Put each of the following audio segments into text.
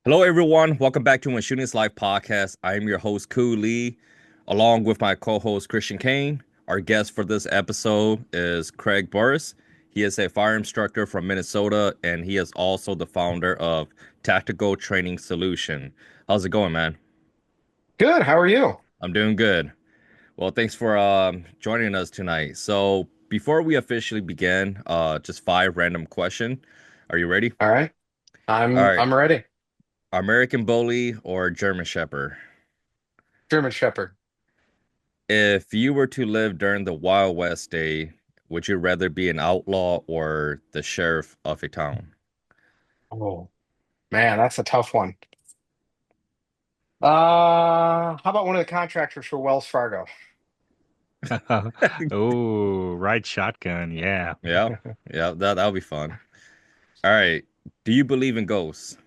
Hello, everyone. Welcome back to When Shooting's Life podcast. I am your host, Kue Lee, along with my co-host, Christian Khang. Our guest for this episode is Craig Burris. He is a fire instructor from Minnesota, and he is also the founder of Tactical Training Solution. How's it going, man? Good. How are you? I'm doing good. Well, thanks for joining us tonight. So, before we officially begin, just five random question. Are you ready? All right. All I'm right. I'm ready. American Bully or German Shepherd? German Shepherd. If you were to live during the Wild West day, would you rather be an outlaw or the sheriff of a town? Oh man, that's a tough one. How about one of the contractors for Wells Fargo? Oh, right shotgun. Yeah. Yeah, yeah, that'll be fun. All right. Do you believe in ghosts?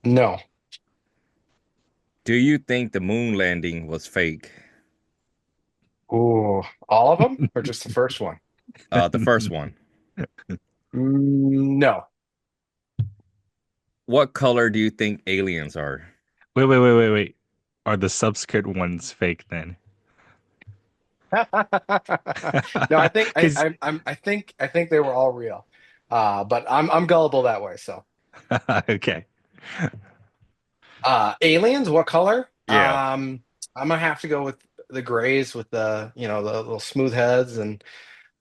No. Do you think the moon landing was fake? Ooh, all of them or just the first one? The first one. No. What color do you think aliens are? Wait. Are the subsequent ones fake then? No, I think Because I think they were all real. But I'm gullible that way. So, okay. aliens, what color? Yeah, I'm gonna have to go with the grays with the little smooth heads and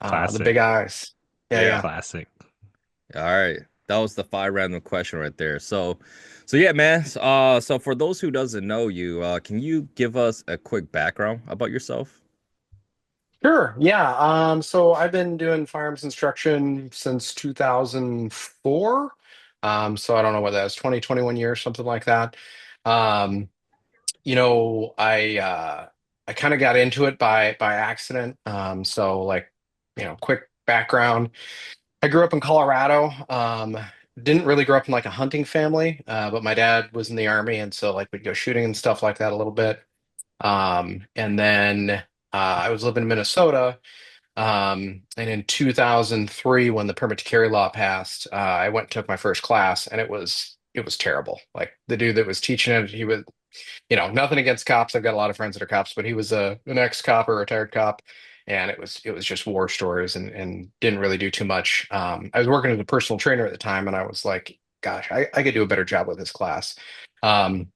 the Classic. big eyes. Yeah, yeah. yeah. Classic. All right. That was the five random question right there. So yeah, man. So for those who doesn't know you, can you give us a quick background about yourself? Sure. Yeah. So I've been doing firearms instruction since 2004. So I don't know what that is, 20, 21 years, something like that. Um, I kind of got into it by accident. So like, quick background. I grew up in Colorado. Didn't really grow up in like a hunting family, but my dad was in the army, and so like we'd go shooting and stuff like that a little bit. And then I was living in Minnesota. And in 2003, when the permit to carry law passed, I went and took my first class, and it was terrible. Like the dude that was teaching it, he was, nothing against cops. I've got a lot of friends that are cops, but he was an ex-cop or a retired cop, and it was just war stories and didn't really do too much. I was working as a personal trainer at the time, and I was like, gosh, I could do a better job with this class. Um,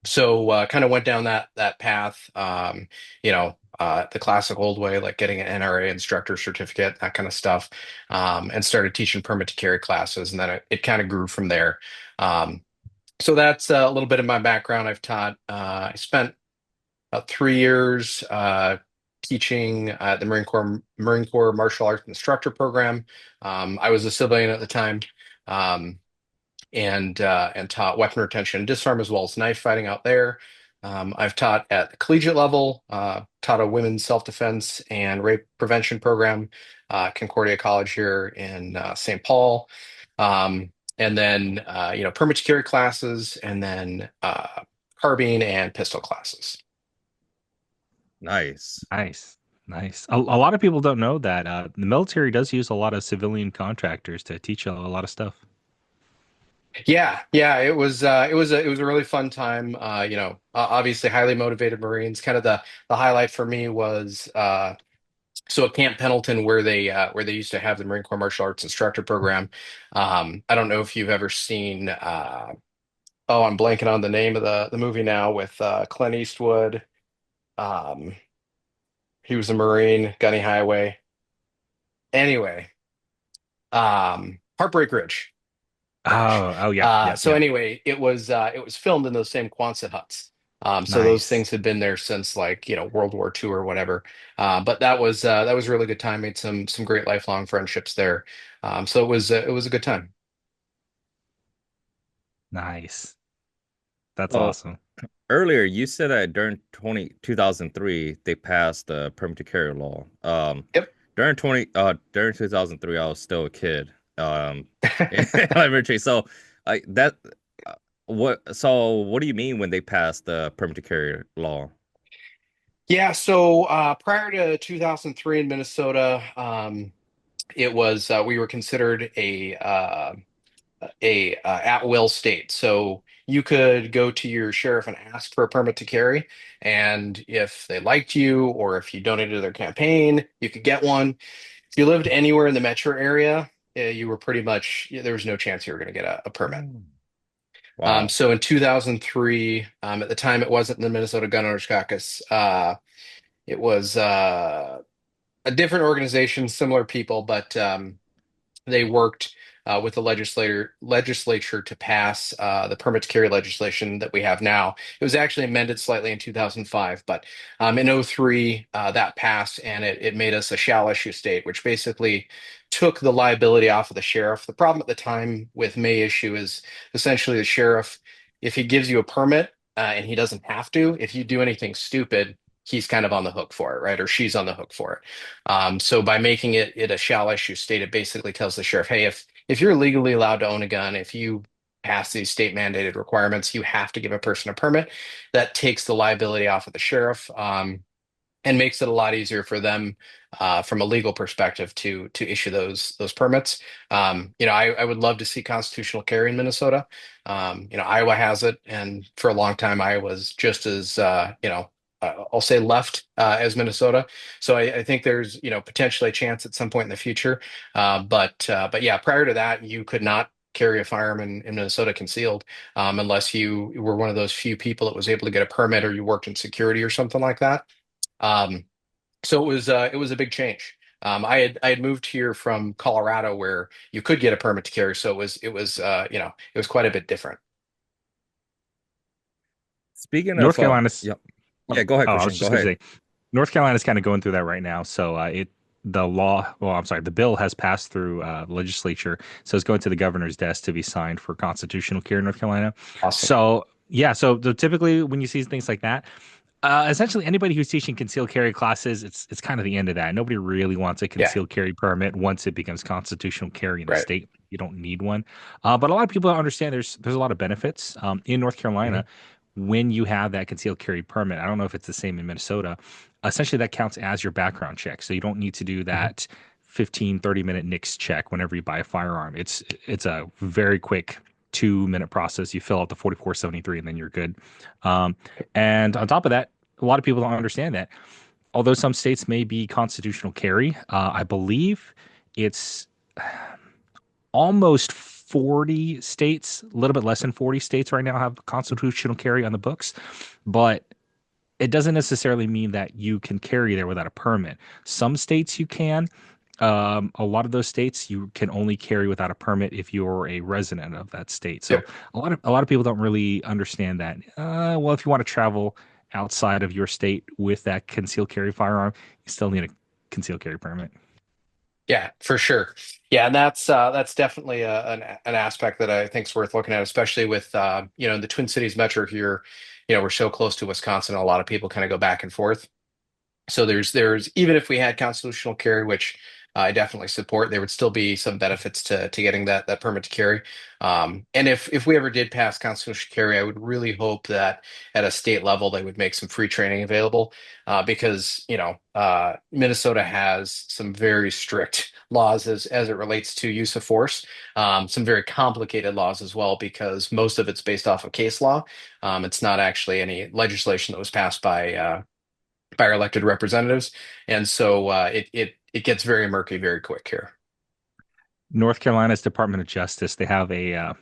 so kind of went down that path, the classic old way, like getting an NRA instructor certificate, that kind of stuff, and started teaching permit to carry classes, and then it kind of grew from there. So that's a little bit of my background. I've taught. I spent about 3 years teaching at the Marine Corps Martial Arts Instructor Program. I was a civilian at the time. Um, and taught weapon retention and disarm as well as knife fighting out there. I've taught at the collegiate level, taught a women's self-defense and rape prevention program, Concordia College here in St. Paul. And then, permit to carry classes, and then carbine and pistol classes. Nice. Nice. Nice. A lot of people don't know that the military does use a lot of civilian contractors to teach a lot of stuff. Yeah, yeah, it was a really fun time. Obviously highly motivated Marines. Kind of the highlight for me was so at Camp Pendleton, where they used to have the Marine Corps Martial Arts Instructor Program. I don't know if you've ever seen. Oh, I'm blanking on the name of the movie now with Clint Eastwood. Um, he was a Marine, Gunny Highway. Anyway, Heartbreak Ridge. Gosh. Oh, yeah, So yep. anyway, it was filmed in those same Quonset huts. So those Nice. things had been there since like World War II or whatever. But that was a really good time. Made some great lifelong friendships there. So it was a good time. Nice. That's So awesome. earlier you said that during 2003 they passed the permit to carry law. Yep. During 2003 I was still a kid. In elementary. So that what do you mean when they passed the permit to carry law? Yeah. So prior to 2003 in Minnesota, it was we were considered a at will state. So you could go to your sheriff and ask for a permit to carry, and if they liked you or if you donated to their campaign, you could get one. If you lived anywhere in the metro area, you were pretty much there was no chance you were going to get a permit. Mm. Wow. So in 2003, at the time it wasn't the Minnesota Gun Owners Caucus. It was a different organization, similar people, but they worked with the legislature to pass the permit to carry legislation that we have now. It was actually amended slightly in 2005, but in '03 that passed, and it made us a shall issue state, which basically took the liability off of the sheriff. The problem at the time with may issue is essentially the sheriff, if he gives you a permit and he doesn't have to, if you do anything stupid, he's kind of on the hook for it, right? Or she's on the hook for it. So by making it a shall issue state, it basically tells the sheriff, hey, if you're legally allowed to own a gun, if you pass these state mandated requirements, you have to give a person a permit. That takes the liability off of the sheriff, and makes it a lot easier for them from a legal perspective to issue those permits. I would love to see constitutional carry in Minnesota. Iowa has it, and for a long time, Iowa was just as I'll say left as Minnesota. So I think there's potentially a chance at some point in the future. But yeah, prior to that, you could not carry a firearm in Minnesota concealed unless you were one of those few people that was able to get a permit or you worked in security or something like that. Um, so it was a big change. I had moved here from Colorado where you could get a permit to carry, so it was quite a bit different. Speaking North of Carolina's. yeah, Oh, yeah, go ahead, I was Christian. Go just going to ahead. say, North Carolina's kind of going through that right now. So the law, well, I'm sorry, the bill has passed through the legislature, so it's going to the governor's desk to be signed for constitutional carry in North Carolina. Awesome. So yeah, so typically when you see things like that, essentially anybody who's teaching concealed carry classes, it's kind of the end of that. Nobody really wants a Yeah, concealed carry permit once it becomes constitutional carry in the right. state. You don't need one, but a lot of people don't understand there's a lot of benefits in North Mhm. Carolina when you have that concealed carry permit. I don't know if it's the same in Minnesota. Essentially, that counts as your background check. So you don't need to do Mhm. that 15-30 minute NICS check whenever you buy a firearm. It's a very quick 2 minute process. You fill out the 4473 and then you're good. Um, and on top of that, a lot of people don't understand that. Although some states may be constitutional carry, I believe it's almost 40 states, a little bit less than 40 states right now have constitutional carry on the books. But it doesn't necessarily mean that you can carry there without a permit. Some states you can. A lot of those states you can only carry without a permit if you're a resident of that state. So Yep. a lot of people don't really understand that. Well, if you want to travel outside of your state with that concealed carry firearm, you still need a concealed carry permit. Yeah, for sure. Yeah, and that's definitely an aspect that I think is worth looking at, especially with the Twin Cities metro here. We're so close to Wisconsin, a lot of people kind of go back and forth. So there's even if we had constitutional carry, which I definitely support, there would still be some benefits to getting that permit to carry. And if we ever did pass constitutional carry, I would really hope that at a state level they would make some free training available because Minnesota has some very strict laws as it relates to use of force. Some very complicated laws as well because most of it's based off of case law. It's not actually any legislation that was passed by our elected representatives, and so it gets very murky very quick here. North Carolina's Department of Justice, they have a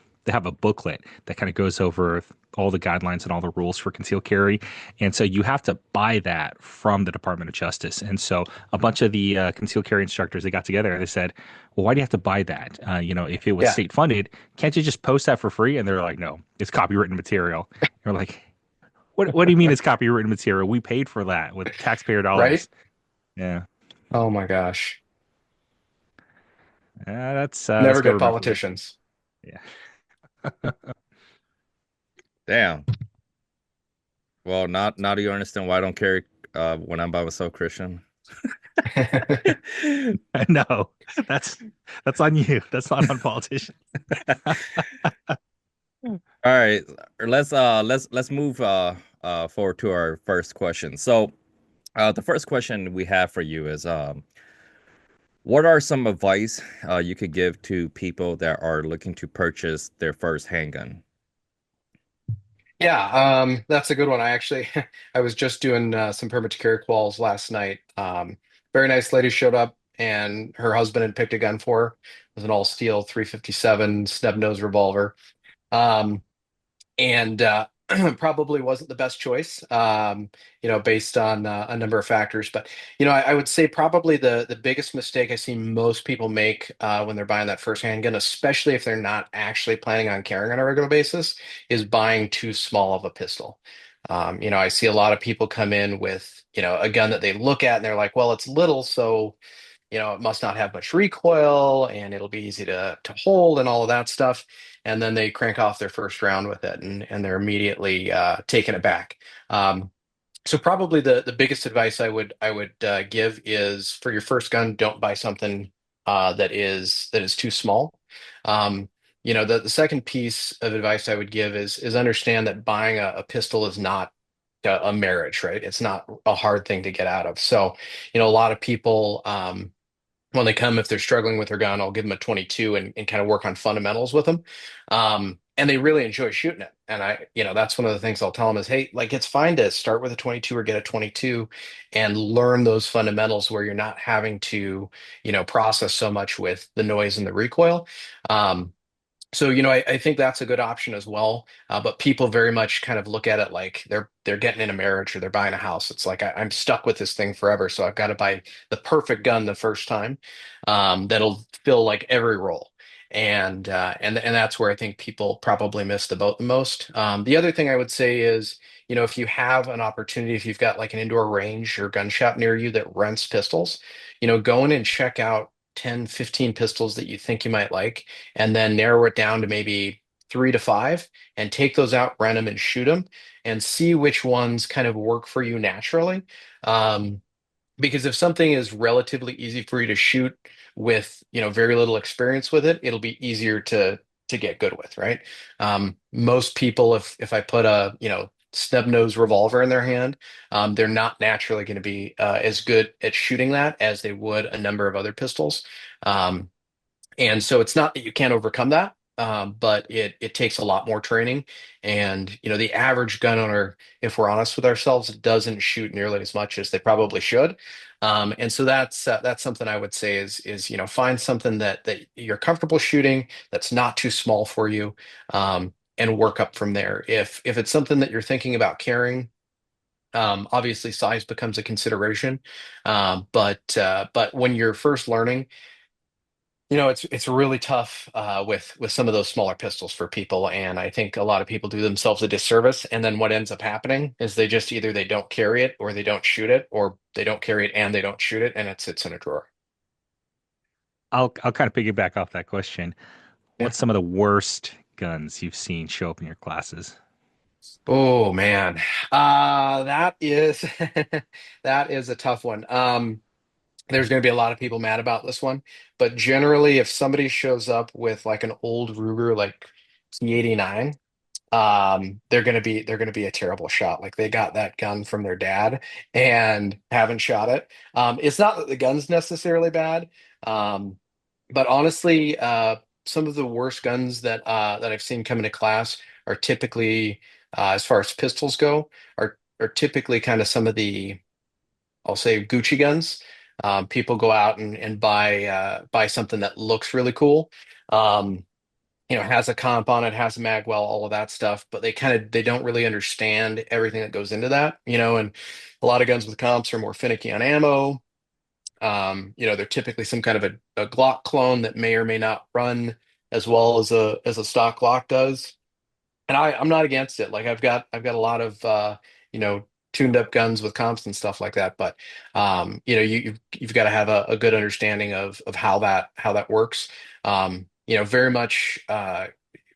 booklet that kind of goes over all the guidelines and all the rules for concealed carry, and so you have to buy that from the Department of Justice. And so a bunch of the concealed carry instructors they got together and they said, "Well, why do you have to buy that? If it was Yeah, state funded, can't you just post that for free?" And they're like, "No, it's copywritten material." And we're like, "What do you mean it's copywritten material? We paid for that with taxpayer right. dollars." Yeah, Oh my gosh, that's never got to good remember that. politicians. Yeah. Damn. Well, not now do you understand why I don't carry when I'm by myself, Christian. No, that's that's on you. That's not on politicians. All right, let's move forward to our first question. So, the first question we have for you is What are some advice you could give to people that are looking to purchase their first handgun? Yeah, that's a good one. I actually I was just doing some permit to carry quals last night. Very nice lady showed up and her husband had picked a gun for her. It was an all steel 357 snub nose revolver. Um, and probably wasn't the best choice, based on a number of factors. But I would say probably the biggest mistake I see most people make when they're buying that first handgun, especially if they're not actually planning on carrying on a regular basis, is buying too small of a pistol. I see a lot of people come in with a gun that they look at and they're like, well, it's little, so it must not have much recoil and it'll be easy to hold and all of that stuff. And then they crank off their first round with it and they're immediately taken aback. So probably the biggest advice I would give is for your first gun, don't buy something that is too small. Um, the second piece of advice I would give is understand that buying a pistol is not a marriage, right? It's not a hard thing to get out of. So, a lot of people, when they come, if they're struggling with their gun, I'll give them a 22 and kind of work on fundamentals with them. And they really enjoy shooting it. And that's one of the things I'll tell them is, hey, like it's fine to start with a 22 or get a 22 and learn those fundamentals where you're not having to, process so much with the noise and the recoil. So, I think that's a good option as well. But people very much kind of look at it like they're getting in a marriage or they're buying a house. It's like I'm stuck with this thing forever, so I've got to buy the perfect gun the first time, that'll fill like every role. And that's where I think people probably miss the boat the most. The other thing I would say is, if you have an opportunity, if you've got like an indoor range or gun shop near you that rents pistols, go in and check out 10, 15 pistols that you think you might like and then narrow it down to maybe 3 to 5 and take those out, rent them, and shoot them and see which ones kind of work for you naturally. Um, because if something is relatively easy for you to shoot with, very little experience with it, it'll be easier to get good with, right? Most people, if I put a, snub nose revolver in their hand, they're not naturally going to be as good at shooting that as they would a number of other pistols. Um, and so it's not that you can't overcome that, but it takes a lot more training. And the average gun owner, if we're honest with ourselves, doesn't shoot nearly as much as they probably should. And so that's something I would say is find something that you're comfortable shooting that's not too small for you, and work up from there. If it's something that you're thinking about carrying, obviously size becomes a consideration. But when you're first learning, it's really tough with some of those smaller pistols for people, and I think a lot of people do themselves a disservice. And then what ends up happening is they just either they don't carry it, or they don't shoot it, or they don't carry it and they don't shoot it, and it sits in a drawer. I'll kind of piggyback off that question. Yeah. What's some of the worst guns you've seen show up in your classes? Oh man, that is that is a tough one. There's going to be a lot of people mad about this one, but generally, if somebody shows up with like an old Ruger, like P89, they're gonna be a terrible shot. Like they got that gun from their dad and haven't shot it. It's not that the gun's necessarily bad, um, but honestly, some of the worst guns that I've seen come into class are typically, as far as pistols go, are typically kind of some of the, I'll say, Gucci guns. People go out and buy something that looks really cool. Um, has a comp on it, has a mag well, all of that stuff, but they don't really understand everything that goes into that, and a lot of guns with comps are more finicky on ammo. They're typically some kind of a Glock clone that may or may not run as well as a stock Glock does. And I'm not against it. Like I've got a lot of you know, tuned up guns with comps and stuff like that. But you've got to have a good understanding of how that works. Very much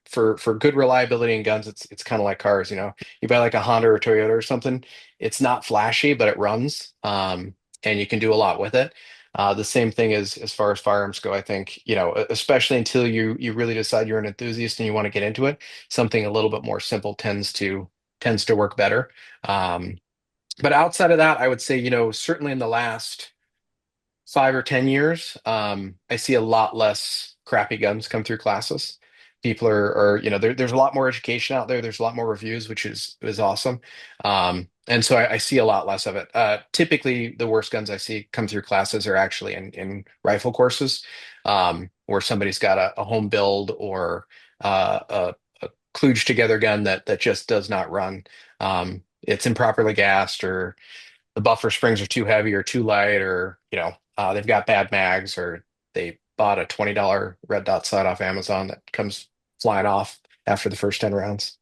for good reliability in guns, it's kind of like cars. You buy like a Honda or a Toyota or something. It's not flashy, but it runs, and you can do a lot with it. The same thing as far as firearms go. I think especially until you really decide you're an enthusiast and you want to get into it, something a little bit more simple tends to work better. Um, but outside of that, I would say certainly in the last 5 or 10 years, I see a lot less crappy guns come through classes. People there's a lot more education out there. There's a lot more reviews, which is awesome. And so I see a lot less of it. Typically, the worst guns I see come through classes are actually in rifle courses, where somebody's got a home build or a kludged together gun that just does not run. It's improperly gassed, or the buffer springs are too heavy or too light, or they've got bad mags, or they bought a $20 red dot sight off Amazon that comes flying off after the first 10 rounds.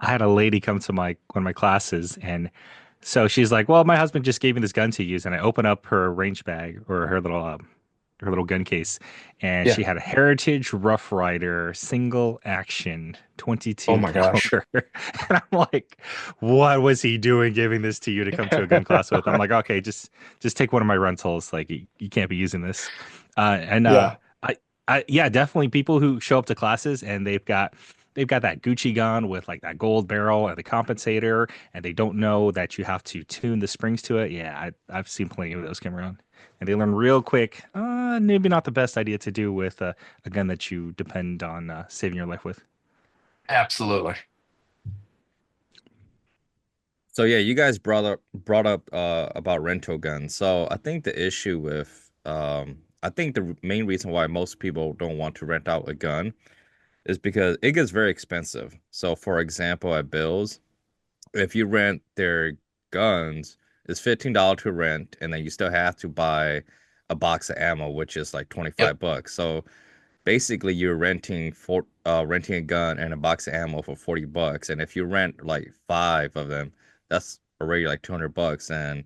I had a lady come to my one of my classes, and so she's like, "Well, my husband just gave me this gun to use," and I open up her range bag or her little gun case, and Yeah. she had a Heritage Rough Rider single action Oh 22 my gosh. caliber, and I'm like, "What was he doing giving this to you to come to a gun class with?" I'm like, "Okay, just take one of my rentals. Like you can't be using this," and Yeah. yeah, definitely people who show up to classes and they've got that Gucci gun with like that gold barrel and the compensator, and they don't know that you have to tune the springs to it. Yeah, I've seen plenty of those come around, and they learn real quick. Maybe not the best idea to do with a gun that you depend on saving your life with. Absolutely. So yeah, you guys brought up about rental guns. So I think the issue with I think the main reason why most people don't want to rent out a gun is because it gets very expensive. So for example, at Bill's, if you rent their guns, it's $15 to rent, and then you still have to buy a box of ammo, which is like Yep. 25 bucks. So basically you're renting a gun and a box of ammo for 40 bucks. And if you rent like five of them, that's already like 200 bucks. And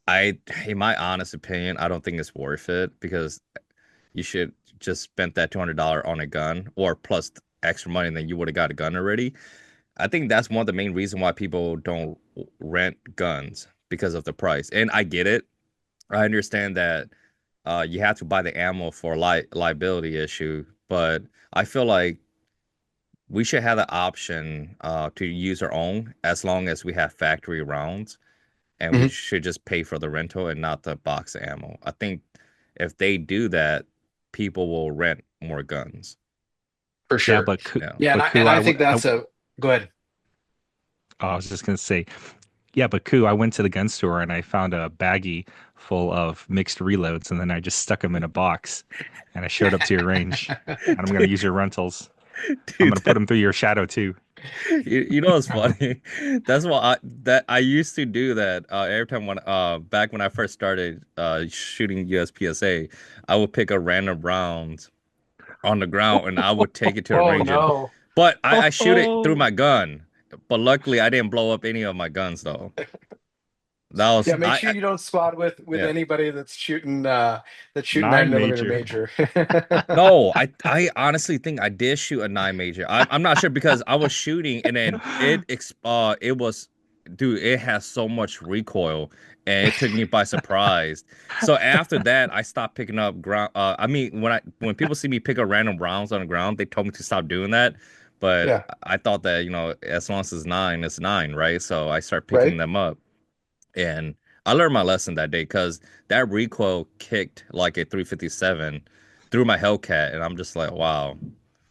I, in my honest opinion, I don't think it's worth it because you should just spend that $200 on a gun or plus extra money than you would have got a gun already. I think that's one of the main reasons why people don't rent guns because of the price. And I get it. I understand that you have to buy the ammo for liability issue, but I feel like we should have the option to use our own as long as we have factory rounds, and we Hmm. should just pay for the rental and not the box of ammo. I think if they do that, people will rent more guns. For Yeah, sure. Yeah. Yeah, and but I Ku, and I think that's a go ahead. I was just gonna say, yeah, but Ku, I went to the gun store and I found a baggie full of mixed reloads, and then I just stuck them in a box, and I showed up to your range, and I'm gonna Dude, use your rentals. I'm dude, gonna put them through your shadow too. you know what's funny? That's what I used to do that every time when back when I first started shooting USPSA, I would pick a random round on the ground and I would take it to a Oh range and no. but I shoot it through Oh, my gun. But luckily I didn't blow up any of my guns though. That was Yeah, make sure I you don't squad with yeah. anybody that's shooting nine nine millimeter major. major. No, I honestly think I did shoot a nine major. I'm not sure because I was shooting and then it was dude, it has so much recoil and it took me by surprise. So after that, I stopped picking up ground. I mean, when people see me pick up random rounds on the ground, they told me to stop doing that. But Yeah, I thought that as long as it's nine, right? So I start picking right? them up. And I learned my lesson that day because that recoil kicked like a 357 through my Hellcat, and I'm just like, wow.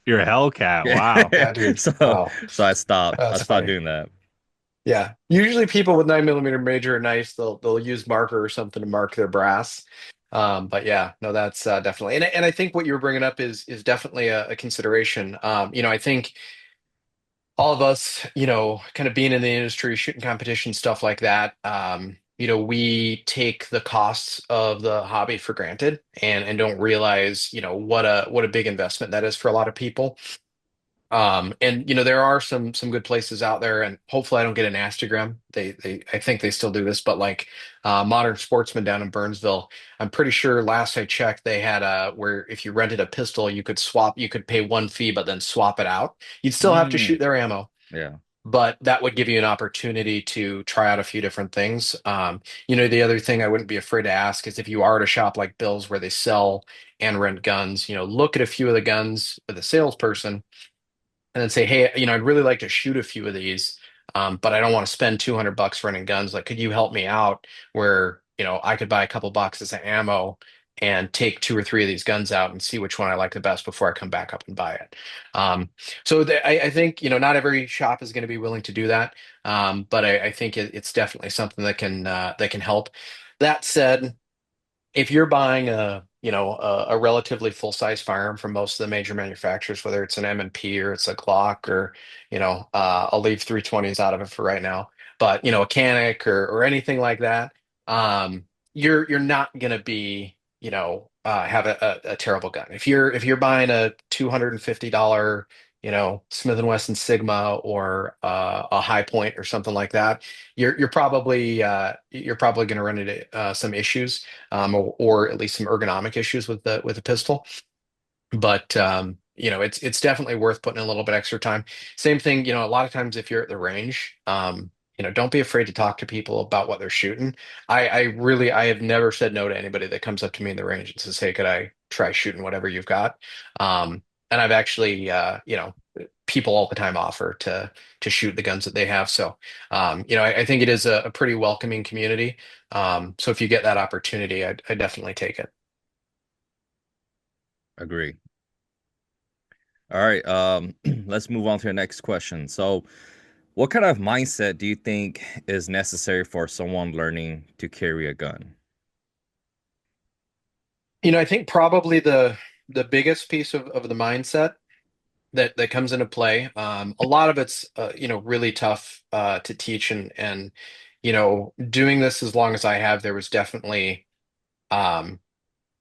You're a Hellcat. Yeah. Wow. Yeah, dude. So Wow. so I stopped. I That's stopped funny. doing that. Yeah. Usually people with 9 millimeter major are nice. They'll use marker or something to mark their brass. But yeah, no, that's definitely, and I think what you were bringing up is definitely a consideration. I think all of us, kind of being in the industry, shooting competition, stuff like that, we take the costs of the hobby for granted and don't realize, what a big investment that is for a lot of people. And there are some good places out there, and hopefully I don't get an Instagram. I think they still do this, but like Modern Sportsman down in Burnsville, I'm pretty sure last I checked they had where if you rented a pistol, you could pay one fee, but then swap it out. You'd still have to Mm, shoot their ammo, yeah. but that would give you an opportunity to try out a few different things. The other thing I wouldn't be afraid to ask is if you are at a shop like Bill's where they sell and rent guns, look at a few of the guns with a salesperson and then say, hey, I'd really like to shoot a few of these, but I don't want to spend 200 bucks running guns. Like, could you help me out where, I could buy a couple boxes of ammo and take two or three of these guns out and see which one I like the best before I come back up and buy it. Um, I think, not every shop is going to be willing to do that. But I think it's definitely something that can help. That said, if you're buying a relatively full size firearm from most of the major manufacturers, whether it's an M&P or it's a Glock or I'll leave 320s out of it for right now, but a Canic or anything like that, um, you're not gonna be have a terrible gun. If you're buying a $250 Smith and Wesson Sigma or a High Point or something like that, you're probably going to run into some issues, or at least some ergonomic issues with the pistol. But it's definitely worth putting a little bit extra time. Same thing, a lot of times if you're at the range, don't be afraid to talk to people about what they're shooting. I have never said no to anybody that comes up to me in the range and says, "Hey, could I try shooting whatever you've got?" And I've actually, people all the time offer to shoot the guns that they have. So, I think it is a pretty welcoming community. So if you get that opportunity, I definitely take it. Agree. All right. Let's move on to the next question. So, what kind of mindset do you think is necessary for someone learning to carry a gun? I think probably the biggest piece of the mindset that comes into play. A lot of it's really tough to teach, and doing this as long as I have, there was definitely um,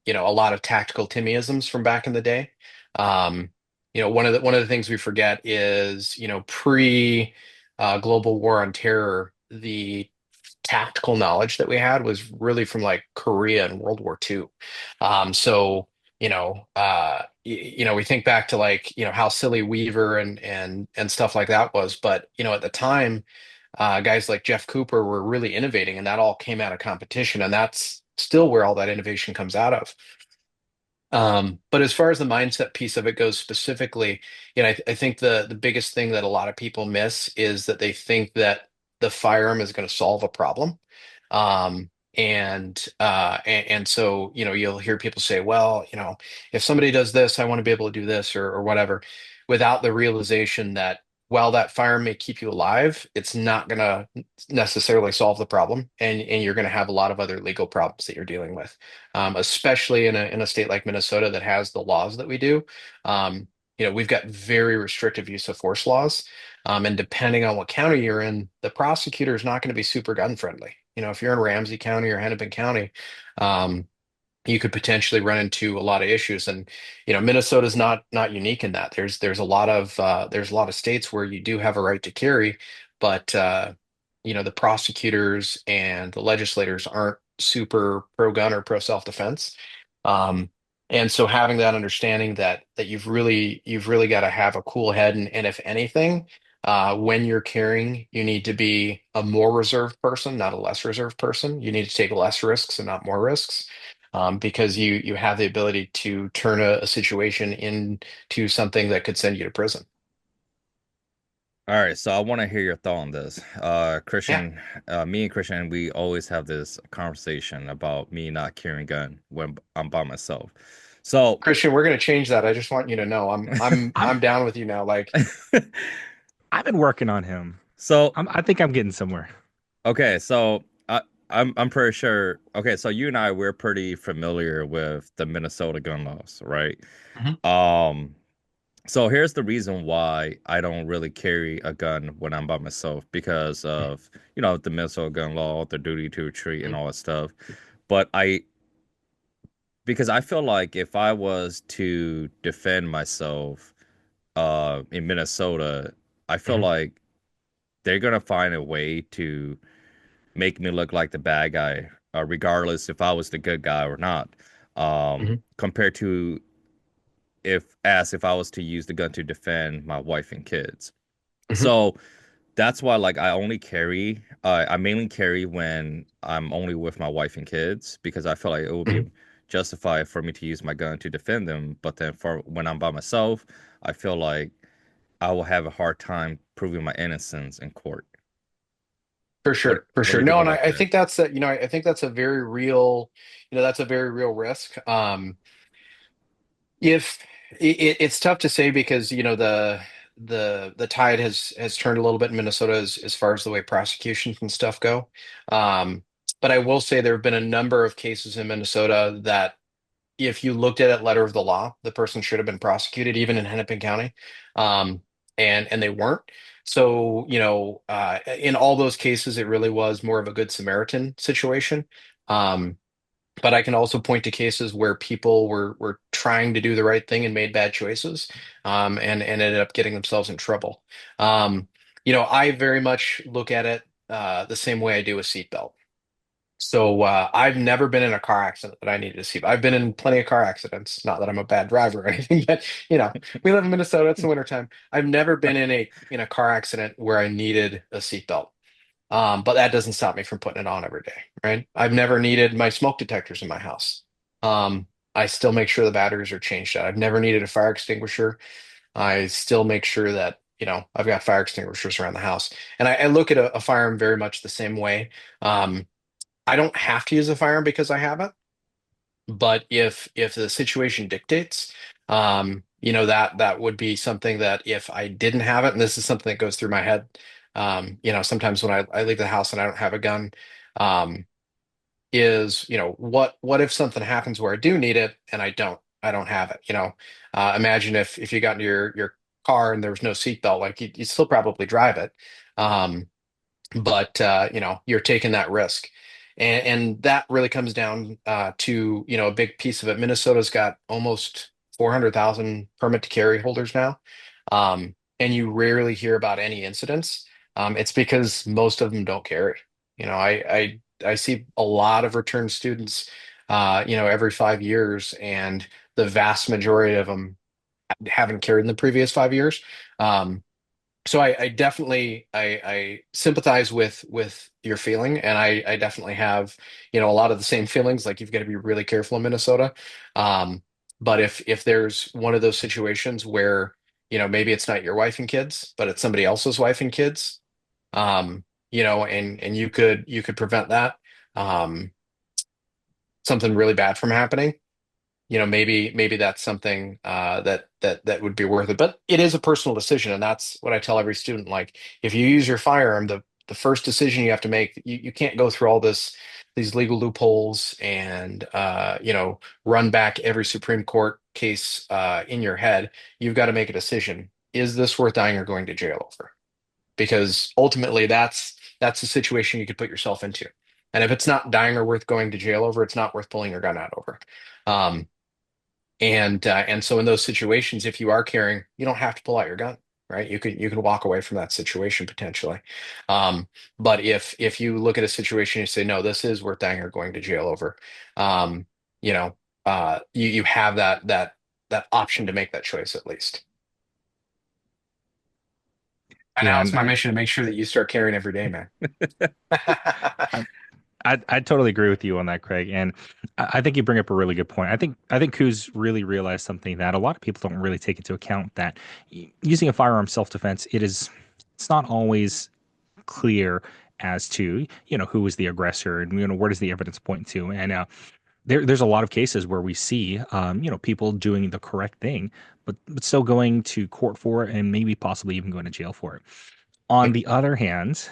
a lot of tactical Timmyisms from back in the day. Um, one of the things we forget is pre global war on terror, the tactical knowledge that we had was really from like Korea and World War II. So we think back to like how silly Weaver and stuff like that was, but at the time, guys like Jeff Cooper were really innovating, and that all came out of competition, and that's still where all that innovation comes out of. But as far as the mindset piece of it goes specifically, I think the biggest thing that a lot of people miss is that they think that the firearm is going to solve a problem. And so, you'll hear people say, well, if somebody does this, I want to be able to do this or whatever, without the realization that while that firearm may keep you alive, it's not going to necessarily solve the problem. And you're going to have a lot of other legal problems that you're dealing with, especially in a state like Minnesota that has the laws that we do. We've got very restrictive use of force laws. And depending on what county you're in, the prosecutor is not going to be super gun friendly. If you're in Ramsey County or Hennepin County, um, you could potentially run into a lot of issues. And Minnesota's not unique in that. There's a lot of states where you do have a right to carry, but the prosecutors and the legislators aren't super pro gun or pro self defense. Um, and so having that understanding that you've really got to have a cool head, and if anything, when you're carrying, you need to be a more reserved person, not a less reserved person. You need to take less risks and not more risks, because you have the ability to turn a situation into something that could send you to prison. All right, so I want to hear your thought on this. Yeah, Christian, me and Christian, we always have this conversation about me not carrying a gun when I'm by myself. So, Christian, we're going to change that. I just want you to know I'm I've down with you now. Like, I've been working on him. so I think I'm getting somewhere. okay, so I'm pretty sure. Okay, so you and I we're pretty familiar with the Minnesota gun laws, right? Mhm. Um, so here's the reason why I don't really carry a gun when I'm by myself because of, the Minnesota gun law, the duty to retreat and Mhm. all that stuff. But because I feel like if I was to defend myself in Minnesota, I feel Mhm. like they're gonna find a way to make me look like the bad guy, regardless if I was the good guy or not. Mhm. Compared to if I was to use the gun to defend my wife and kids. Mhm. So that's why like I mainly carry when I'm only with my wife and kids because I feel like it would be Mhm. justified for me to use my gun to defend them. But then for when I'm by myself, I feel like I will have a hard time proving my innocence in court. For What sure, for what do sure. you think No, and about I that? think that's a, I think that's a very real, that's a very real risk. If it's tough to say because the tide has turned a little bit in Minnesota as far as the way prosecutions and stuff go. Um, but I will say there have been a number of cases in Minnesota that if you looked at it letter of the law, the person should have been prosecuted, even in Hennepin County, um, and they weren't. So, in all those cases, it really was more of a good Samaritan situation. Um, but I can also point to cases where people were trying to do the right thing and made bad choices, and ended up getting themselves in trouble. Um, I very much look at it the same way I do a seatbelt. So I've never been in a car accident that I needed a seatbelt. I've been in plenty of car accidents. Not that I'm a bad driver or anything, but we live in Minnesota. It's the wintertime. I've never been in a car accident where I needed a seatbelt. But that doesn't stop me from putting it on every day, right? I've never needed my smoke detectors in my house. Um, I still make sure the batteries are changed out. I've never needed a fire extinguisher. I still make sure that, I've got fire extinguishers around the house. And I look at a firearm very much the same way. Um, I don't have to use a firearm because I have it, but if the situation dictates, that would be something that if I didn't have it, and this is something that goes through my head, sometimes when I leave the house and I don't have a gun, um, is what if something happens where I do need it and I don't have it, imagine if you got into your car and there was no seatbelt, like you still probably drive it. Um, but you're taking that risk, and that really comes down to a big piece of it. Minnesota's got almost 400,000 permit to carry holders now, and you rarely hear about any incidents. It's because most of them don't carry. I see a lot of return students every 5 years, and the vast majority of them haven't carried in the previous 5 years. So I definitely I sympathize with your feeling, and I definitely have a lot of the same feelings. Like you've got to be really careful in Minnesota. Um, but if there's one of those situations where maybe it's not your wife and kids, but it's somebody else's wife and kids, and you could prevent that, um, something really bad from happening. Maybe that's something that would be worth it. But it is a personal decision, and that's what I tell every student. Like, if you use your firearm, the first decision you have to make, you can't go through all these legal loopholes and run back every Supreme Court case in your head. You've got to make a decision. Is this worth dying or going to jail over? Because ultimately, that's the situation you could put yourself into. And if it's not dying or worth going to jail over, it's not worth pulling your gun out over. Um, and so in those situations, if you are carrying, you don't have to pull out your gun, right? You can walk away from that situation potentially. Um, but if you look at a situation and you say, no, this is worth dying or going to jail over, um, you have that option to make that choice at least. And Yeah, now it's and my mission to make sure that you start carrying every day, man. I totally agree with you on that, Craig. And I think you bring up a really good point. I think Kuz really realized something that a lot of people don't really take into account, that using a firearm self defense, it's not always clear as to who is the aggressor, and where does the evidence point to. And there's a lot of cases where we see people doing the correct thing, but still going to court for it, and maybe possibly even going to jail for it. On Yep. the other hand,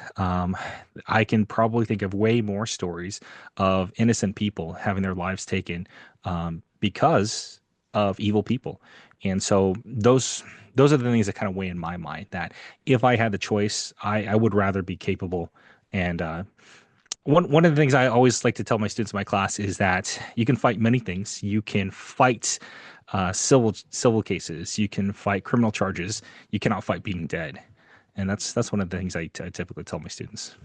I can probably think of way more stories of innocent people having their lives taken because of evil people. And so those are the things that kind of weigh in my mind, that if I had the choice, I would rather be capable. And one of the things I always like to tell my students in my class is that you can fight many things. You can fight civil cases. You can fight criminal charges. You cannot fight being dead. And that's one of the things I typically tell my students.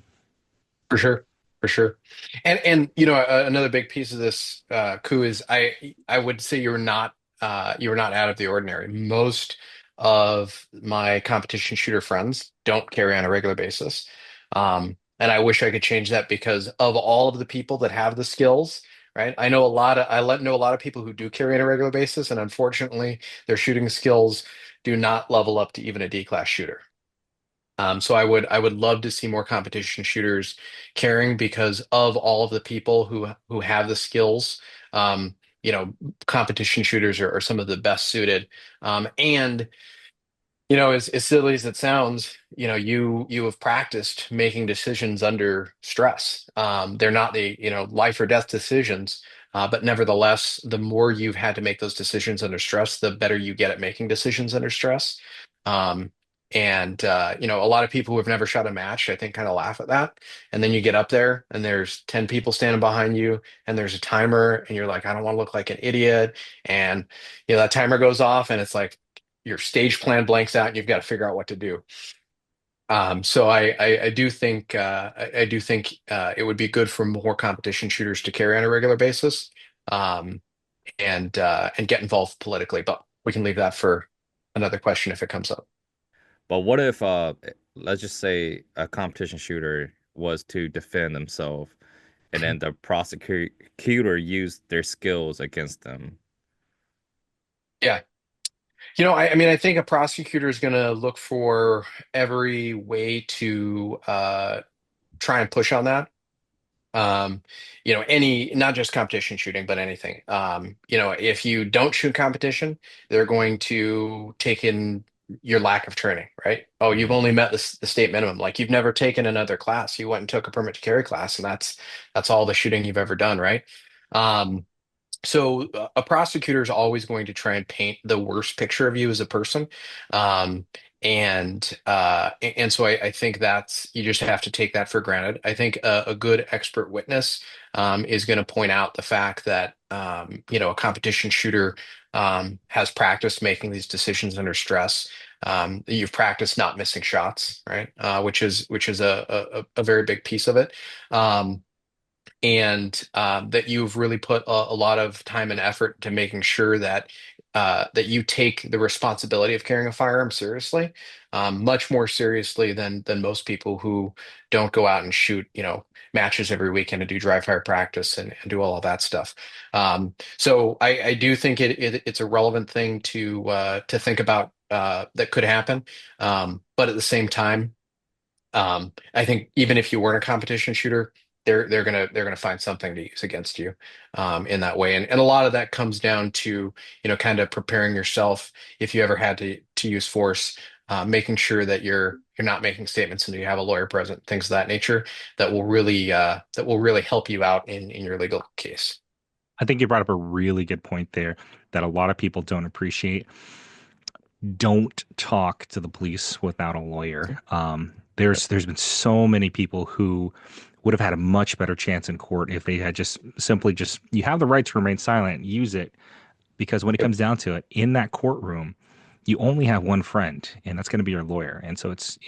For sure, for sure. And another big piece of this coup is I would say you were not out of the ordinary. Most of my competition shooter friends don't carry on a regular basis. And I wish I could change that because of all of the people that have the skills, right? Know a lot of people who do carry on a regular basis, and unfortunately, their shooting skills do not level up to even a D class shooter. So I would love to see more competition shooters carrying because of all of the people who have the skills. Um, you know, competition shooters are some of the best suited. And as silly as it sounds, you have practiced making decisions under stress. They're not the, life or death decisions, but nevertheless, the more you've had to make those decisions under stress, the better you get at making decisions under stress. Um, and a lot of people who have never shot a match, I think, kind of laugh at that. And then you get up there and there's 10 people standing behind you and there's a timer and you're like, I don't want to look like an idiot. And, that timer goes off and it's like, your stage plan blanks out and you've got to figure out what to do. So I do think it would be good for more competition shooters to carry on a regular basis, um, and get involved politically. But we can leave that for another question if it comes up. But what if let's just say a competition shooter was to defend themselves and then the prosecutor used their skills against them? Yeah. I mean, I think a prosecutor is going to look for every way to try and push on that. Any, not just competition shooting, but anything. If you don't shoot competition, they're going to take in your lack of training, right? Oh, you've Mhm. only met the state minimum. Like you've never taken another class. You went and took a permit to carry class, and that's all the shooting you've ever done, right? Um, so a prosecutor is always going to try and paint the worst picture of you as a person. Um, and so I think that's you just have to take that for granted. I think a good expert witness is going to point out the fact that a competition shooter has practiced making these decisions under stress. You've practiced not missing shots, right? Which is a very big piece of it. And that you've really put a lot of time and effort to making sure that you take the responsibility of carrying a firearm seriously, much more seriously than most people who don't go out and shoot, matches every weekend and do dry fire practice and do all of that stuff. So I do think it's a relevant thing to think about that could happen. But at the same time, I think even if you weren't a competition shooter, they're gonna find something to use against you in that way, and a lot of that comes down to kind of preparing yourself if you ever had to use force, making sure that you're not making statements and you have a lawyer present, things of that nature that will really help you out in your legal case. I think you brought up a really good point there that a lot of people don't appreciate. Don't talk to the police without a lawyer. There's been so many people who would have had a much better chance in court if they had just simply just you have the right to remain silent, use it, because when it Yep. comes down to it, in that courtroom, you only have one friend, and that's going to be your lawyer. And so it's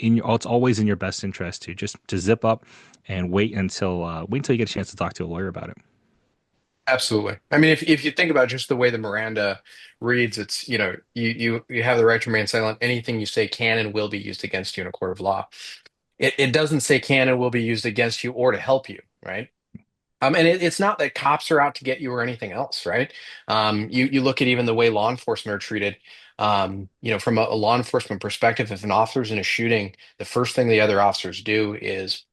always in your best interest to just to zip up and wait until you get a chance to talk to a lawyer about it. Absolutely. I mean, if you think about just the way the Miranda reads, it's, you have the right to remain silent. Anything you say can and will be used against you in a court of law. It doesn't say can and will be used against you or to help you, right? And it's not that cops are out to get you or anything else, right? You look at even the way law enforcement are treated. From a law enforcement perspective, if an officer's in a shooting, the first thing the other officers do is,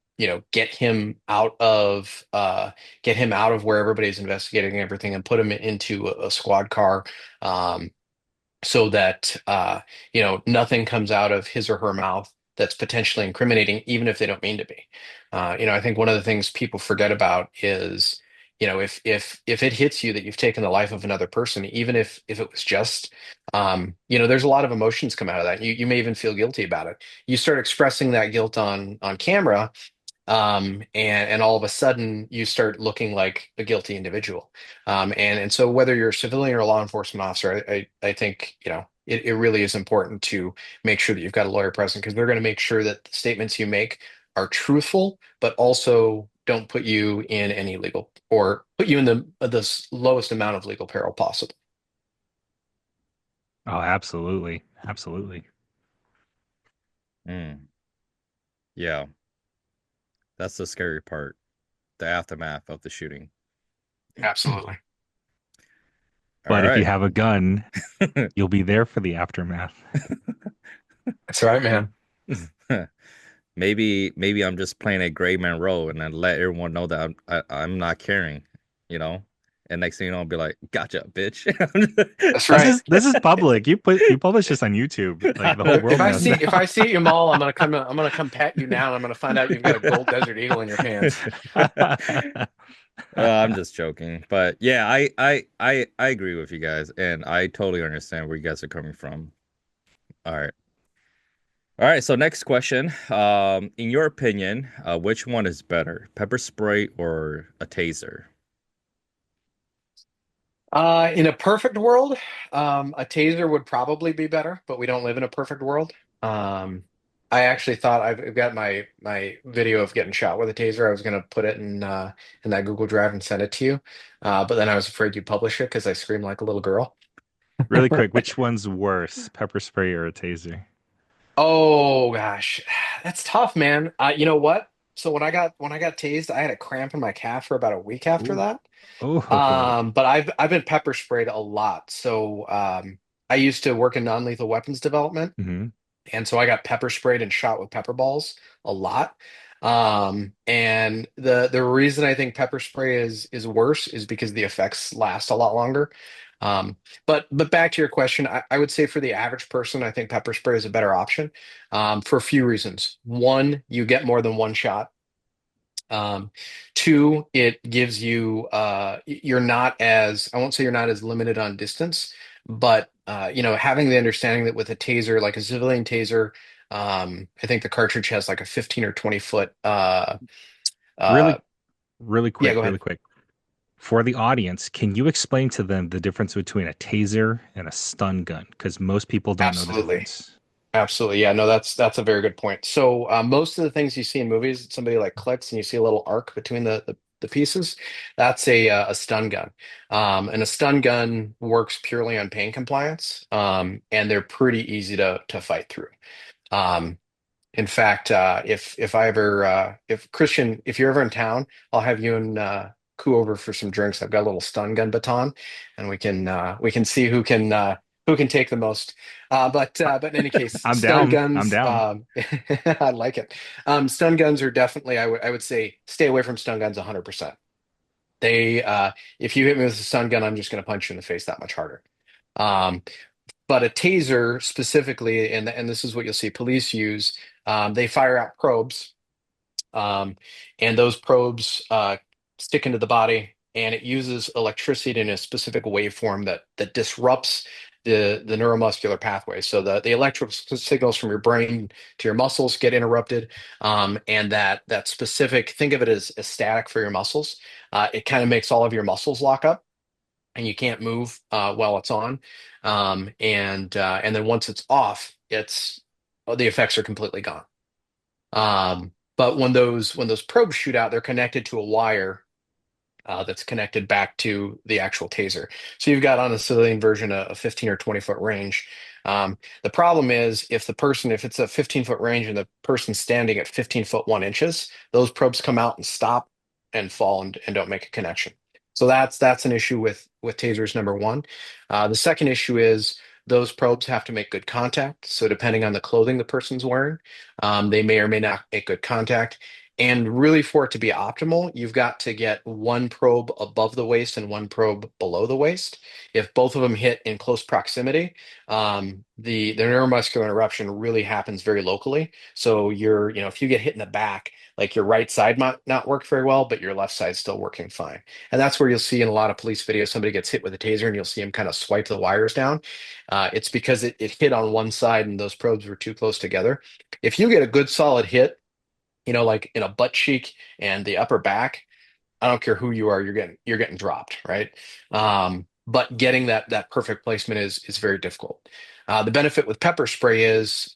get him out of where everybody's investigating everything and put him into a squad car. So that nothing comes out of his or her mouth that's potentially incriminating, even if they don't mean to be. I think one of the things people forget about is, if it hits you that you've taken the life of another person, even if it was just, there's a lot of emotions come out of that. You may even feel guilty about it. You start expressing that guilt on camera, and all of a sudden you start looking like a guilty individual. And so whether you're a civilian or a law enforcement officer, I think it really is important to make sure that you've got a lawyer present because they're going to make sure that the statements you make are truthful, but also don't put you in any legal or put you in the lowest amount of legal peril possible. Oh, absolutely. Absolutely. Mm, yeah, that's the scary part, the aftermath of the shooting. Absolutely. All But if you right. have a gun, you'll be there for the aftermath. That's right, man. Maybe I'm just playing a gray man role and then let everyone know that I'm not caring, you know. And next thing you know, I'll be like, "Gotcha, bitch." That's This right. is public. You publish this on YouTube. Like the whole If world I knows see now. if I see you mall, I'm gonna come pet you now, and I'm gonna find out you've got a gold Desert Eagle in your pants. I'm just joking, but yeah, I agree with you guys, and I totally understand where you guys are coming from. All right, all right. So next question, in your opinion, which one is better, pepper spray or a taser? In a perfect world, a taser would probably be better, but we don't live in a perfect world. Um, I actually thought I've got my video of getting shot with a taser. I was gonna put it in that Google Drive and send it to you, but then I was afraid you'd publish it because I scream like a little girl. Really quick, which one's worse, pepper spray or a taser? Oh gosh, that's tough, man. You know what? So when I got tased, I had a cramp in my calf for about a week after Ooh. that. Oh. But I've been pepper sprayed a lot. So I used to work in non-lethal weapons development, Hmm. and so I got pepper sprayed and shot with pepper balls a lot. And the reason I think pepper spray is worse is because the effects last a lot longer. But back to your question, I would say for the average person, I think pepper spray is a better option for a few reasons. One, you get more than one shot. Um, Two, it gives you you're not as I won't say you're not as limited on distance, but having the understanding that with a taser, like a civilian taser, I think the cartridge has like a 15 or 20 foot. Uh, Really, really yeah, go quick, really ahead. quick. For the audience, can you explain to them the difference between a taser and a stun gun? Because most people don't know the Absolutely. difference. Absolutely. Yeah, no, that's a very good point. So most of the things you see in movies, somebody like clicks and you see a little arc between the pieces, that's a stun gun. And a stun gun works purely on pain compliance, and they're pretty easy to fight through. Um, in fact, if I ever if Christian, if you're ever in town, I'll have you and Ku over for some drinks. I've got a little stun gun baton, and we can see who can take the most. But in any case, I'm stun down. I'm guns. down. I like it. Stun guns are definitely. I would say stay away from stun guns 100%. They if you hit me with a stun gun, I'm just going to punch you in the face that much harder. Um, but a taser specifically, and this is what you'll see police use, they fire out probes, um, and those probes stick into the body, and it uses electricity in a specific waveform that disrupts the neuromuscular pathway. So the electrical signals from your brain to your muscles get interrupted, and that specific, think of it as static for your muscles. It kind of makes all of your muscles lock up and you can't move while it's on. And then once it's off, the effects are completely gone. But when those probes shoot out, they're connected to a wire that's connected back to the actual taser. So you've got on a civilian version a 15 or 20 foot range. The problem is if it's a 15-foot range and the person's standing at 15 foot 1 inches, those probes come out and stop and fall and don't make a connection. So that's an issue with tasers number one. The second issue is those probes have to make good contact. So depending on the clothing the person's wearing, they may or may not make good contact. And really, for it to be optimal, you've got to get one probe above the waist and one probe below the waist. If both of them hit in close proximity, the neuromuscular interruption really happens very locally. So if you get hit in the back, like your right side might not work very well, but your left side's still working fine. And that's where you'll see in a lot of police videos, somebody gets hit with a taser and you'll see him kind of swipe the wires down. It's because it hit on one side and those probes were too close together. If you get a good solid hit, like in a butt cheek and the upper back, I don't care who you are, you're getting dropped, right? But getting that perfect placement is very difficult. The benefit with pepper spray is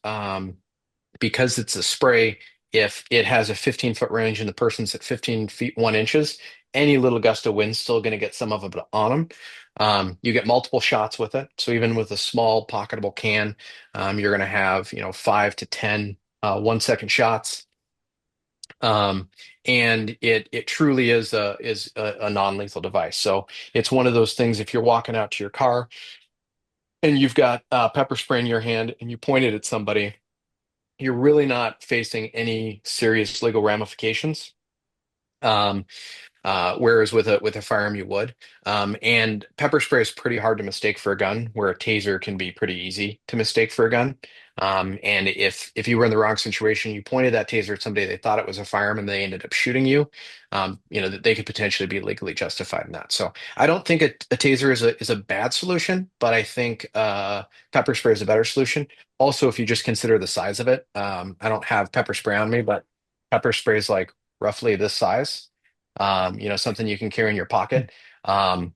because it's a spray, if it has a 15-foot range and the person's at 15 feet 1 inches, any little gust of wind's still going to get some of it on them. You get multiple shots with it. So even with a small pocketable can, you're going to have 5 to 10 1 second shots. And it truly is a non-lethal device. So it's one of those things. If you're walking out to your car and you've got pepper spray in your hand and you point it at somebody, you're really not facing any serious legal ramifications. Um, whereas with a firearm you would. And pepper spray is pretty hard to mistake for a gun, where a taser can be pretty easy to mistake for a gun. And if you were in the wrong situation, you pointed that taser at somebody, they thought it was a firearm, and they ended up shooting you. That they could potentially be legally justified in that. So I don't think a taser is a bad solution, but I think pepper spray is a better solution. Also, if you just consider the size of it, I don't have pepper spray on me, but pepper spray is like roughly this size, something you can carry in your pocket. Um,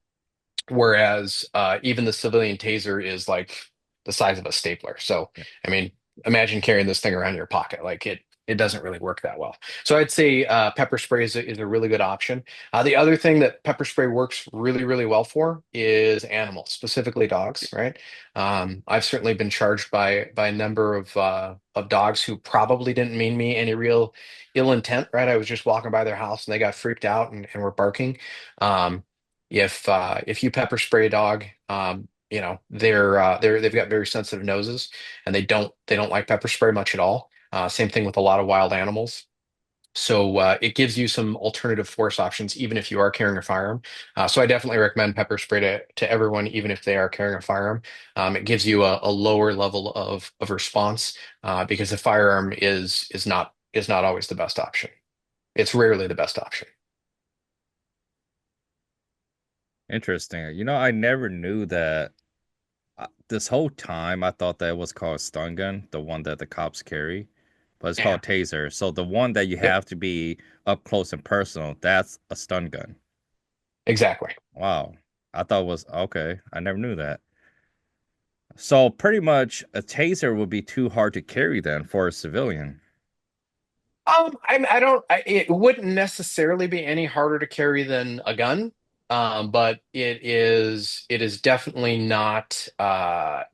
Whereas even the civilian taser is like the size of a stapler. So, Yeah. I mean, imagine carrying this thing around in your pocket. Like it doesn't really work that well. So I'd say pepper spray is a really good option. The other thing that pepper spray works really, really well for is animals, specifically dogs, right? I've certainly been charged by a number of dogs who probably didn't mean me any real ill intent, right? I was just walking by their house and they got freaked out and were barking. Um, if you pepper spray a dog, they've got very sensitive noses, and they don't like pepper spray much at all. Same thing with a lot of wild animals. So it gives you some alternative force options, even if you are carrying a firearm. So I definitely recommend pepper spray to everyone, even if they are carrying a firearm. It gives you a lower level of response, because the firearm is not always the best option. It's rarely the best option. Interesting. I never knew that. This whole time, I thought that was called stun gun, the one that the cops carry, but it's Yeah. called taser. So the one that you Yep. have to be up close and personal, that's a stun gun. Exactly. Wow. I thought it was okay. I never knew that. So pretty much a taser would be too hard to carry then for a civilian. I don't. It wouldn't necessarily be any harder to carry than a gun, but it is definitely not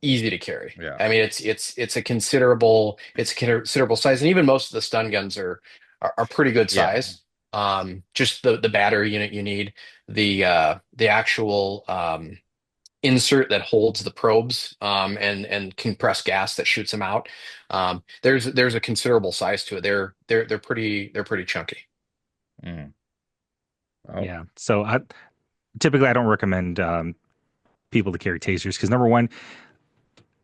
easy to carry. Yeah. I mean, it's a considerable size, and even most of the stun guns are pretty good Yeah. size. Just the battery unit you need, the actual insert that holds the probes, and compressed gas that shoots them out. There's a considerable size to it. They're pretty chunky. Mm. Oh, Yeah. So typically I don't recommend people to carry tasers because number one,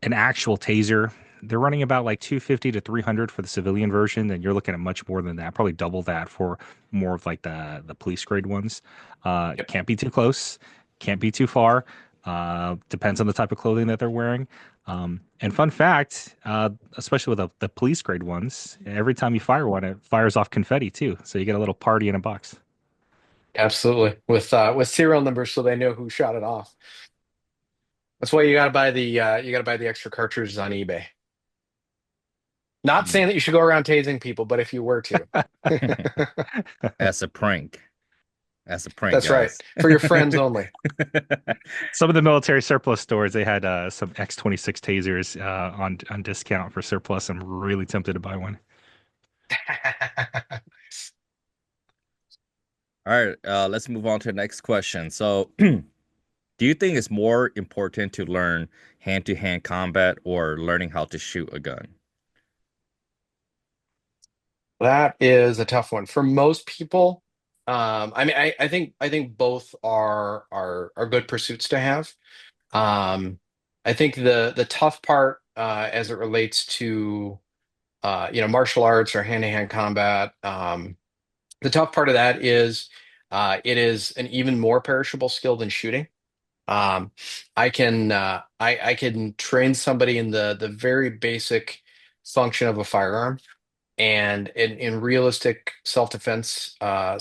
an actual taser, they're running about like 250 to 300 for the civilian version, and you're looking at much more than that, probably double that for more of like the police grade ones. Yep. Can't be too close, can't be too far. Depends on the type of clothing that they're wearing. And fun fact, especially with the police grade ones, every time you fire one, it fires off confetti too. So you get a little party in a box. Absolutely. With serial numbers, so they know who shot it off. That's why you gotta buy the extra cartridges on eBay. Not mm. saying that you should go around tasing people, but if you were to. That's a prank. That's a prank, That's right. guys. For your friends only. Some of the military surplus stores, they had some X26 tasers on discount for surplus. I'm really tempted to buy one. All right, let's move on to the next question. So, do you think it's more important to learn hand-to-hand combat or learning how to shoot a gun? That is a tough one for most people. I mean, I think both are good pursuits to have. Um, I think the tough part, as it relates to martial arts or hand-to-hand combat, the tough part of that is it is an even more perishable skill than shooting. Um, I can train somebody in the very basic function of a firearm, and in realistic self-defense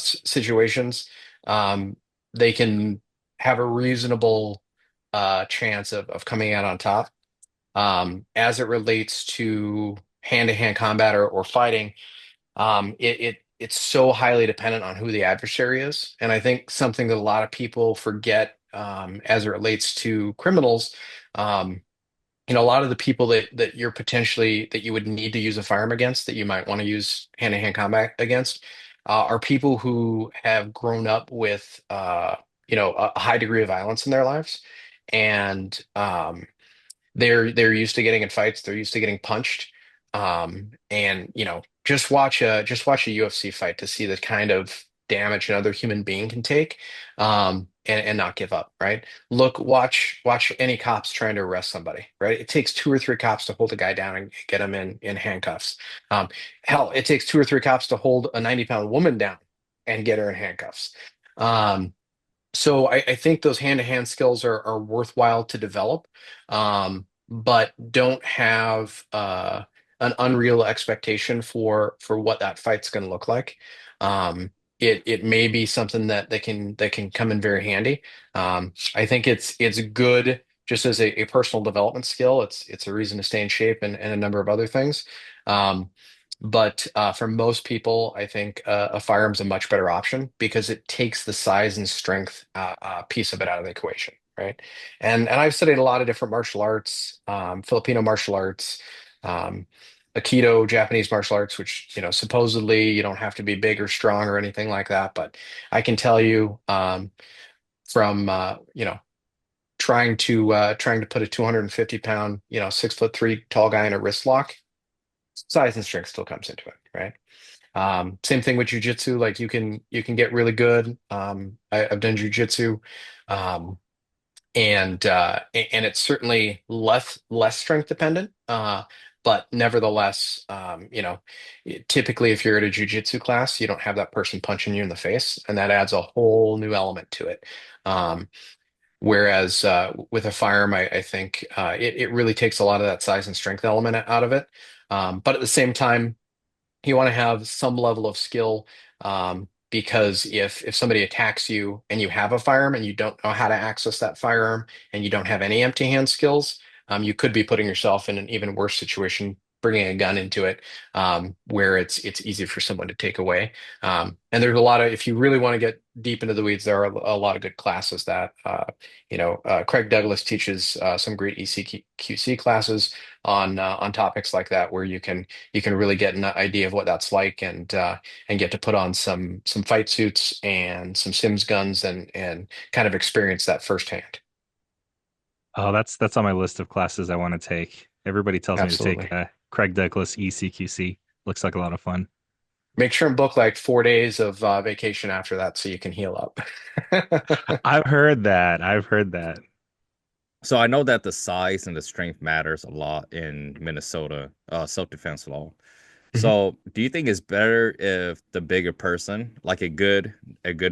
situations, um, they can have a reasonable chance of coming out on top. As it relates to hand-to-hand combat or fighting, it's so highly dependent on who the adversary is, and I think something that a lot of people forget, as it relates to criminals. Um, a lot of the people that you would need to use a firearm against, that you might want to use hand-to-hand combat against, are people who have grown up with a high degree of violence in their lives, and they're used to getting in fights. They're used to getting punched. And just watch a UFC fight to see the kind of damage another human being can take, and not give up, right? Watch any cops trying to arrest somebody, right? It takes two or three cops to hold a guy down and get him in handcuffs. Um, Hell, it takes two or three cops to hold a 90-pound woman down and get her in handcuffs. Um, so I think those hand-to-hand skills are worthwhile to develop, but don't have an unreal expectation for what that fight's going to look like. It may be something that can come in very handy. I think it's good just as a personal development skill. It's a reason to stay in shape and a number of other things. Um, but for most people, I think a firearm's a much better option because it takes the size and strength piece of it out of the equation, right? And I've studied a lot of different martial arts, Filipino martial arts, um, Aikido, Japanese martial arts, which supposedly you don't have to be big or strong or anything like that. But I can tell you from trying to put a 250 pound 6'3" tall guy in a wrist lock, size and strength still comes into it, right? Same thing with jujitsu. Like you can get really good. I've done jujitsu, um, and it's certainly less strength dependent. But nevertheless, typically if you're at a jujitsu class, you don't have that person punching you in the face, and that adds a whole new element to it. Um, Whereas with a firearm, I think it really takes a lot of that size and strength element out of it. But at the same time, you want to have some level of skill, because if somebody attacks you and you have a firearm and you don't know how to access that firearm and you don't have any empty hand skills, you could be putting yourself in an even worse situation bringing a gun into it, where it's easy for someone to take away. And there's a lot of, if you really want to get deep into the weeds, there are a lot of good classes that Craig Douglas teaches some great ECQC classes on topics like that, where you can really get an idea of what that's like, and get to put on some fight suits and some Sims guns and kind of experience that firsthand. Oh, that's on my list of classes I want to take. Everybody tells me to take Absolutely. Craig Douglas ECQC. Looks like a lot of fun. Make sure and book like 4 days of vacation after that so you can heal up. I've heard that. I've heard that. So I know that the size and the strength matters a lot in Minnesota self-defense law. Mhm. So do you think it's better if the bigger person, like a good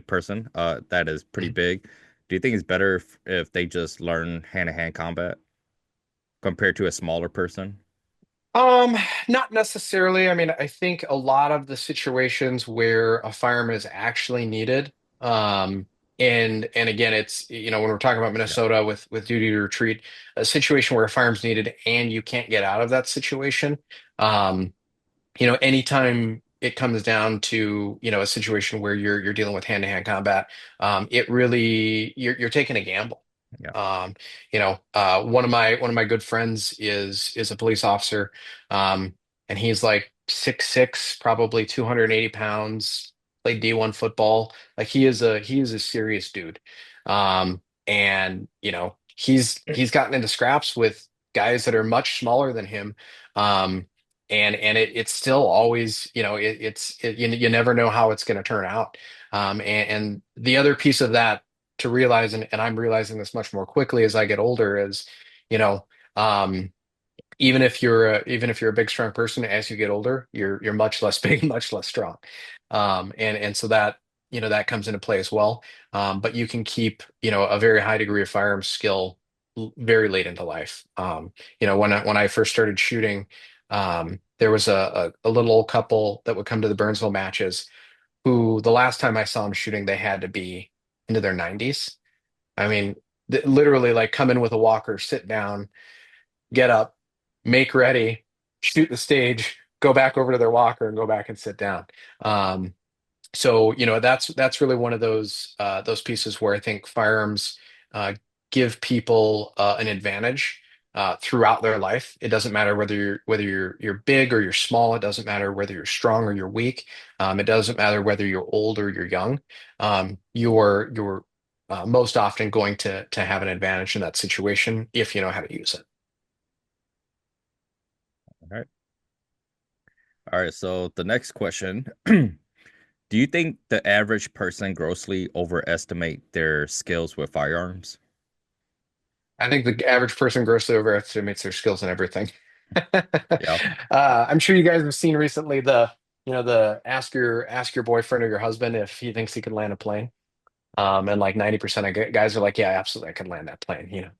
person, that is pretty big, do you think it's better if they just learn hand-to-hand combat compared to a smaller person? Um, Not necessarily. I mean, I think a lot of the situations where a firearm is actually needed, and again, it's when we're talking about Yeah. Minnesota with duty to retreat, a situation where a firearm's needed and you can't get out of that situation. Um, Anytime it comes down to a situation where you're dealing with hand-to-hand combat, it really you're taking a gamble. Yeah. One of my good friends is a police officer, um, and he's like 6'6", probably 280 pounds, played D1 football. Like he is a serious dude, and he's gotten into scraps with guys that are much smaller than him, and it's still always you never know how it's going to turn out, and the other piece of that to realize, and I'm realizing this much more quickly as I get older, is you know um, even if you're a big strong person, as you get older, you're much less big, much less strong, and so that comes into play as well. But you can keep a very high degree of firearms skill very late into life. When I first started shooting, there was a little old couple that would come to the Burnsville matches, who the last time I saw them shooting, they had to be into their 90s. I mean, literally like come in with a walker, sit down, get up, make ready, shoot the stage, go back over to their walker and go back and sit down. Um, so that's really one of those pieces where I think firearms uh, give people an advantage throughout their life. It doesn't matter whether you're big or you're small. It doesn't matter whether you're strong or you're weak. It doesn't matter whether you're old or you're young. You're most often going to have an advantage in that situation if you know how to use it. All right. All right, so the next question. Do you think the average person grossly overestimate their skills with firearms? I think the average person grossly overestimates their skills in everything. Yeah. I'm sure you guys have seen recently the ask your boyfriend or your husband if he thinks he can land a plane. And like 90% of guys are like, yeah, absolutely, I can land that plane.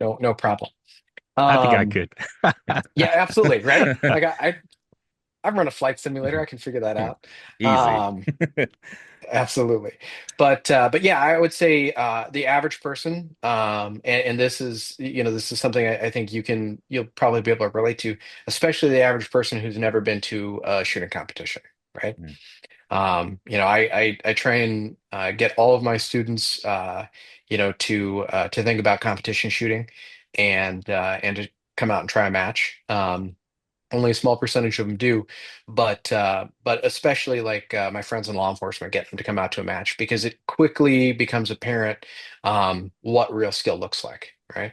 No problem. I think I Um, could. yeah, absolutely, right? Like I've run a flight simulator. I can figure that out. Easy. Um, Absolutely. But yeah, I would say the average person, and this is, this is something I think you'll probably be able to relate to, especially the average person who's never been to a shooting competition, right? Mm, I try and get all of my students, to think about competition shooting and to come out and try a match. Only a small percentage of them do, but especially like my friends in law enforcement, get them to come out to a match because it quickly becomes apparent what real skill looks like, right?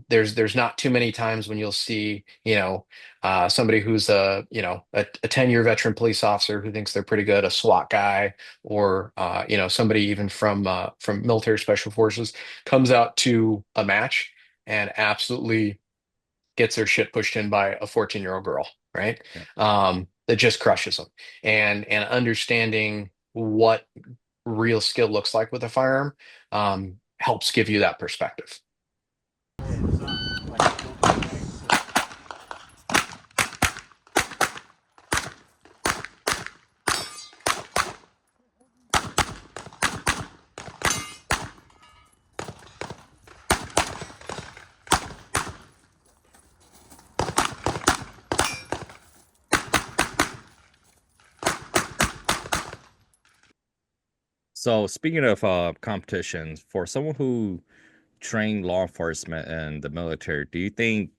There's not too many times when you'll see somebody who's a 10-year veteran police officer who thinks they're pretty good, a SWAT guy, or somebody even from military special forces comes out to a match and absolutely gets their shit pushed in by a 14-year-old girl, right? yeah. That just crushes them. And understanding what real skill looks like with a firearm helps give you that perspective. So speaking of competitions, for someone who trained law enforcement and the military, do you think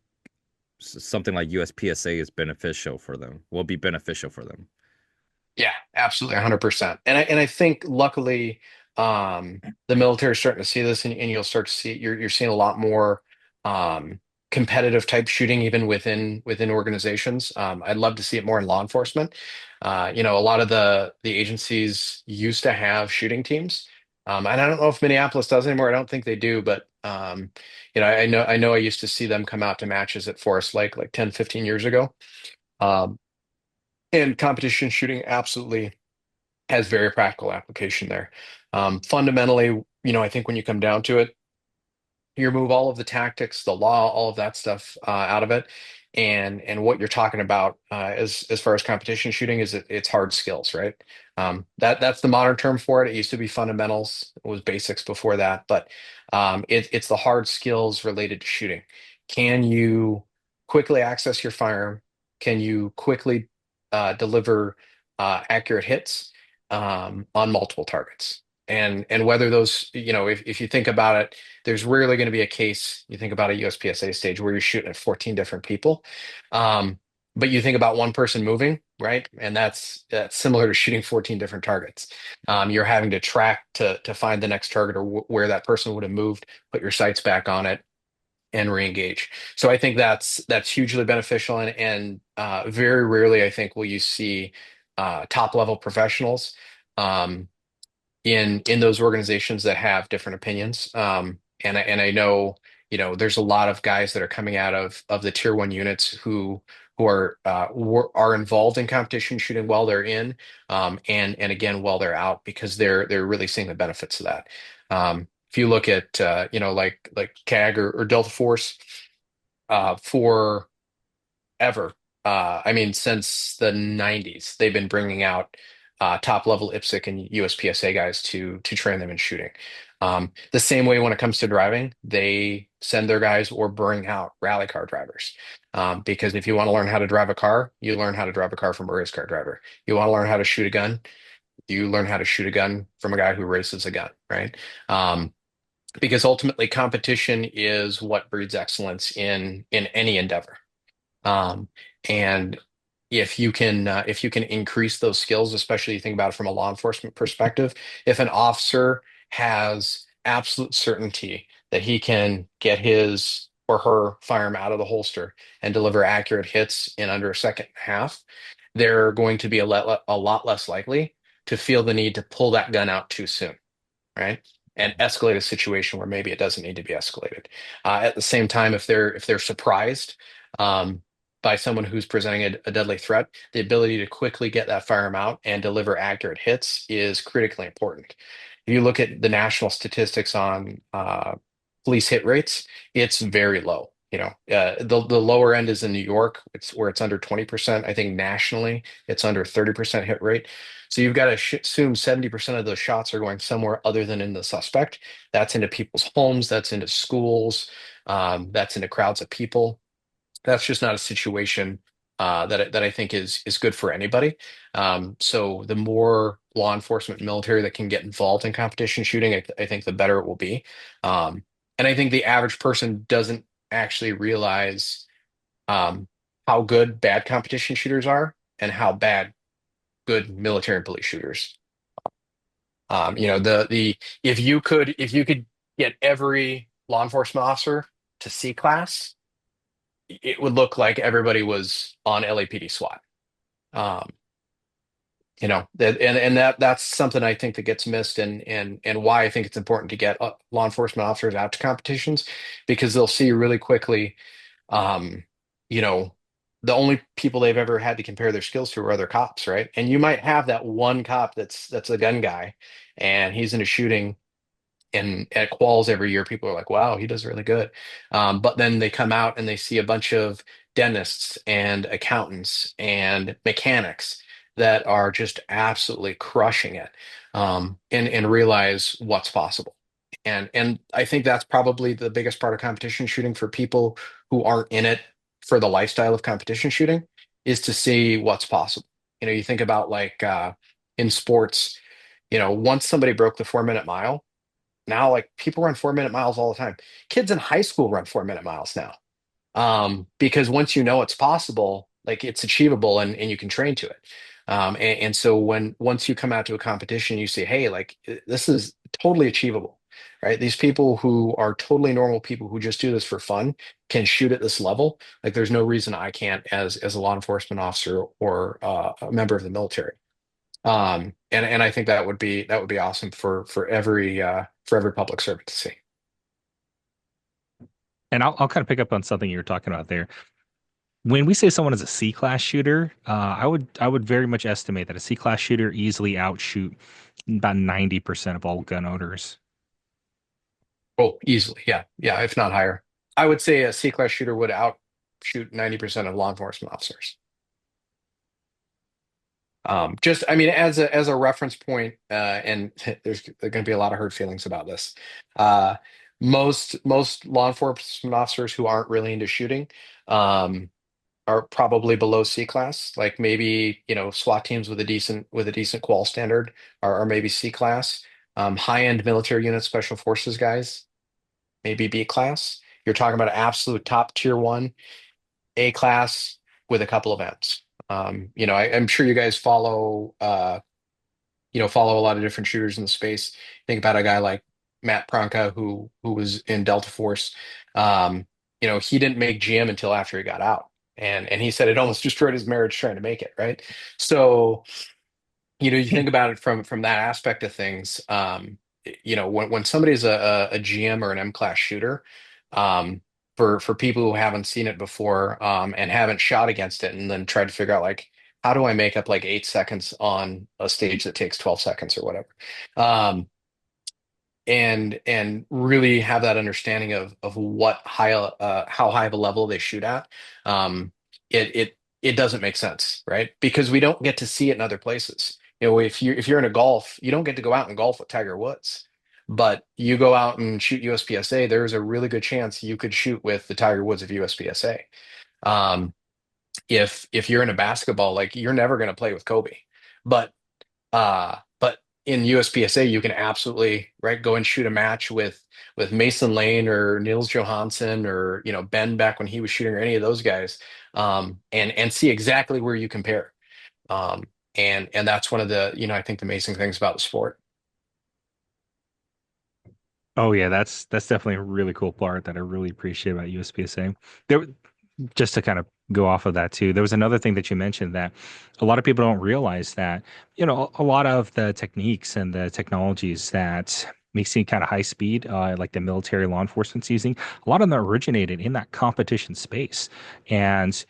something like USPSA is beneficial for them? Will be beneficial for them? Yeah, absolutely, 100%. And I think luckily the military is starting to see this, and you'll start to see you're seeing a lot more competitive type shooting even within organizations. I'd love to see it more in law enforcement. A lot of the agencies used to have shooting teams. And I don't know if Minneapolis does anymore. I don't think they do, but I know I used to see them come out to matches at Forest Lake like 10, 15 years ago. Um, and competition shooting absolutely has very practical application there. Fundamentally, I think when you come down to it, you remove all of the tactics, the law, all of that stuff out of it, and what you're talking about as far as competition shooting is it's hard skills, right? That's the modern term for it. It used to be fundamentals, it was basics before that, but it's the hard skills related to shooting. Can you quickly access your firearm? Can you quickly deliver accurate hits on multiple targets? And whether those, if you think about it, there's rarely going to be a case, you think about a USPSA stage where you're shooting at 14 different people. Um, but you think about one person moving, right? And that's similar to shooting 14 different targets. You're having to track to find the next target or where that person would have moved, put your sights back on it and re-engage. So I think that's hugely beneficial, and very rarely I think will you see top level professionals um, in those organizations that have different opinions. And I know, there's a lot of guys that are coming out of the tier one units who are involved in competition shooting while they're in, and again while they're out because they're really seeing the benefits of that. If you look at like CAG or Delta Force for ever. I mean, since the 90s, they've been bringing out top level IPSC and USPSA guys to train them in shooting. The same way when it comes to driving, they send their guys or bring out rally car drivers. Because if you want to learn how to drive a car, you learn how to drive a car from a race car driver. You want to learn how to shoot a gun, you learn how to shoot a gun from a guy who races a gun, right? Because ultimately, competition is what breeds excellence in any endeavor. Um, and if you can increase those skills, especially you think about it from a law enforcement perspective, if an officer has absolute certainty that he can get his or her firearm out of the holster and deliver accurate hits in under a second and a half, they're going to be a lot less likely to feel the need to pull that gun out too soon, right? And escalate a situation where maybe it doesn't need to be escalated. At the same time, if they're surprised by someone who's presenting a deadly threat, the ability to quickly get that firearm out and deliver accurate hits is critically important. If you look at the national statistics on police hit rates, it's very low. The lower end is in New York, where it's under 20%. I think nationally, it's under 30% hit rate. So you've got to assume 70% of those shots are going somewhere other than in the suspect. That's into people's homes, that's into schools, that's into crowds of people. That's just not a situation that I think is good for anybody. So the more law enforcement and military that can get involved in competition shooting, I think the better it will be. And I think the average person doesn't actually realize um, how good bad competition shooters are and how bad good military and police shooters. The if you could get every law enforcement officer to C class, it would look like everybody was on LAPD SWAT. Um, that's something I think that gets missed, and why I think it's important to get law enforcement officers out to competitions, because they'll see really quickly. Um, you know, the only people they've ever had to compare their skills to are other cops, right? And you might have that one cop that's a gun guy, and he's into shooting. And at quals every year, people are like, wow, he does really good. But then they come out and they see a bunch of dentists and accountants and mechanics that are just absolutely crushing it, and realize what's possible. And I think that's probably the biggest part of competition shooting for people who aren't in it for the lifestyle of competition shooting, is to see what's possible. You think about like in sports, once somebody broke the 4 minute mile, now, like, people run 4 minute miles all the time. Kids in high school run 4 minute miles now. Because once you know it's possible, like, it's achievable, and you can train to it. And so once you come out to a competition, you say, hey, like, this is totally achievable, right? These people who are totally normal people who just do this for fun can shoot at this level. Like, there's no reason I can't, as a law enforcement officer or a member of the military. And I think that would be awesome for every public servant to see. And I'll kind of pick up on something you were talking about there. When we say someone is a C class shooter, I would very much estimate that a C class shooter easily outshoot about 90% of all gun owners. Oh, easily, yeah, yeah, if not higher. I would say a C-class shooter would outshoot 90% of law enforcement officers. Just, I mean, as a reference point, and there's going to be a lot of hurt feelings about this. Uh, most law enforcement officers who aren't really into shooting, um, are probably below C class. Like, maybe, SWAT teams with a decent qual standard are maybe C class. High-end military unit special forces guys, maybe B class. You're talking about absolute top tier one, A class with a couple of M's. I'm sure you guys follow a lot of different shooters in the space. Think about a guy like Matt Pronka, who was in Delta Force. He didn't make GM until after he got out, and he said it almost destroyed his marriage trying to make it, right? So, you think about it from that aspect of things. When somebody's a GM or an M class shooter, um, for people who haven't seen it before, and haven't shot against it, and then tried to figure out, like, how do I make up like 8 seconds on a stage that takes 12 seconds or whatever, um, and really have that understanding of how high of a level they shoot at. um, it doesn't make sense, right? Because we don't get to see it in other places. If you're in a golf, you don't get to go out and golf with Tiger Woods, but you go out and shoot USPSA, there's a really good chance you could shoot with the Tiger Woods of USPSA. Um, if you're in a basketball, like, you're never going to play with Kobe, but in USPSA, you can absolutely, right, go and shoot a match with Mason Lane or Niels Johansson, or Ben back when he was shooting, or any of those guys, and see exactly where you compare. Um, and that's one of the, I think, the amazing things about the sport. Oh yeah, that's definitely a really cool part that I really appreciate about USPSA. There just to kind of go off of that too, there was another thing that you mentioned that a lot of people don't realize that, a lot of the techniques and the technologies that makes it kind of high speed, like the military law enforcement's using, a lot of them originated in that competition space. And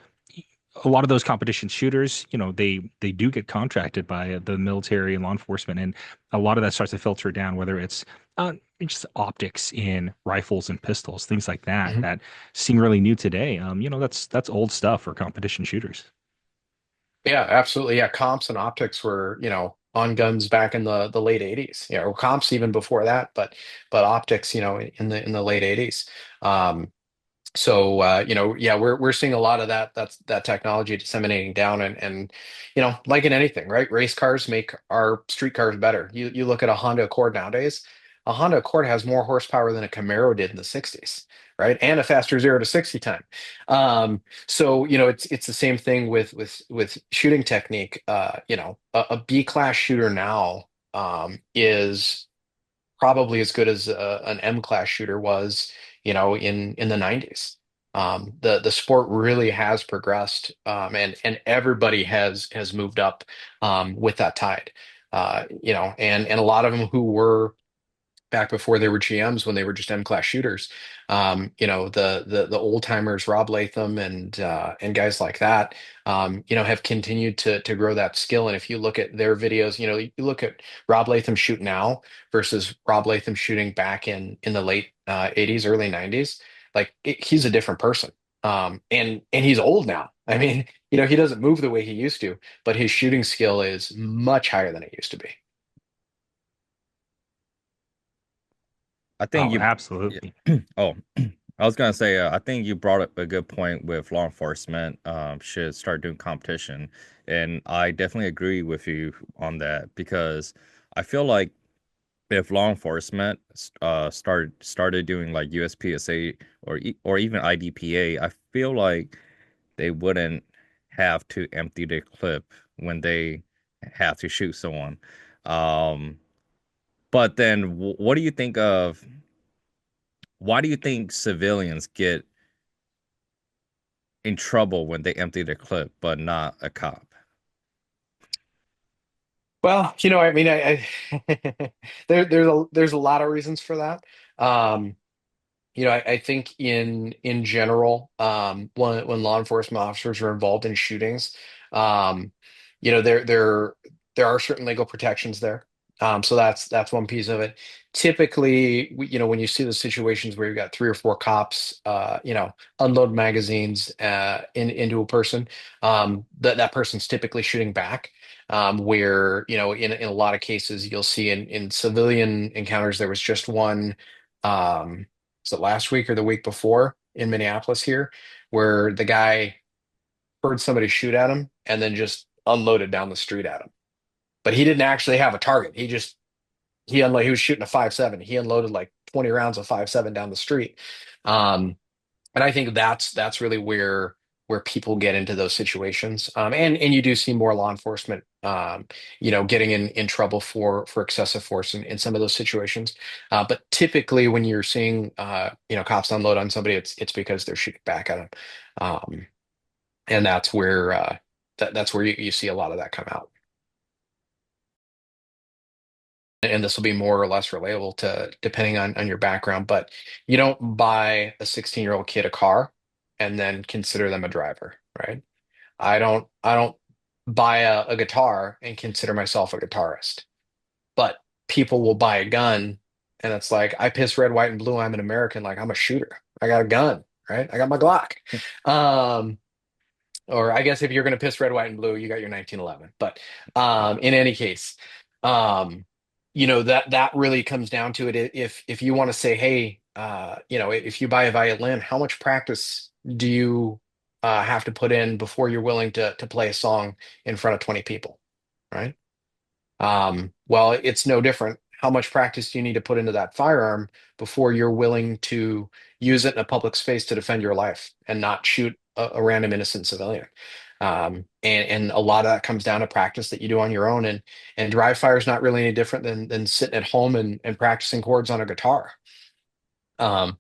a lot of those competition shooters, they do get contracted by the military and law enforcement, and a lot of that starts to filter down, whether it's just optics in rifles and pistols, things like that, Mhm. that seem really new today. That's old stuff for competition shooters. Yeah, absolutely. Yeah, comps and optics were, on guns back in the late 80s. Yeah, or comps even before that, but optics, in the late 80s. Um, yeah, we're seeing a lot of that technology disseminating down, and like in anything, right? Race cars make our street cars better. You look at a Honda Accord nowadays. A Honda Accord has more horsepower than a Camaro did in the 60s, right? And a faster 0 to 60 time. It's the same thing with shooting technique. A B class shooter now is probably as good as an M class shooter was, in the 90s. The sport really has progressed, and everybody has moved up with that tide. And a lot of them who were back before they were GMs, when they were just M class shooters. The old timers, Rob Latham and guys like that, have continued to grow that skill. And if you look at their videos, you look at Rob Latham shoot now versus Rob Latham shooting back in the late 80s, early 90s. Like he's a different person. And he's old now. I mean, he doesn't move the way he used to, but his shooting skill is much higher than it used to be. I think Oh, you, yeah. absolutely. Oh, I was gonna say, I think you brought up a good point with law enforcement, should start doing competition, and I definitely agree with you on that because I feel like if law enforcement started doing like USPSA or even IDPA, I feel like they wouldn't have to empty their clip when they have to shoot someone. Um, but then, what do you think of? Why do you think civilians get in trouble when they empty their clip, but not a cop? Well, I mean, there's a lot of reasons for that. Um, I think in general, when law enforcement officers are involved in shootings, um, there are certain legal protections there. So that's one piece of it. Typically, when you see the situations where you've got three or four cops, unload magazines into a person, that person's typically shooting back. Where in a lot of cases you'll see in civilian encounters, there was just one. Was it last week or the week before in Minneapolis here, where the guy heard somebody shoot at him and then just unloaded down the street at him. But he didn't actually have a target. He was shooting a 5.7. He unloaded like 20 rounds of 5.7 down the street. Um, and I think that's really where people get into those situations. And you do see more law enforcement, getting in trouble for excessive force in some of those situations. But typically, when you're seeing, cops unload on somebody, it's because they're shooting back at them, and that's where you see a lot of that come out. And this will be more or less relatable to depending on your background, but you don't buy a 16-year-old kid a car and then consider them a driver, right? I don't buy a guitar and consider myself a guitarist. But people will buy a gun and it's like, I piss red, white, and blue, I'm an American, like I'm a shooter. I got a gun, right? I got my Glock. Um, or I guess if you're gonna piss red, white, and blue, you got your 1911. But in any case, um, that really comes down to it. If you want to say, hey, if you buy a violin, how much practice do you have to put in before you're willing to play a song in front of 20 people, right? Well, it's no different. How much practice do you need to put into that firearm before you're willing to use it in a public space to defend your life and not shoot a random innocent civilian? And a lot of that comes down to practice that you do on your own. And dry fire is not really any different than sitting at home and practicing chords on a guitar. Um,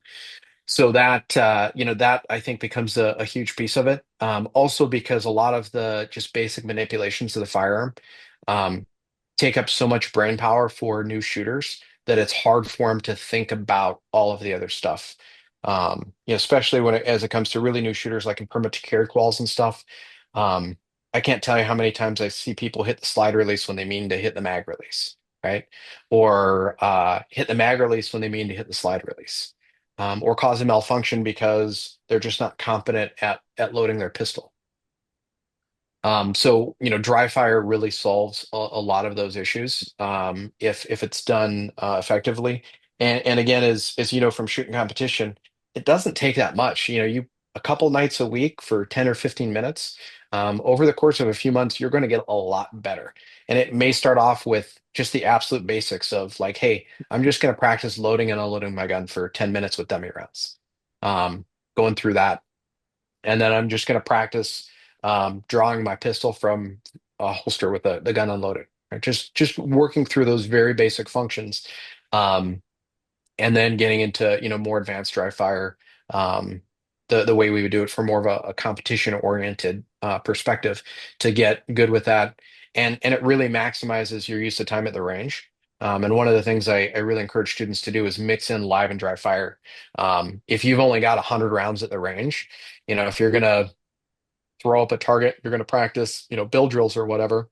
So that that I think becomes a huge piece of it. Also because a lot of the just basic manipulations of the firearm um, take up so much brain power for new shooters that it's hard for them to think about all of the other stuff. Especially as it comes to really new shooters like in permit to carry quals and stuff. Um, I can't tell you how many times I see people hit the slide release when they mean to hit the mag release, right? Or hit the mag release when they mean to hit the slide release, or cause a malfunction because they're just not competent at loading their pistol. Dry fire really solves a lot of those issues if it's done effectively. And again, as you know from shooting competition, it doesn't take that much. You a couple nights a week for 10 or 15 minutes. Over the course of a few months, you're going to get a lot better. And it may start off with just the absolute basics of like, hey, I'm just going to practice loading and unloading my gun for 10 minutes with dummy rounds. Um, Going through that, and then I'm just going to practice drawing my pistol from a holster with the gun unloaded. Right? Just working through those very basic functions, um, and then getting into more advanced dry fire, um, the way we would do it for more of a competition oriented perspective to get good with that, and it really maximizes your use of time at the range. And one of the things I really encourage students to do is mix in live and dry fire. If you've only got 100 rounds at the range, if you're gonna throw up a target, you're gonna practice, bill drills or whatever,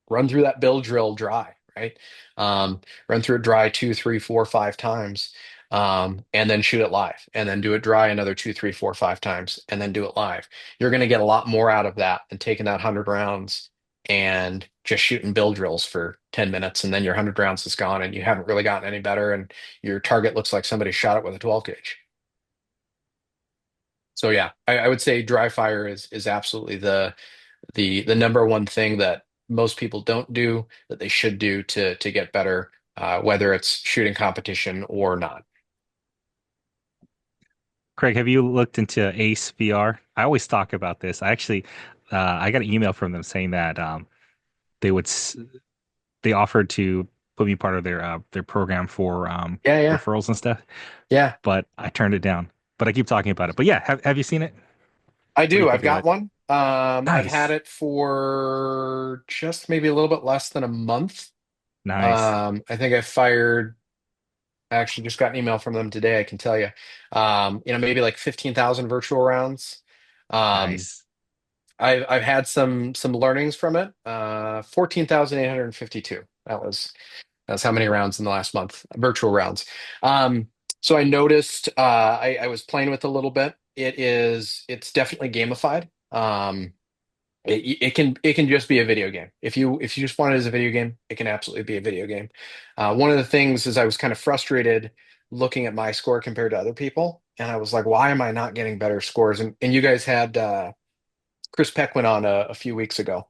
run through that build drill dry, right? Run through it dry two, three, four, 5 times, and then shoot it live, and then do it dry another two, three, four, 5 times, and then do it live. You're going to get a lot more out of that than taking that 100 rounds and just shooting build drills for 10 minutes, and then your 100 rounds is gone, and you haven't really gotten any better, and your target looks like somebody shot it with a 12 gauge. So yeah, I would say dry fire is absolutely the number one thing that most people don't do that they should do to get better, whether it's shooting competition or not. Craig, have you looked into Ace VR? I always talk about this. I got an email from them saying that they would they offered to put me part of their program for Yeah, yeah, referrals and stuff, yeah. but I turned it down. But I keep talking about it. But yeah, have you seen it? I What do you do. I've think of got it? one. I've had Nice, it for just maybe a little bit less than a month. nice, I think I fired. I actually just got an email from them today. I can tell you, maybe like 15,000 virtual rounds. Um, nice. I've had some learnings from it. 14,852. That's how many rounds in the last month, virtual rounds. So I noticed I was playing with it a little bit. It's definitely gamified. It can just be a video game. If you just want it as a video game, it can absolutely be a video game. One of the things is I was kind of frustrated looking at my score compared to other people, and I was like, why am I not getting better scores? And you guys had Chris Peck went on a few weeks ago,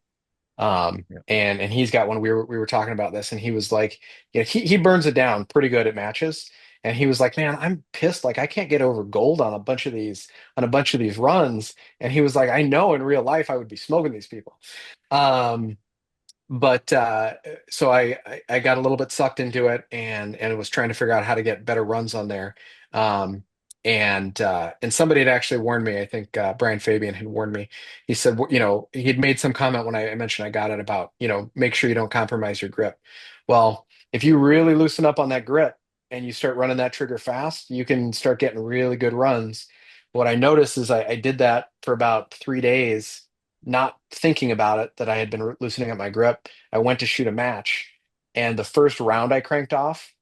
Yeah. and he's got one. We were talking about this, and he was like, he burns it down pretty good at matches, and he was like, man, I'm pissed. Like I can't get over gold on a bunch of these runs, and he was like, I know in real life I would be smoking these people. Um, but so I got a little bit sucked into it and was trying to figure out how to get better runs on there. Um, and somebody had actually warned me. I think Brian Fabian had warned me. He said, he'd made some comment when I mentioned I got it about, make sure you don't compromise your grip. Well, if you really loosen up on that grip and you start running that trigger fast, you can start getting really good runs. What I noticed is I did that for about 3 days, not thinking about it that I had been loosening up my grip. I went to shoot a match, and the first round I cranked off,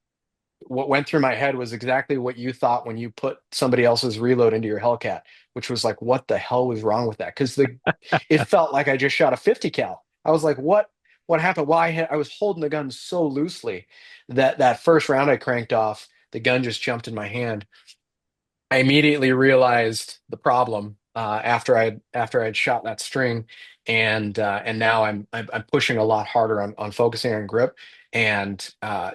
what went through my head was exactly what you thought when you put somebody else's reload into your Hellcat, which was like, what the hell was wrong with that? Because it felt like I just shot a 50 cal. I was like, what happened? Well, I was holding the gun so loosely that first round I cranked off, the gun just jumped in my hand. I immediately realized the problem after I'd shot that string, and now I'm pushing a lot harder on focusing on grip. And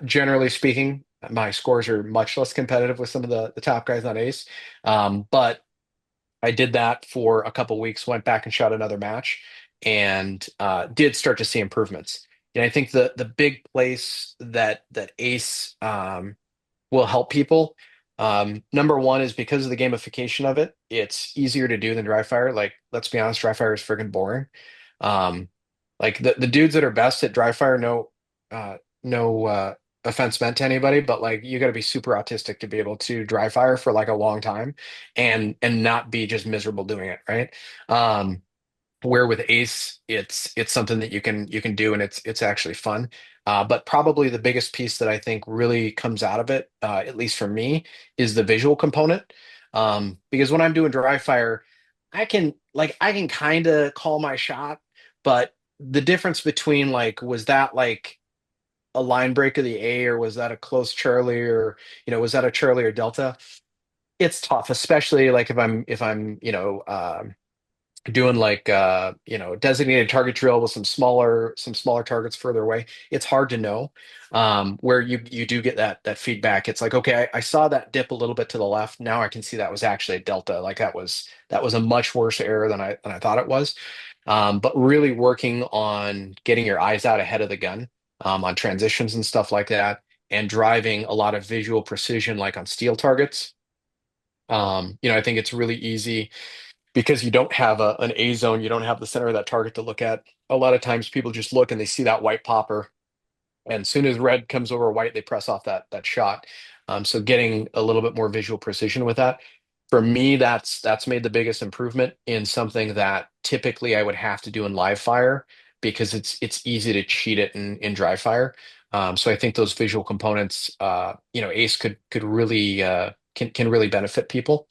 generally speaking, my scores are much less competitive with some of the top guys on Ace. But I did that for a couple weeks, went back and shot another match, and did start to see improvements. And I think the big place that Ace will help people. Number one is because of the gamification of it, it's easier to do than dry fire. Like, let's be honest, dry fire is freaking boring. Um, like the dudes that are best at dry fire, no offense meant to anybody, but like you got to be super autistic to be able to dry fire for like a long time and not be just miserable doing it, right? Um, where with Ace, it's something that you can do, and it's actually fun. But probably the biggest piece that I think really comes out of it, at least for me, is the visual component. Because when I'm doing dry fire, I can kind of call my shot, but the difference between like was that like a line break of the A, or was that a close Charlie, or was that a Charlie or Delta? It's tough, especially like if I'm doing like designated target drill with some smaller targets further away. It's hard to know, where you do get that feedback. It's like, okay, I saw that dip a little bit to the left, now I can see that was actually a delta. Like that was a much worse error than I thought it was. But really working on getting your eyes out ahead of the gun, on transitions and stuff like that, and driving a lot of visual precision like on steel targets. I think it's really easy because you don't have an A zone, you don't have the center of that target to look at. A lot of times people just look and they see that white popper, and as soon as red comes over white, they press off that shot. So getting a little bit more visual precision with that, for me, that's made the biggest improvement in something that typically I would have to do in live fire because it's easy to cheat it in dry fire. So I think those visual components, Ace could really can really benefit people,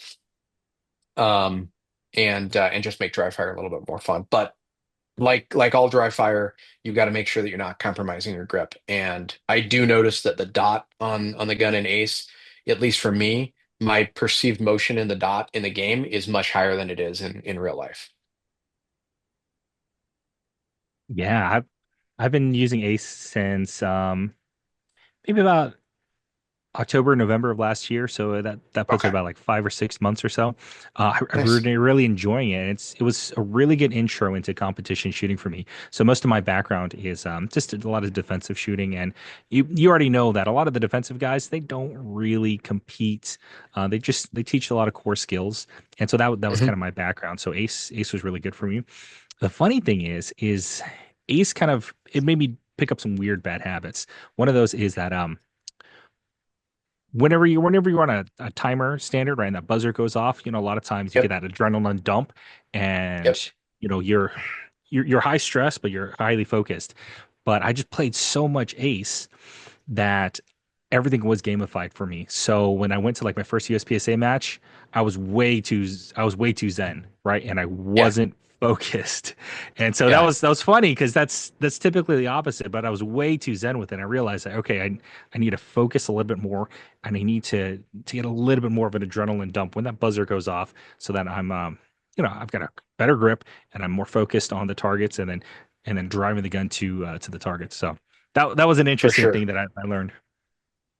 um, and just make dry fire a little bit more fun. But like all dry fire, you've got to make sure that you're not compromising your grip. And I do notice that the dot on the gun in Ace, at least for me, my perceived motion in the dot in the game is much higher than it is in real life. Yeah, I've been using Ace since maybe about October, November of last year. So that puts it Okay, about like 5 or 6 months or so. I'm nice. really enjoying it. It was a really good intro into competition shooting for me. So most of my background is just a lot of defensive shooting, and you already know that a lot of the defensive guys, they don't really compete. They teach a lot of core skills, and so that was Mhm. kind of my background. So Ace was really good for me. The funny thing is Ace kind of it made me pick up some weird bad habits. One of those is that whenever you're on a timer standard, right, and that buzzer goes off, a lot of times you get Yep, that adrenaline dump, yep, and you're high stress, but you're highly focused. But I just played so much Ace that everything was gamified for me. So when I went to like my first USPSA match, I was way too zen, right? And I yeah, wasn't focused. And so yeah, that was funny because that's typically the opposite, but I was way too zen with it. I realized that okay, I need to focus a little bit more, and I need to get a little bit more of an adrenaline dump when that buzzer goes off so that I'm I've got a better grip and I'm more focused on the targets and then driving the gun to the targets. So that was an for interesting sure. thing that I learned.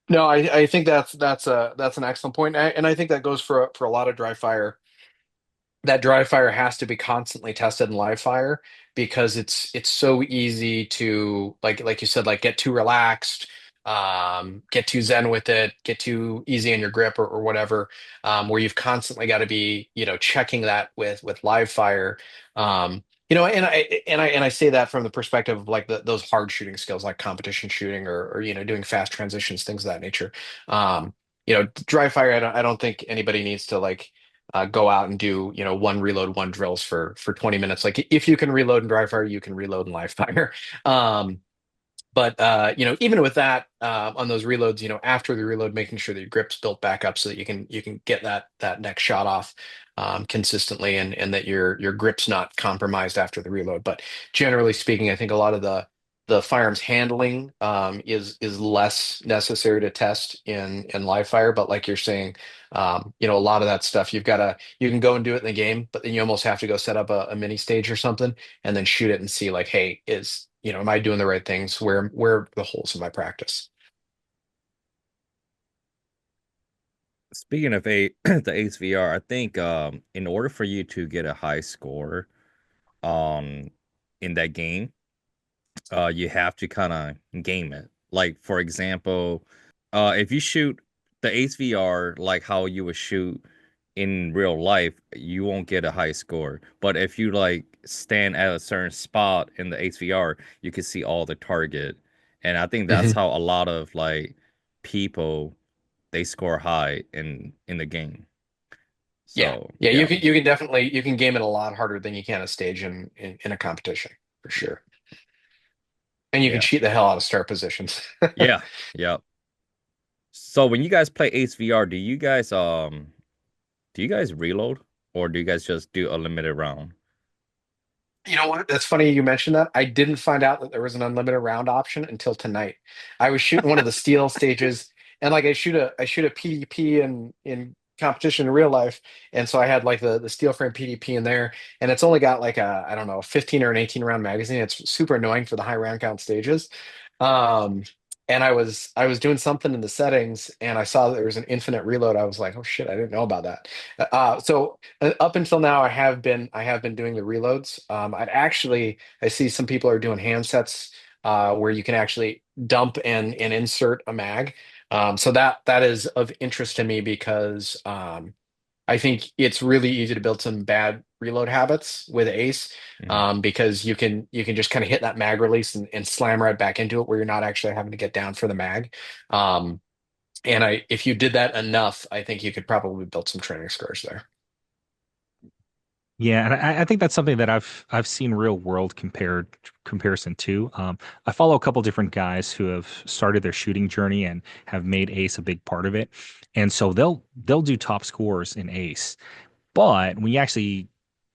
No, I think that's an excellent point, and I think that goes for a lot of dry fire. That dry fire has to be constantly tested in live fire because it's so easy to like you said, like get too relaxed, get too zen with it, get too easy in your grip, or whatever, where you've constantly got to be checking that with live fire. And I say that from the perspective of like those hard shooting skills like competition shooting, or doing fast transitions, things of that nature. Dry fire, I don't think anybody needs to like go out and do one reload, one drills for 20 minutes. Like if you can reload in dry fire, you can reload in live fire. um but even with that, on those reloads, after the reload, making sure that your grip's built back up so that you can get that next shot off consistently, and that your grip's not compromised after the reload. But generally speaking, I think a lot of the firearms handling is less necessary to test in live fire. But like you're saying, a lot of that stuff you can go and do it in the game, but then you almost have to go set up a mini stage or something and then shoot it and see like, hey, am I doing the right things? Where are the holes in my practice? Speaking of the Ace VR, I think in order for you to get a high score um in that game, you have to kind of game it. Like for example, if you shoot the HVR, like how you would shoot in real life, you won't get a high score. But if you like stand at a certain spot in the HVR, you can see all the target. And I think that's Mhm. how a lot of like people they score high in the game. Yeah. So Yeah, yeah, you can definitely you can game it a lot harder than you can a stage in a competition for sure. And you can yeah, cheat the hell out of start positions. yeah, yeah. So when you guys play HVR, do you guys reload or do you guys just do a limited round? You know what? That's funny you mentioned that. I didn't find out that there was an unlimited round option until tonight. I was shooting one of the steel stages, and like I shoot a PDP in competition in real life, and so I had like the steel frame PDP in there, and it's only got like a I don't know, a 15 or an 18 round magazine. It's super annoying for the high round count stages. Um, and I was doing something in the settings, and I saw that there was an infinite reload. I was like, oh shit, I didn't know about that. Up until now, I have been doing the reloads. I see some people are doing handsets where you can actually dump and insert a mag. So that is of interest to me because I think it's really easy to build some bad reload habits with Ace Mhm. because you can just kind of hit that mag release and slam right back into it where you're not actually having to get down for the mag. Um, and I if you did that enough, I think you could probably build some training scores there. Yeah, and I think that's something that I've seen real world comparison to. I follow a couple different guys who have started their shooting journey and have made Ace a big part of it, and so they'll do top scores in Ace. But when you actually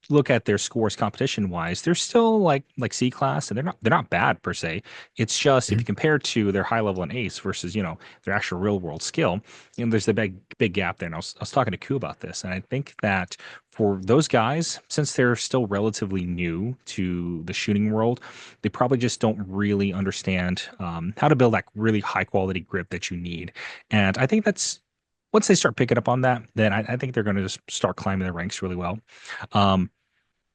look at their scores competition wise, they're still like C class, and they're not bad per se. It's just if you Mhm. compare to their high level in Ace versus their actual real world skill, there's a big gap there. And I was talking to Ku about this, and I think that for those guys, since they're still relatively new to the shooting world, they probably just don't really understand how to build that really high quality grip that you need. And I think that's once they start picking up on that, then I think they're going to just start climbing the ranks really well. Um,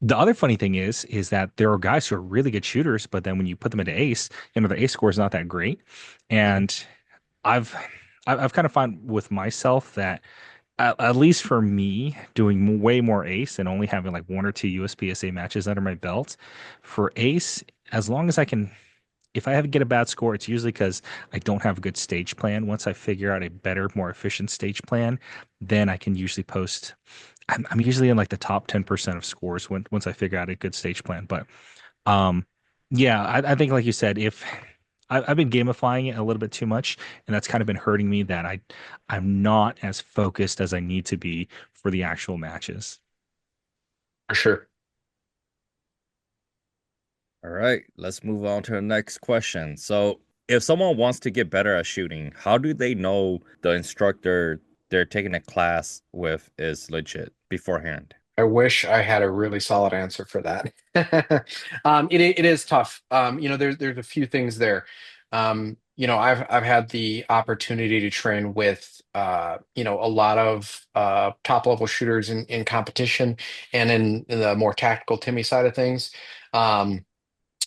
the other funny thing is that there are guys who are really good shooters, but then when you put them into ace, their ace score is not that great. Mhm. And I've I've kind of found with myself that at least for me, doing way more ace and only having like one or two USPSA matches under my belt, for ace, as long as I can, if I have to get a bad score, it's usually because I don't have a good stage plan. Once I figure out a better, more efficient stage plan, then I can usually post. I'm usually in like the top 10% of scores once I figure out a good stage plan. But um, yeah, I think like you said, if I've been gamifying it a little bit too much, and that's kind of been hurting me that I'm not as focused as I need to be for the actual matches. For sure. All right, let's move on to the next question. So, if someone wants to get better at shooting, how do they know the instructor they're taking a class with is legit beforehand? I wish I had a really solid answer for that. It is tough. There's a few things there. I've had the opportunity to train with a lot of top level shooters in competition and in the more tactical Timmy side of things. Um,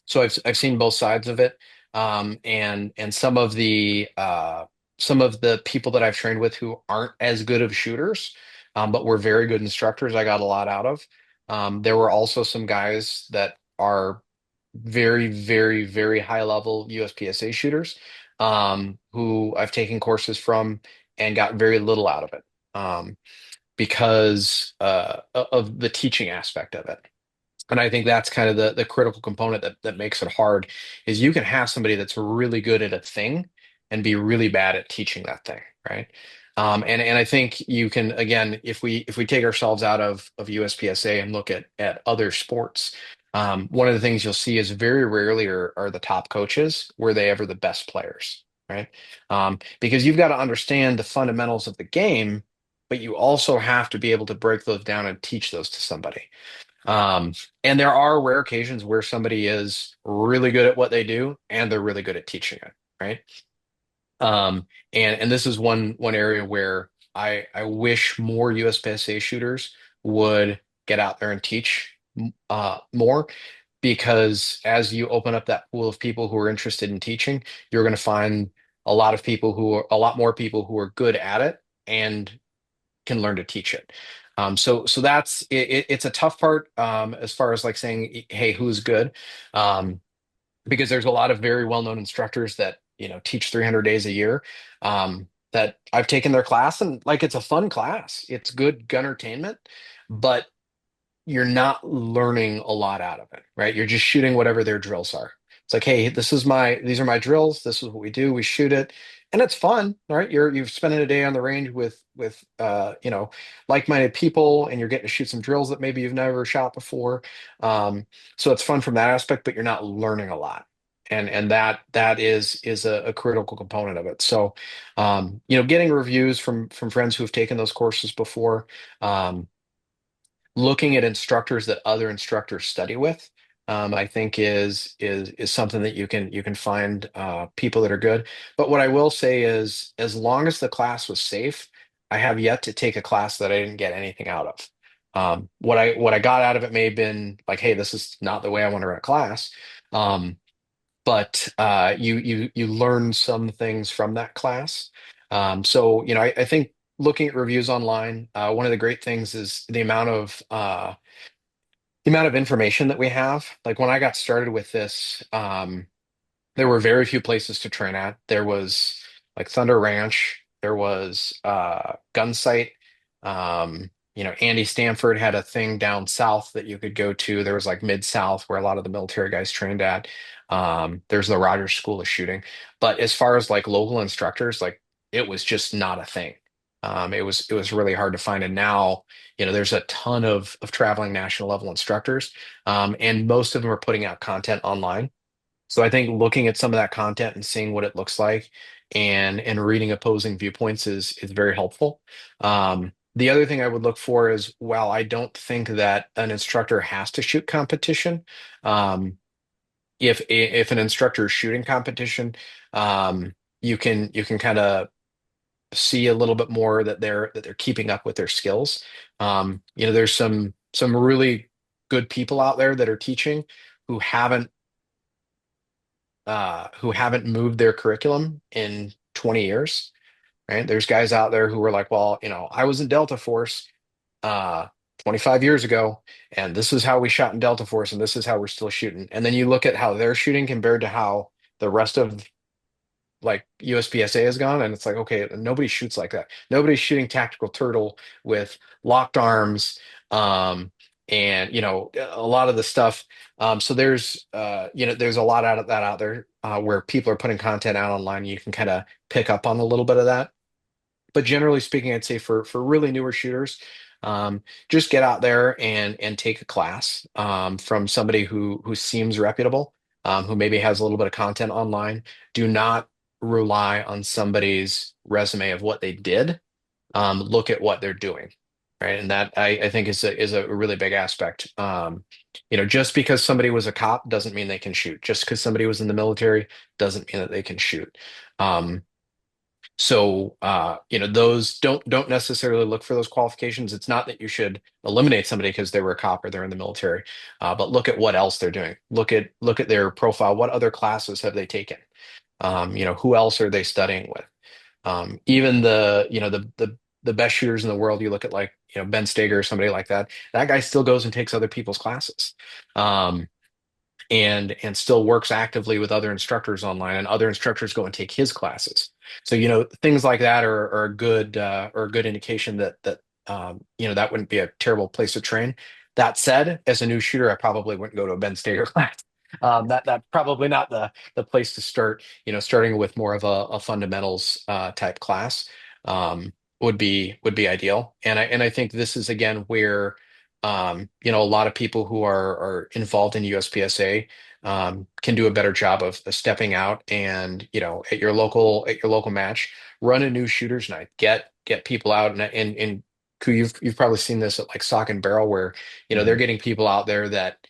so I've seen both sides of it, and some of the people that I've trained with who aren't as good of shooters, but were very good instructors. I got a lot out of. There were also some guys that are very, very, very high level USPSA shooters, who I've taken courses from and got very little out of it, because of the teaching aspect of it. And I think that's kind of the critical component that makes it hard is you can have somebody that's really good at a thing and be really bad at teaching that thing, right? And I think you can again if we take ourselves out of USPSA and look at other sports, one of the things you'll see is very rarely are the top coaches were they ever the best players, right? Because you've got to understand the fundamentals of the game, but you also have to be able to break those down and teach those to somebody. Um, and there are rare occasions where somebody is really good at what they do and they're really good at teaching it, right? And this is one area where I wish more USPSA shooters would get out there and teach more, because as you open up that pool of people who are interested in teaching, you're going to find a lot of people who are a lot more people who are good at it and can learn to teach it. So that's it's a tough part as far as like saying, hey, who's good? Um, because there's a lot of very well-known instructors that teach 300 days a year, that I've taken their class, and like it's a fun class. It's good gunnertainment, but you're not learning a lot out of it, right? You're just shooting whatever their drills are. It's like, hey, these are my drills. This is what we do. We shoot it, and it's fun, right? You've spending a day on the range with like-minded people, and you're getting to shoot some drills that maybe you've never shot before. So it's fun from that aspect, but you're not learning a lot. And that is a critical component of it. So, getting reviews from friends who have taken those courses before, looking at instructors that other instructors study with, I think is something that you can find people that are good. But what I will say is, as long as the class was safe, I have yet to take a class that I didn't get anything out of. What I got out of it may have been like, hey, this is not the way I want to run a class. Um, but you learn some things from that class. So I think looking at reviews online, one of the great things is the amount of information that we have. Like when I got started with this, there were very few places to train at. There was like Thunder Ranch, there was Gunsight. Andy Stanford had a thing down south that you could go to. There was like Mid South where a lot of the military guys trained at. There's the Rogers School of Shooting. But as far as like local instructors, like it was just not a thing. It was really hard to find. And now, there's a ton of traveling national level instructors, and most of them are putting out content online. So I think looking at some of that content and seeing what it looks like, and reading opposing viewpoints is very helpful. The other thing I would look for is, while I don't think that an instructor has to shoot competition, um, if an instructor is shooting competition, you can kind of see a little bit more that they're keeping up with their skills. There's some really good people out there that are teaching who haven't who haven't moved their curriculum in 20 years, right? There's guys out there who were like, well, I was in Delta Force uh 25 years ago, and this is how we shot in Delta Force, and this is how we're still shooting. And then you look at how they're shooting compared to how the rest of like USPSA has gone, and it's like, okay, nobody shoots like that. Nobody's shooting tactical turtle with locked arms, and a lot of the stuff. So there's a lot out of that out there, where people are putting content out online. You can kind of pick up on a little bit of that. But generally speaking, I'd say for really newer shooters, just get out there and take a class from somebody who seems reputable, who maybe has a little bit of content online. Do not rely on somebody's resume of what they did. Look at what they're doing, right? And that I think is a really big aspect. Just because somebody was a cop doesn't mean they can shoot. Just because somebody was in the military doesn't mean that they can shoot. So those don't necessarily look for those qualifications. It's not that you should eliminate somebody because they were a cop or they're in the military, but look at what else they're doing. Look at their profile. What other classes have they taken? Who else are they studying with? Even the best shooters in the world, you look at like Ben Steger or somebody like that. That guy still goes and takes other people's classes. And still works actively with other instructors online, and other instructors go and take his classes. So things like that are a good indication that wouldn't be a terrible place to train. That said, as a new shooter, I probably wouldn't go to a Ben Stater class. That probably not the place to start. Starting with more of a fundamentals type class, would be ideal. And I think this is again where a lot of people who are involved in USPSA can do a better job of stepping out, and at your local match, run a new shooters night. Get people out, and you've probably seen this at like Sock and Barrel, where they're Mhm. getting people out there that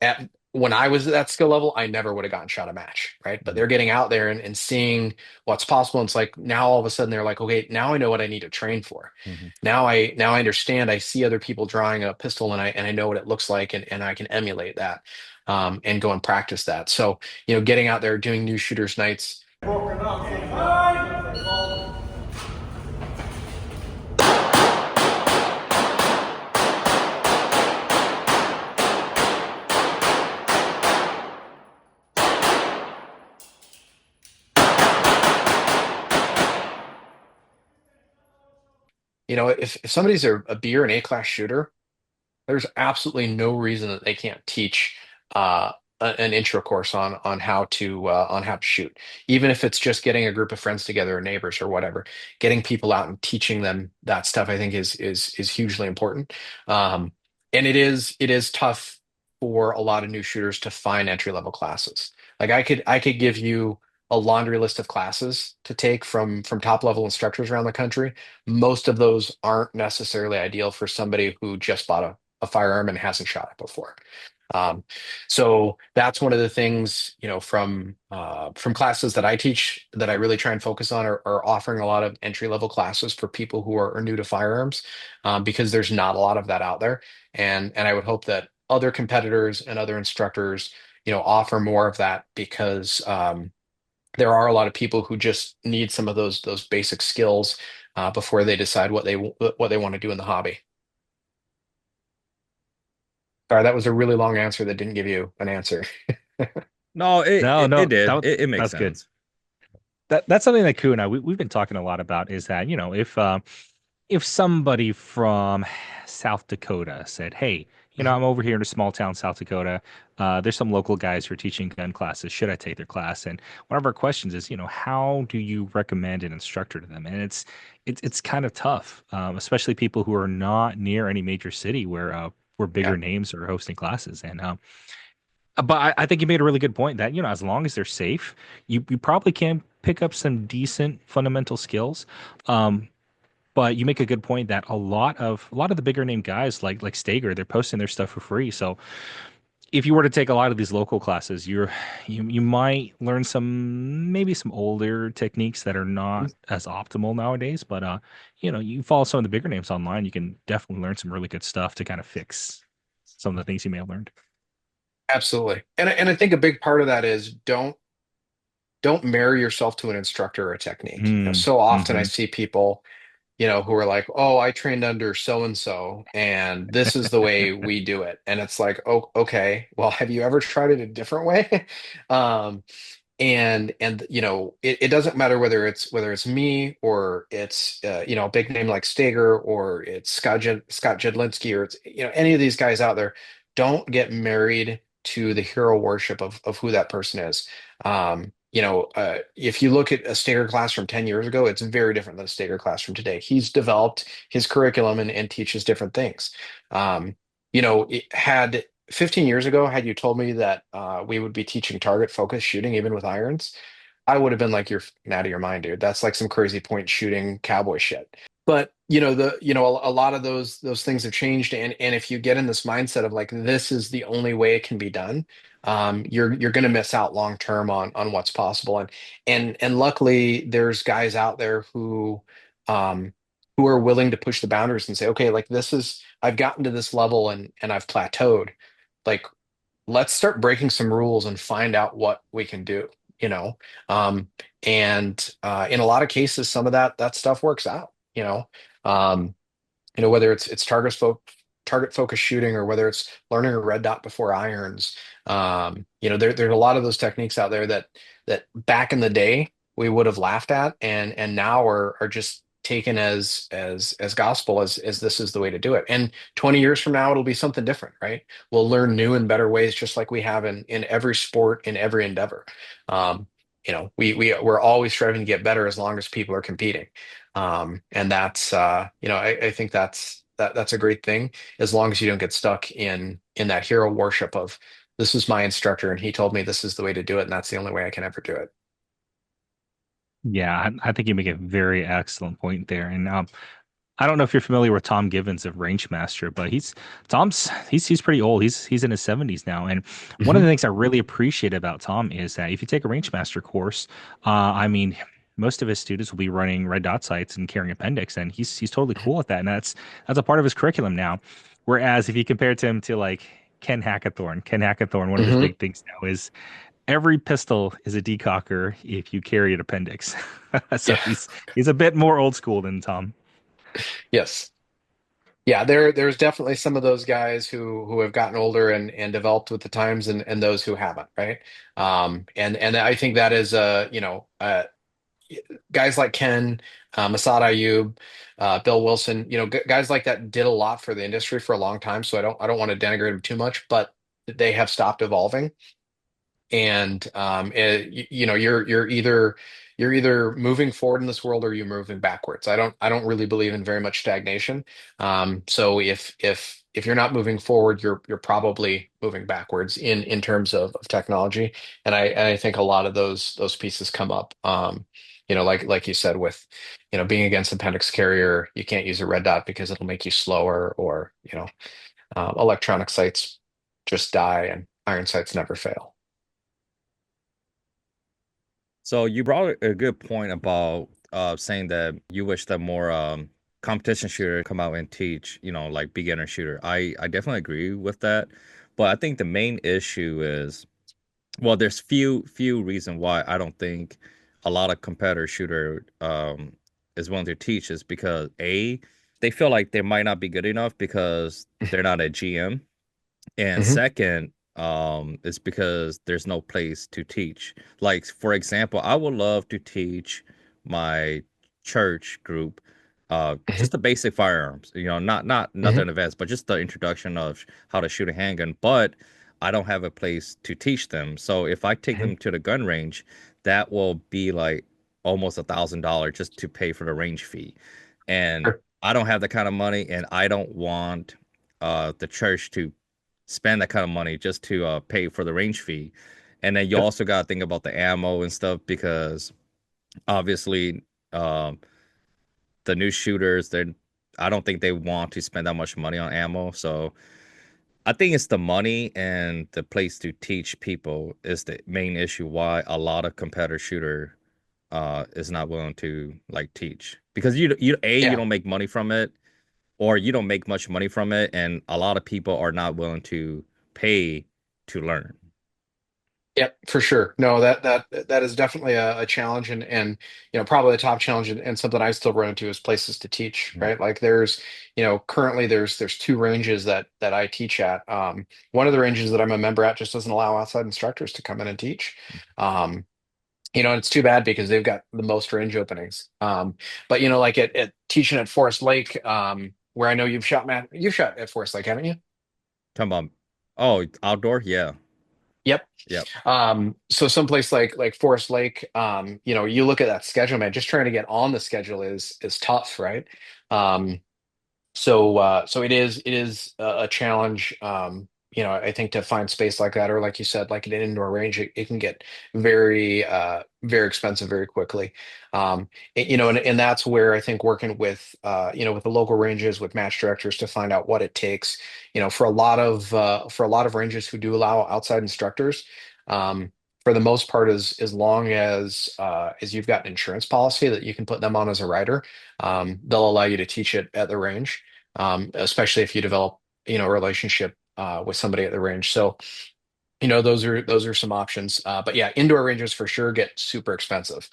at when I was at that skill level, I never would have gotten shot a match, right? But Mhm. they're getting out there and seeing what's possible. And it's like now all of a sudden they're like, okay, now I know what I need to train for. Mhm. Now I understand. I see other people drawing a pistol, and I know what it looks like, and I can emulate that, and go and practice that. So getting out there doing new shooters nights. If somebody's a B or an A class shooter, there's absolutely no reason that they can't teach an intro course on how to shoot, even if it's just getting a group of friends together or neighbors or whatever. Getting people out and teaching them that stuff, I think, is hugely important. Um, and it is tough for a lot of new shooters to find entry level classes. Like I could give you a laundry list of classes to take from top level instructors around the country. Most of those aren't necessarily ideal for somebody who just bought a firearm and hasn't shot it before. Um, so that's one of the things, from classes that I teach that I really try and focus on are offering a lot of entry level classes for people who are new to firearms, because there's not a lot of that out there, and I would hope that other competitors and other instructors, offer more of that because there are a lot of people who just need some of those basic skills before they decide what they want to do in the hobby. Sorry, that was a really long answer that didn't give you an answer. No, No, it no, did. It makes that's good. sense. That's something that Kue and I we've been talking a lot about is that, if somebody from South Dakota said, "Hey, Mhm. I'm over here in a small town, South Dakota. There's some local guys who are teaching gun classes. Should I take their class?" And one of our questions is, how do you recommend an instructor to them? And it's kind of tough, especially people who are not near any major city where Yeah, bigger names are hosting classes. And but I think you made a really good point that, as long as they're safe, you probably can pick up some decent fundamental skills. Um, but you make a good point that a lot of the bigger name guys like Stager, they're posting their stuff for free. So if you were to take a lot of these local classes, you might learn maybe some older techniques that are not as optimal nowadays. But you follow some of the bigger names online, you can definitely learn some really good stuff to kind of fix some of the things you may have learned. absolutely. And I think a big part of that is don't marry yourself to an instructor or a technique. Mm, So often I hmm. see people, who are like, "Oh, I trained under so and so, and this is the way we do it." And it's like, "Oh, okay. Well, have you ever tried it a different way?" Um, and it doesn't matter whether it's me or it's a big name like Stager or it's Scott Jedlinski or it's any of these guys out there. Don't get married to the hero worship of who that person is. If you look at a Stager class from 10 years ago, it's very different than a Stager class from today. He's developed his curriculum and teaches different things. It had 15 years ago, had you told me that we would be teaching target focus shooting even with irons, I would have been like, "You're out of your mind, dude. That's like some crazy point shooting cowboy shit." But a lot of those things have changed, and if you get in this mindset of like this is the only way it can be done, you're going to miss out long term on what's possible. And luckily, there's guys out there who are willing to push the boundaries and say, "Okay, like I've gotten to this level and I've plateaued. Like let's start breaking some rules and find out what we can do, you know um and in a lot of cases some of that stuff works out. Um whether it's target focus shooting or whether it's learning a red dot before irons. There's a lot of those techniques out there that back in the day we would have laughed at and now are just taken as gospel as this is the way to do it. And 20 years from now it'll be something different, right? We'll learn new and better ways just like we have in every sport, in every endeavor. We're always striving to get better as long as people are competing. And I think that's a great thing as long as you don't get stuck in that hero worship of this is my instructor and he told me this is the way to do it and that's the only way I can ever do it. Yeah, I think you make a very excellent point there. And I don't know if you're familiar with Tom Givens of Rangemaster, but he's pretty old. He's in his 70s now. And one of Hmm. the things I really appreciate about Tom is that if you take a Rangemaster course, I mean, most of his students will be running red dot sights and carrying appendix, and he's totally cool with that. And that's a part of his curriculum now. Whereas if you compare him to like Ken Hackathorn, one of his Hmm. big things now is every pistol is a decocker if you carry an appendix. So Yeah. he's a bit more old school than Tom. Yes. Yeah, there's definitely some of those guys who have gotten older and developed with the times, and those who haven't, right? And I think that is guys like Ken, Masad Ayub, Bill Wilson, guys like that did a lot for the industry for a long time. So I don't want to denigrate them too much, but they have stopped evolving. And you're either moving forward in this world or you're moving backwards. I don't really believe in very much stagnation. So if you're not moving forward, you're probably moving backwards in terms of technology. And I think a lot of those pieces come up. Like you said, with being against appendix carrier, you can't use a red dot because it'll make you slower, or electronic sights just die and iron sights never fail. So you brought a good point about saying that you wish that more competition shooter come out and teach, like beginner shooter. I definitely agree with that. But I think the main issue is, well, there's few reason why I don't think a lot of competitor shooter is willing to teach is because A, they feel like they might not be good enough because they're not a GM. And Hmm. second, it's because there's no place to teach. Like, for example, I would love to teach my church group Hmm. just the basic firearms, not Hmm. nothing advanced, but just the introduction of how to shoot a handgun. But I don't have a place to teach them. So if I take Hmm. them to the gun range, that will be like almost $1,000 just to pay for the range fee. And Sure. I don't have that kind of money, and I don't want the church to spend that kind of money just to pay for the range fee. And then you Yep. also got to think about the ammo and stuff because obviously um, the new shooters, I don't think they want to spend that much money on ammo. So I think it's the money and the place to teach people is the main issue why a lot of competitor shooter is not willing to like teach because you Yeah. don't make money from it, or you don't make much money from it, and a lot of people are not willing to pay to learn. Yep, for sure. No, that is definitely a challenge, and probably the top challenge, and something I still run into is places to teach, Mhm. right? Like currently there's two ranges that I teach at. One of the ranges that I'm a member at just doesn't allow outside instructors to come in and teach. Um, and it's too bad because they've got the most range openings. But like at teaching at Forest Lake, where I know you've shot, Matt, you've shot at Forest Lake, haven't you? Talking about, oh, outdoor, yeah, Yep. yep. So someplace like Forest Lake, you look at that schedule, man, just trying to get on the schedule is tough, right? Um, so it is a challenge. I think to find space like that, or like you said, like an indoor range, it can get very expensive very quickly. And that's where I think working with the local ranges with match directors to find out what it takes. For a lot of ranges who do allow outside instructors. For the most part, as long as you've got an insurance policy that you can put them on as a rider, they'll allow you to teach it at the range, especially if you develop, a relationship with somebody at the range. So, those are some options. But yeah, indoor ranges for sure get super expensive.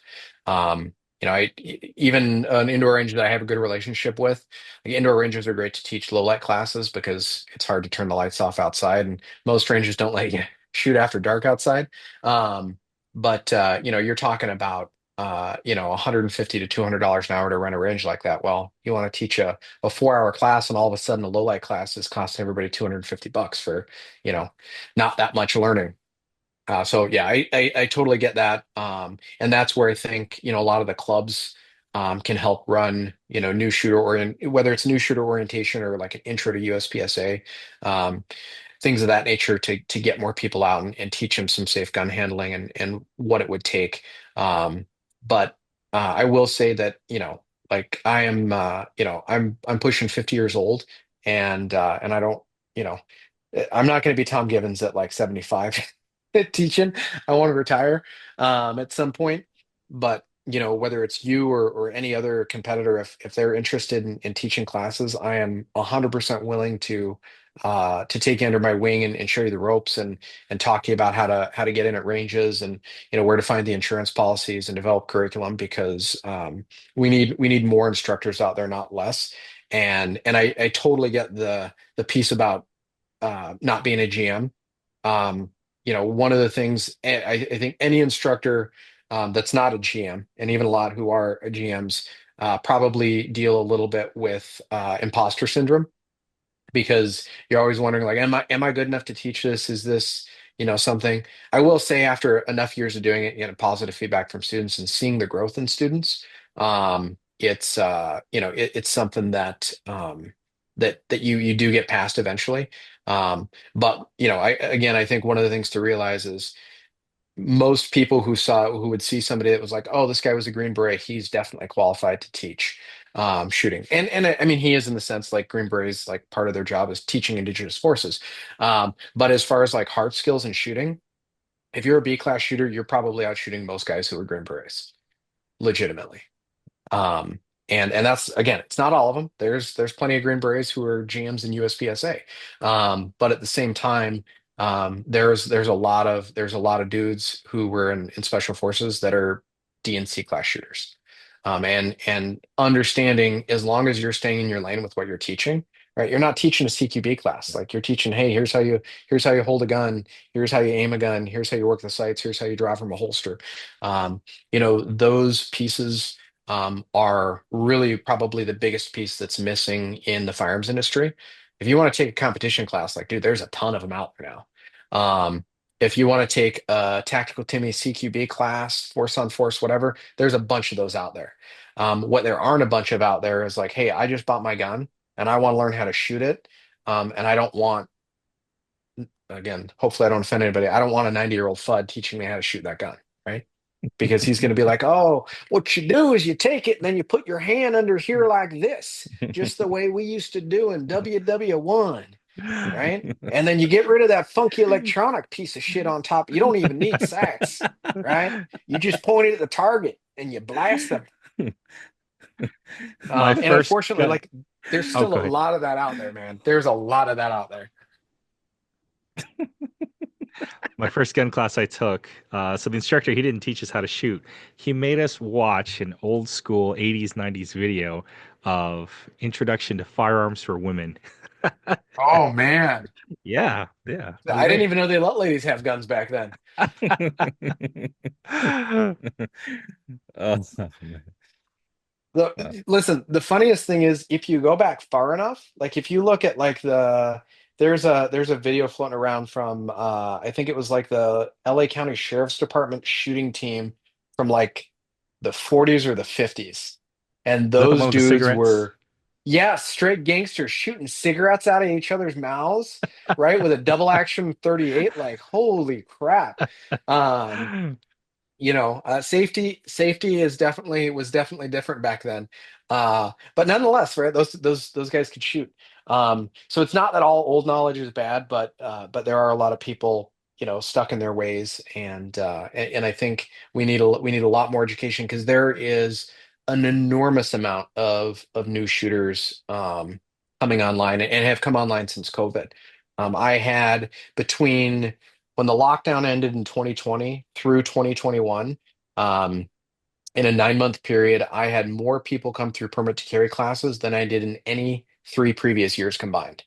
Even an indoor range that I have a good relationship with, like indoor ranges are great to teach low light classes because it's hard to turn the lights off outside, and most ranges don't let you shoot after dark outside. Um, but you're talking about $150 to $200 an hour to rent a range like that. Well, you want to teach a 4 hour class, and all of a sudden a low light class is costing everybody $250 for you know not that much learning. So yeah, I totally get that. And that's where I think, a lot of the clubs can help run, new shooter whether it's new shooter orientation or like an intro to USPSA, things of that nature to get more people out and teach them some safe gun handling and what it would take. But I will say that, like I am, I'm pushing 50 years old, and I don't, you know, I'm not going to be Tom Gibbons at like 75 teaching. I want to retire at some point. But whether it's you or any other competitor, if they're interested in teaching classes, I am 100% willing to to take you under my wing and show you the ropes and talk to you about how to get in at ranges and where to find the insurance policies and develop curriculum because we need more instructors out there, not less. And I totally get the piece about not being a GM. Um, one of the things I think any instructor that's not a GM, and even a lot who are GMs, probably deal a little bit with imposter syndrome because you're always wondering, like, am I good enough to teach this? Is this, something? I will say after enough years of doing it, getting positive feedback from students and seeing the growth in students, it's something that you do get past eventually. But I think one of the things to realize is most people who would see somebody that was like, oh, this guy was a Green Beret, he's definitely qualified to teach shooting. And I mean, he is in the sense like Green Berets, like part of their job is teaching Indigenous forces. But as far as like hard skills and shooting, if you're a B class shooter, you're probably out shooting most guys who are Green Berets, legitimately. Um, and that's again, it's not all of them. There's plenty of Green Berets who are GMs in USPSA. But at the same time, there's a lot of dudes who were in special forces that are DNC class shooters. And understanding as long as you're staying in your lane with what you're teaching, right? You're not teaching a CQB class. Like you're teaching, hey, here's how you hold a gun, here's how you aim a gun, here's how you work the sights, here's how you draw from a holster. Those pieces are really probably the biggest piece that's missing in the firearms industry. If you want to take a competition class, like, dude, there's a ton of them out there now. If you want to take a tactical Timmy CQB class, force on force, whatever, there's a bunch of those out there. What there aren't a bunch of out there is like, hey, I just bought my gun and I want to learn how to shoot it. And I don't want, again, hopefully I don't offend anybody. I don't want a 90-year-old FUD teaching me how to shoot that gun, right? Because he's going to be like, oh, what you do is you take it and then you put your hand under here like this, just the way we used to do in WW1, right? And then you get rid of that funky electronic piece of shit on top. You don't even need sats, right? You just point it at the target and you blast them. My And first unfortunately, gun. like, there's Oh, still go a ahead. lot of that out there, man. There's a lot of that out there. My first gun class I took, so the instructor, he didn't teach us how to shoot. He made us watch an old school 80s, 90s video of introduction to firearms for women. Oh man. Yeah, yeah. It was I didn't great. even know they let ladies have guns back then. Oh, man. Uh, Listen, the funniest thing is if you go back far enough, like if you look at like there's a video floating around from I think it was like the LA County Sheriff's Department shooting team from like the 40s or the 50s. And Is that the those one with the dudes cigarettes? were, yeah, straight gangsters shooting cigarettes out of each other's mouths, right? With a double action 38. Like, holy crap. Um, safety is definitely was definitely different back then. But nonetheless, right, those guys could shoot. So it's not that all old knowledge is bad, but there are a lot of people, stuck in their ways, and I think we need a lot more education because there is an enormous amount of new shooters coming online and have come online since COVID. I had between when the lockdown ended in 2020 through 2021, um, in a 9 month period, I had more people come through permit to carry classes than I did in any three previous years combined.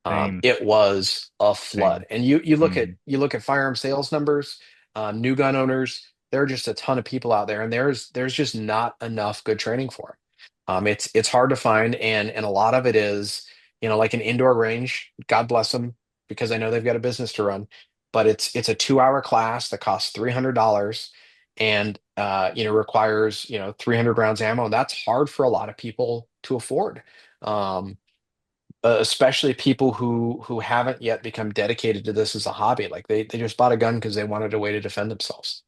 Same, It was a flood. same. And Hmm. you look at firearm sales numbers, new gun owners. There are just a ton of people out there, and there's just not enough good training for them. It's hard to find, and a lot of it is, like an indoor range. God bless them, because I know they've got a business to run, but it's a 2 hour class that costs $300, and requires 300 rounds ammo. That's hard for a lot of people to afford. Um, Especially people who haven't yet become dedicated to this as a hobby. Like they just bought a gun because they wanted a way to defend themselves.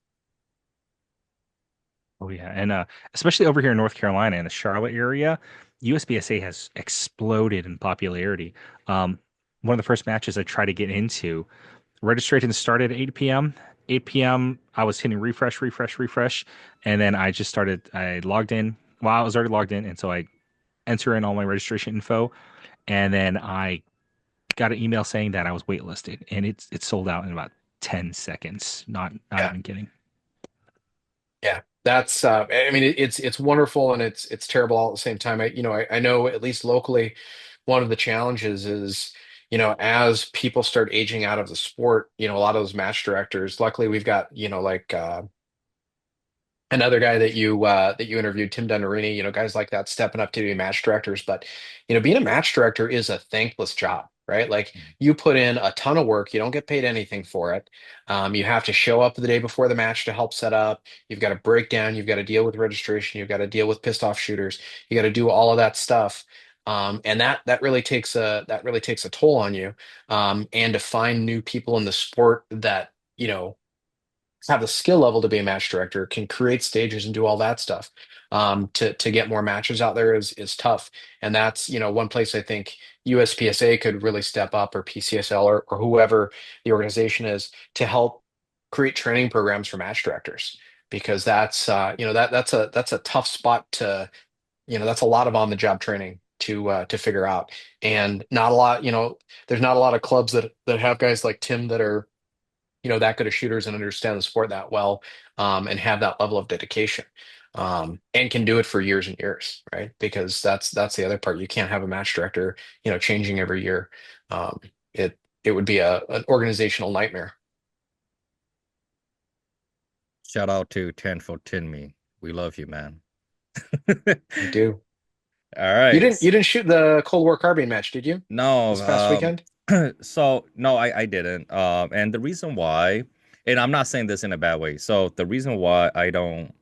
Oh yeah, and especially over here in North Carolina in the Charlotte area, USPSA has exploded in popularity. Um, One of the first matches I tried to get into, registration started at 8 p.m. 8 p.m. I was hitting refresh, refresh, refresh, and then I just started. I logged in. Well, I was already logged in, and so I enter in all my registration info, and then I got an email saying that I was waitlisted, and it's sold out in about 10 seconds. Not Yeah. even kidding. Yeah, that's I mean it's wonderful and it's terrible all at the same time. I know at least locally, one of the challenges is, as people start aging out of the sport, a lot of those match directors, luckily we've got, like another guy that you interviewed, Tim Dunnerini, guys like that stepping up to be match directors. But being a match director is a thankless job, right? Like you put in a ton of work, you don't get paid anything for it. You have to show up the day before the match to help set up. You've got to break down, you've got to deal with registration, you've got to deal with pissed off shooters, you got to do all of that stuff. And that really takes a toll on you. And to find new people in the sport that, have the skill level to be a match director, can create stages and do all that stuff. To get more matches out there is tough, and that's one place I think USPSA could really step up, or PCSL, or whoever the organization is, to help create training programs for match directors, because that's a tough spot to that's a lot of on the job training to figure out, and not a lot there's not a lot of clubs that have guys like Tim that are that good of shooters and understand the sport that well, and have that level of dedication, and can do it for years and years, right? Because that's the other part. You can't have a match director changing every year. Um, it it would be an organizational nightmare. Shout out to 10 for 10 me. We love you, man. We do. All you right. didn't you didn't shoot the Cold War carbine match, did you, No, this past weekend? so no, I didn't. And the reason why, and I'm not saying this in a bad way. So the reason why I don't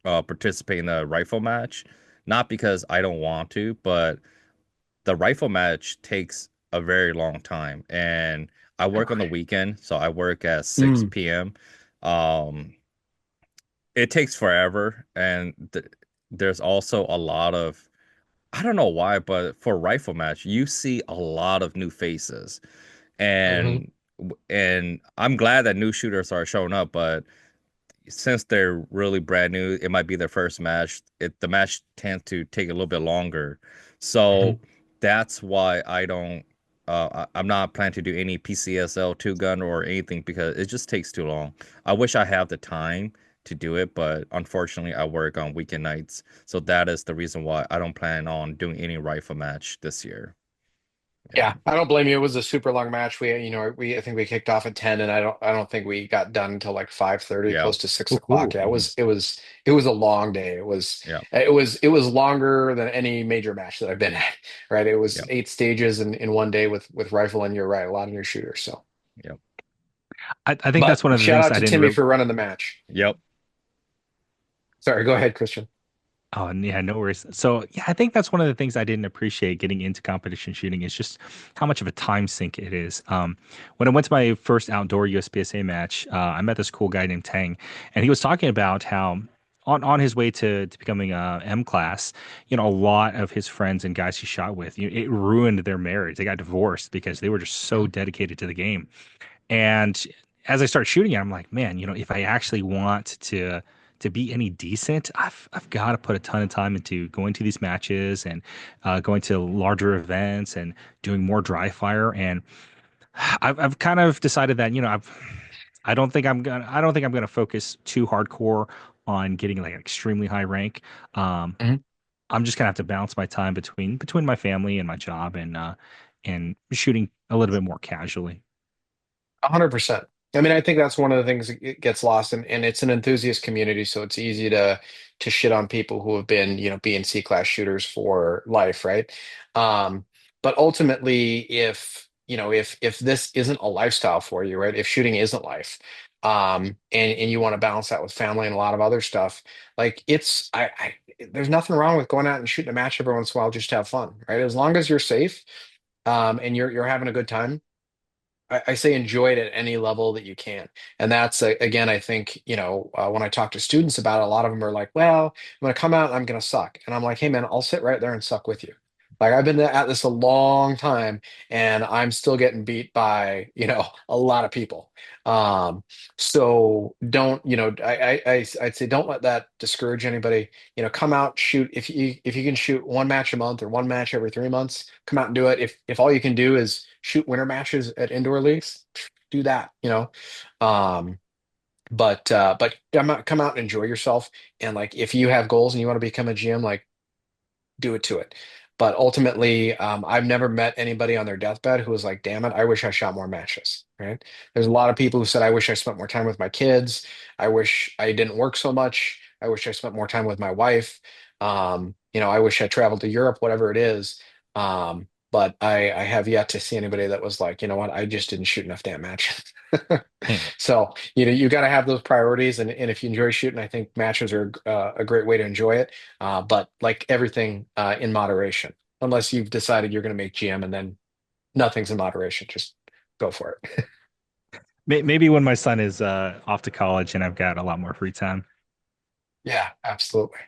participate in the rifle match, not because I don't want to, but the rifle match takes a very long time, and I work on the weekend, so I work at Mm, 6 p.m. Um, it takes forever, and there's also a lot of, I don't know why, but for rifle match, you see a lot of new faces, mhm. and I'm glad that new shooters are showing up, but since they're really brand new, it might be their first match. The match tends to take a little bit longer, so Mhm. that's why I don't. I'm not planning to do any PCSL two gun or anything because it just takes too long. I wish I have the time to do it, but unfortunately, I work on weekend nights, so that is the reason why I don't plan on doing any rifle match this year. Yeah, Yeah, I don't blame you. It was a super long match. I think we kicked off at 10, and I don't think we got done until like 5:30, yeah, close to 6 o'clock. Woohoo. Yeah, it hmm was it was it was a long day. yeah, It was longer than any major match that I've been at, right? It was yeah, 8 stages in one day with rifle, and you're right, a lot of your shooters. So, yeah, I think but that's one of the shout things out I to didn't Timmy really. for running the match. yep. Sorry, go ahead, Christian. Oh, yeah, no worries. So, yeah, I think that's one of the things I didn't appreciate getting into competition shooting is just how much of a time sink it is. When I went to my first outdoor USPSA match, I met this cool guy named Tang, and he was talking about how on his way to becoming a M class, a lot of his friends and guys he shot with, it ruined their marriage. They got divorced because they were just so Mhm. dedicated to the game. And as I start shooting it, I'm like, man, if I actually want to be any decent, I've got to put a ton of time into going to these matches and going to larger events and doing more dry fire. And I've kind of decided that I don't think I'm gonna focus too hardcore on getting like an extremely high rank. Um, Mhm. I'm just gonna have to balance my time between my family and my job and shooting a little bit more casually. 100%. I mean, I think that's one of the things that gets lost, and it's an enthusiast community, so it's easy to shit on people who have been, B and C class shooters for life, right? Um, but ultimately, if this isn't a lifestyle for you, right? If shooting isn't life, and you want to balance that with family and a lot of other stuff, like there's nothing wrong with going out and shooting a match every once in a while just to have fun, right? As long as you're safe, and you're having a good time. I say enjoy it at any level that you can. And that's again, I think, when I talk to students about it, a lot of them are like, well, I'm going to come out and I'm going to suck. And I'm like, hey, man, I'll sit right there and suck with you. Like I've been at this a long time, and I'm still getting beat by, a lot of people. So don't, I'd say don't let that discourage anybody. Come out, shoot. If you can shoot one match a month or one match every 3 months, come out and do it. If all you can do is shoot winter matches at indoor leagues, do that, you know. Um, but come out and enjoy yourself. And like if you have goals and you want to become a GM, like do it to it. But ultimately, I've never met anybody on their deathbed who was like, damn it, I wish I shot more matches. Right. There's a lot of people who said, I wish I spent more time with my kids. I wish I didn't work so much. I wish I spent more time with my wife. I wish I traveled to Europe, whatever it is. But I have yet to see anybody that was like, you know what, I just didn't shoot enough damn matches. Hmm. So, you got to have those priorities. And if you enjoy shooting, I think matches are a great way to enjoy it. But like everything in moderation, unless you've decided you're going to make GM and then nothing's in moderation, just go for it. Maybe when my son is off to college and I've got a lot more free time. Yeah, absolutely.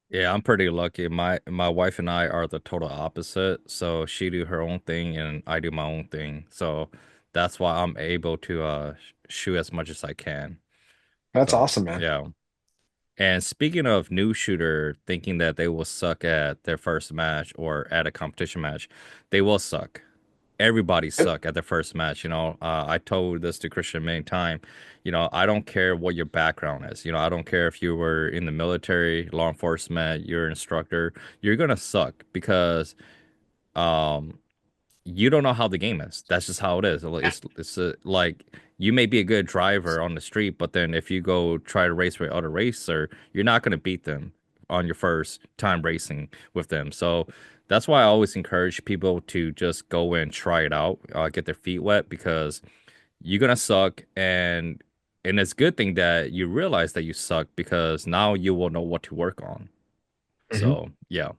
Yeah, I'm pretty lucky. My wife and I are the total opposite. So she do her own thing and I do my own thing. So that's why I'm able to shoot as much as I can. That's So awesome, man. yeah. And speaking of new shooter thinking that they will suck at their first match or at a competition match, they will suck. Everybody Yep. suck at their first match. I told this to Christian many times. I don't care what your background is. I don't care if you were in the military, law enforcement, you're an instructor. You're gonna suck because um you don't know how the game is. That's just how it is. Yeah. Like you may be a good driver on the street, but then if you go try to race with other racer, you're not going to beat them on your first time racing with them. So that's why I always encourage people to just go and try it out, get their feet wet because you're gonna suck, and it's a good thing that you realize that you suck because now you will know what to work on. Mhm. So yeah,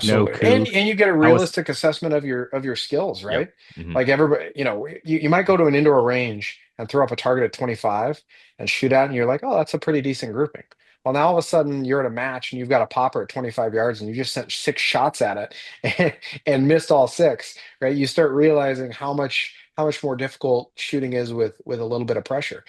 No, Absolutely. And coup. and you get a I was realistic assessment of your skills, yep. right? Hmm. Like everybody, you might go to an indoor range and throw up a target at 25 and shoot at, and you're like, oh, that's a pretty decent grouping. Well, now all of a sudden you're at a match and you've got a popper at 25 yards and you just sent 6 shots at it and missed all 6, right? You start realizing how much more difficult shooting is with a little bit of pressure.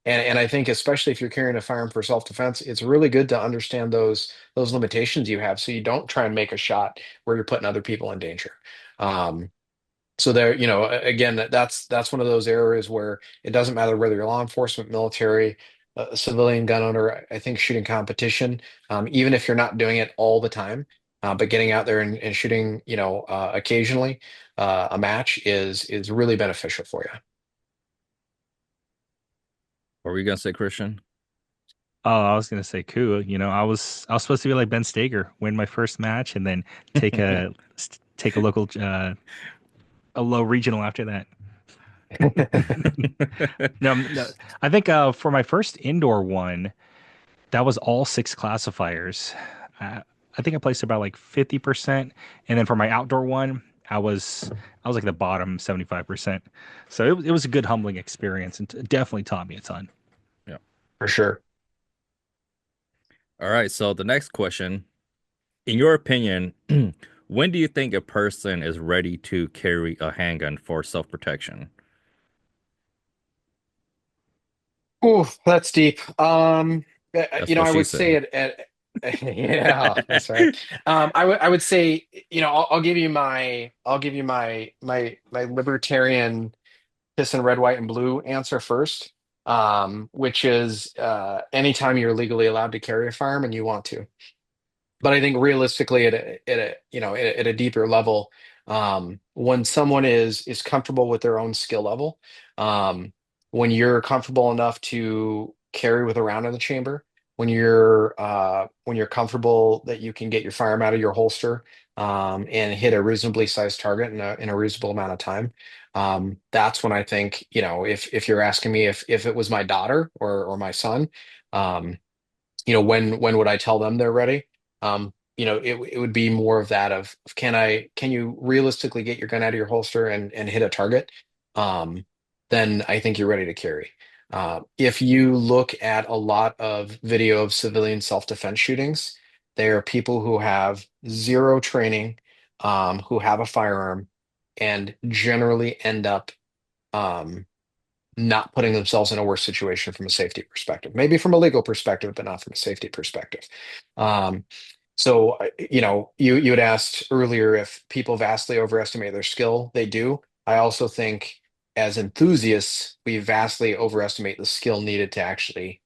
And I think especially if you're carrying a firearm for self-defense, it's really good to understand those limitations you have so you don't try and make a shot where you're putting other people in danger. Um, so there, again, that's one of those areas where it doesn't matter whether you're law enforcement, military, a civilian gun owner. I think shooting competition, even if you're not doing it all the time, but getting out there and shooting, occasionally, a match is really beneficial for you. What were you gonna say, Christian? Oh, I was gonna say coup. I was supposed to be like Ben Stager, win my first match, and then take a local a low regional after that. No, no, I think for my first indoor one, that was all 6 classifiers. Uh, I think I placed about like 50%, and then for my outdoor one, I was like the bottom 75%. So it was a good humbling experience, and it definitely taught me a ton. Yeah. For sure. All right. So the next question, in your opinion, when do you think a person is ready to carry a handgun for self-protection? Ooh, that's deep. That's what I she would say said. it at yeah, that's right. I would say, I'll give you my libertarian piss and red, white, and blue answer first. Which is anytime you're legally allowed to carry a firearm and you want to. But I think realistically, at a deeper level, when someone is comfortable with their own skill level, um, when you're comfortable enough to carry with a round in the chamber, when you're comfortable that you can get your firearm out of your holster, and hit a reasonably sized target in a reasonable amount of time, that's when I think, if you're asking me if it was my daughter or my son, um, when would I tell them they're ready? It would be more of that of can you realistically get your gun out of your holster and hit a target? Um, then I think you're ready to carry. If you look at a lot of video of civilian self-defense shootings, they are people who have zero training, who have a firearm, and generally end up um, not putting themselves in a worse situation from a safety perspective. Maybe from a legal perspective, but not from a safety perspective. Um, So, you had asked earlier if people vastly overestimate their skill. They do. I also think as enthusiasts, we vastly overestimate the skill needed to actually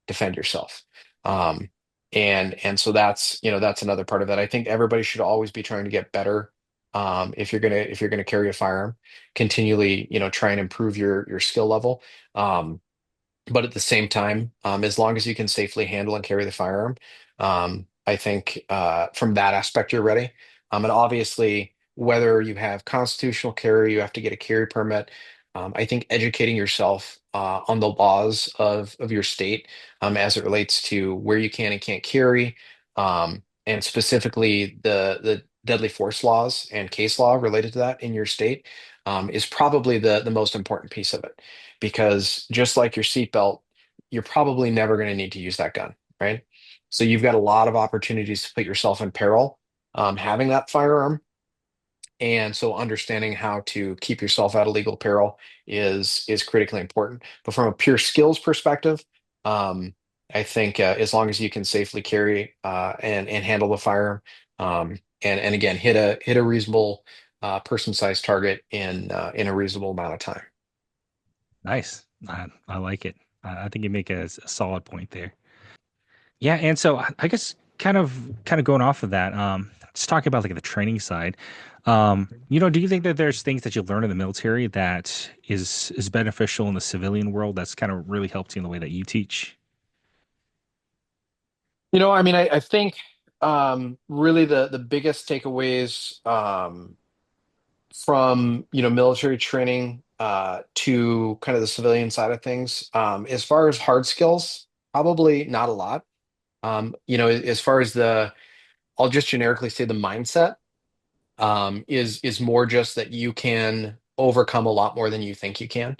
defend yourself. Um, and so that's another part of that. I think everybody should always be trying to get better. If you're gonna carry a firearm, continually, try and improve your skill level. But at the same time, as long as you can safely handle and carry the firearm, I think from that aspect you're ready. And obviously, whether you have constitutional carry, you have to get a carry permit. I think educating yourself on the laws of your state as it relates to where you can and can't carry, and specifically the deadly force laws and case law related to that in your state, is probably the most important piece of it, because just like your seatbelt, you're probably never going to need to use that gun, right? So you've got a lot of opportunities to put yourself in peril having that firearm. And so understanding how to keep yourself out of legal peril is critically important. But from a pure skills perspective, um, I think as long as you can safely carry and handle the firearm, and again hit a reasonable person-sized target in a reasonable amount of time. Nice. I like it. I think you make a solid point there. Yeah, and so I guess kind of going off of that, just talking about like the training side. Do you think that there's things that you learn in the military that is beneficial in the civilian world that's kind of really helped you in the way that you teach? I mean, I think really the biggest takeaways from military training to kind of the civilian side of things, as far as hard skills, probably not a lot. As far as I'll just generically say the mindset is more just that you can overcome a lot more than you think you can.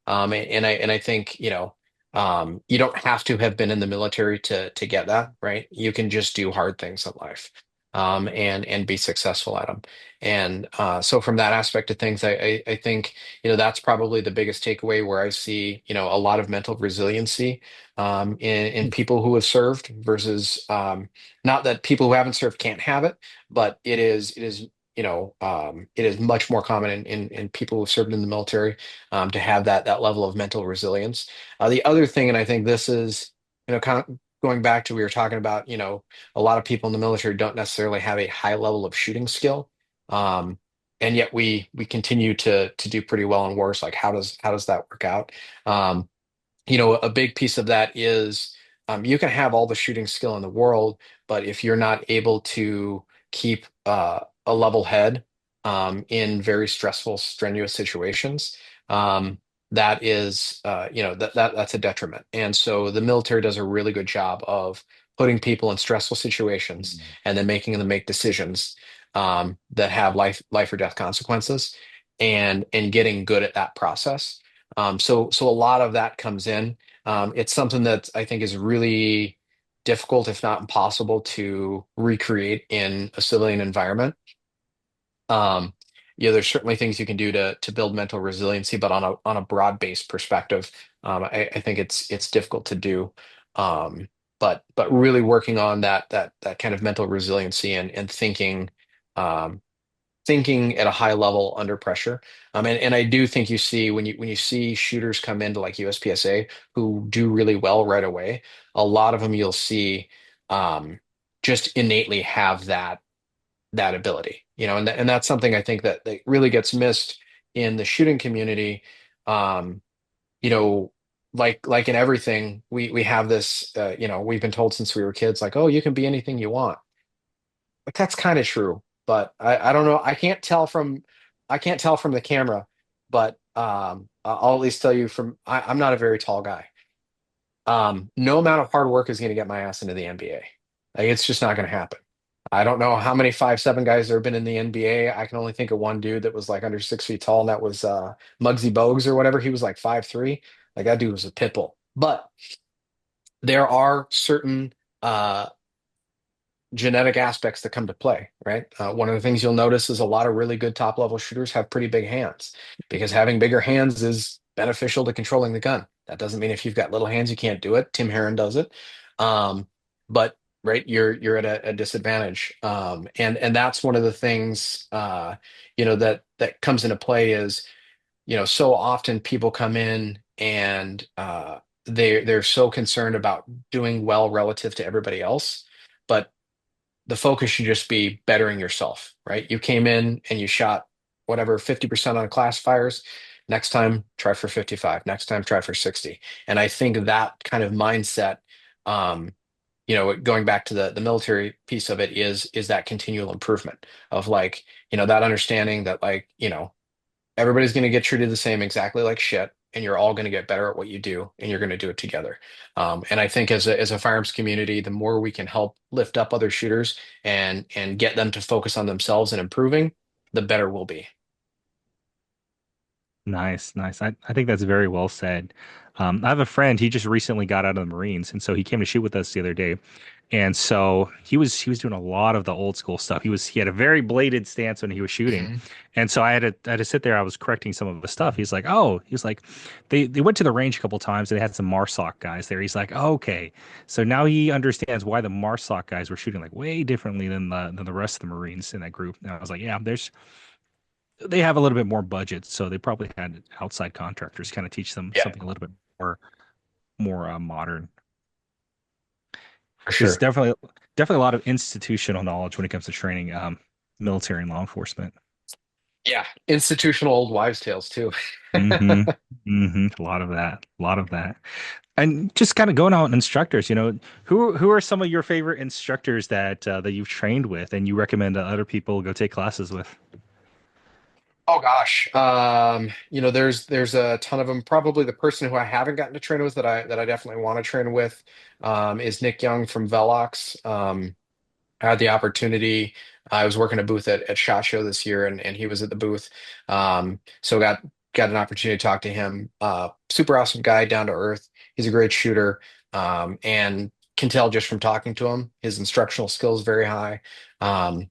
And I think you don't have to have been in the military to get that, right? You can just do hard things in life, and be successful at them. And so from that aspect of things, I think that's probably the biggest takeaway, where I see a lot of mental resiliency in people who have served versus, not that people who haven't served can't have it, but it is much more common in people who've served in the military, to have that level of mental resilience. The other thing, and I think this is, kind of going back to, we were talking about, a lot of people in the military don't necessarily have a high level of shooting skill, um, and yet we continue to do pretty well in wars. Like, how does that work out? Um, a big piece of that is, you can have all the shooting skill in the world, but if you're not able to keep a level head in very stressful, strenuous situations, that is, that's a detriment. And so the military does a really good job of putting people in stressful situations and then making them make decisions that have life or death consequences, and getting good at that process. So a lot of that comes in. It's something that I think is really difficult, if not impossible, to recreate in a civilian environment. Um, there's certainly things you can do to build mental resiliency, but on a broad-based perspective, I think it's difficult to do. Um, but really working on that kind of mental resiliency, and um, thinking at a high level under pressure. And I do think you see, when you see shooters come into like USPSA who do really well right away, a lot of them you'll see just innately have that ability, and that's something I think that really gets missed in the shooting community. Um, you know, like in everything, we have this, we've been told since we were kids, like, oh, you can be anything you want. Like, that's kind of true, but I don't know. I can't tell from the camera, but I'll at least tell you from, I'm not a very tall guy. No amount of hard work is going to get my ass into the NBA. Like, it's just not going to happen. I don't know how many 5'7" guys there have been in the NBA. I can only think of one dude that was like under 6 feet tall, and that was Muggsy Bogues or whatever. He was like 5'3". Like, that dude was a pit bull. But there are certain uh, genetic aspects that come to play, right? One of the things you'll notice is a lot of really good top level shooters have pretty big hands, because having bigger hands is beneficial to controlling the gun. That doesn't mean if you've got little hands you can't do it. Tim Herron does it. Um, but right? You're at a disadvantage. And that's one of the things that comes into play is, so often people come in and they're so concerned about doing well relative to everybody else, but the focus should just be bettering yourself, right? You came in and you shot whatever 50% on classifiers. Next time, try for 55. Next time, try for 60. And I think that kind of mindset, um, going back to the military piece of it is that continual improvement of like, that understanding that like, everybody's going to get treated the same, exactly like shit, and you're all going to get better at what you do, and you're going to do it together. And I think as a firearms community, the more we can help lift up other shooters and get them to focus on themselves and improving, the better we'll be. Nice, nice. I think that's very well said. I have a friend, he just recently got out of the Marines, and so he came to shoot with us the other day. And so he was doing a lot of the old school stuff. He had a very bladed stance when he was shooting. Mhm. And so I had to sit there, I was correcting some of the stuff. He's like, they went to the range a couple times and they had some MARSOC guys there. He's like, oh, okay. So now he understands why the MARSOC guys were shooting like way differently than the rest of the Marines in that group. And I was like, yeah, they have a little bit more budget, so they probably had outside contractors kind of teach them Yeah, something a little bit more modern. for There's sure. definitely a lot of institutional knowledge when it comes to training military and law enforcement. Yeah, institutional old wives' tales too. Hmm. A lot of that, a lot of that. And just kind of going out instructors, who are some of your favorite instructors that you've trained with and you recommend that other people go take classes with? Oh gosh, there's a ton of them. Probably the person who I haven't gotten to train with that I definitely want to train with is Nick Young from Velox. I had the opportunity. I was working a booth at SHOT Show this year, and he was at the booth. So got an opportunity to talk to him. Super awesome guy, down to earth. He's a great shooter, and can tell just from talking to him. His instructional skills very high. Um,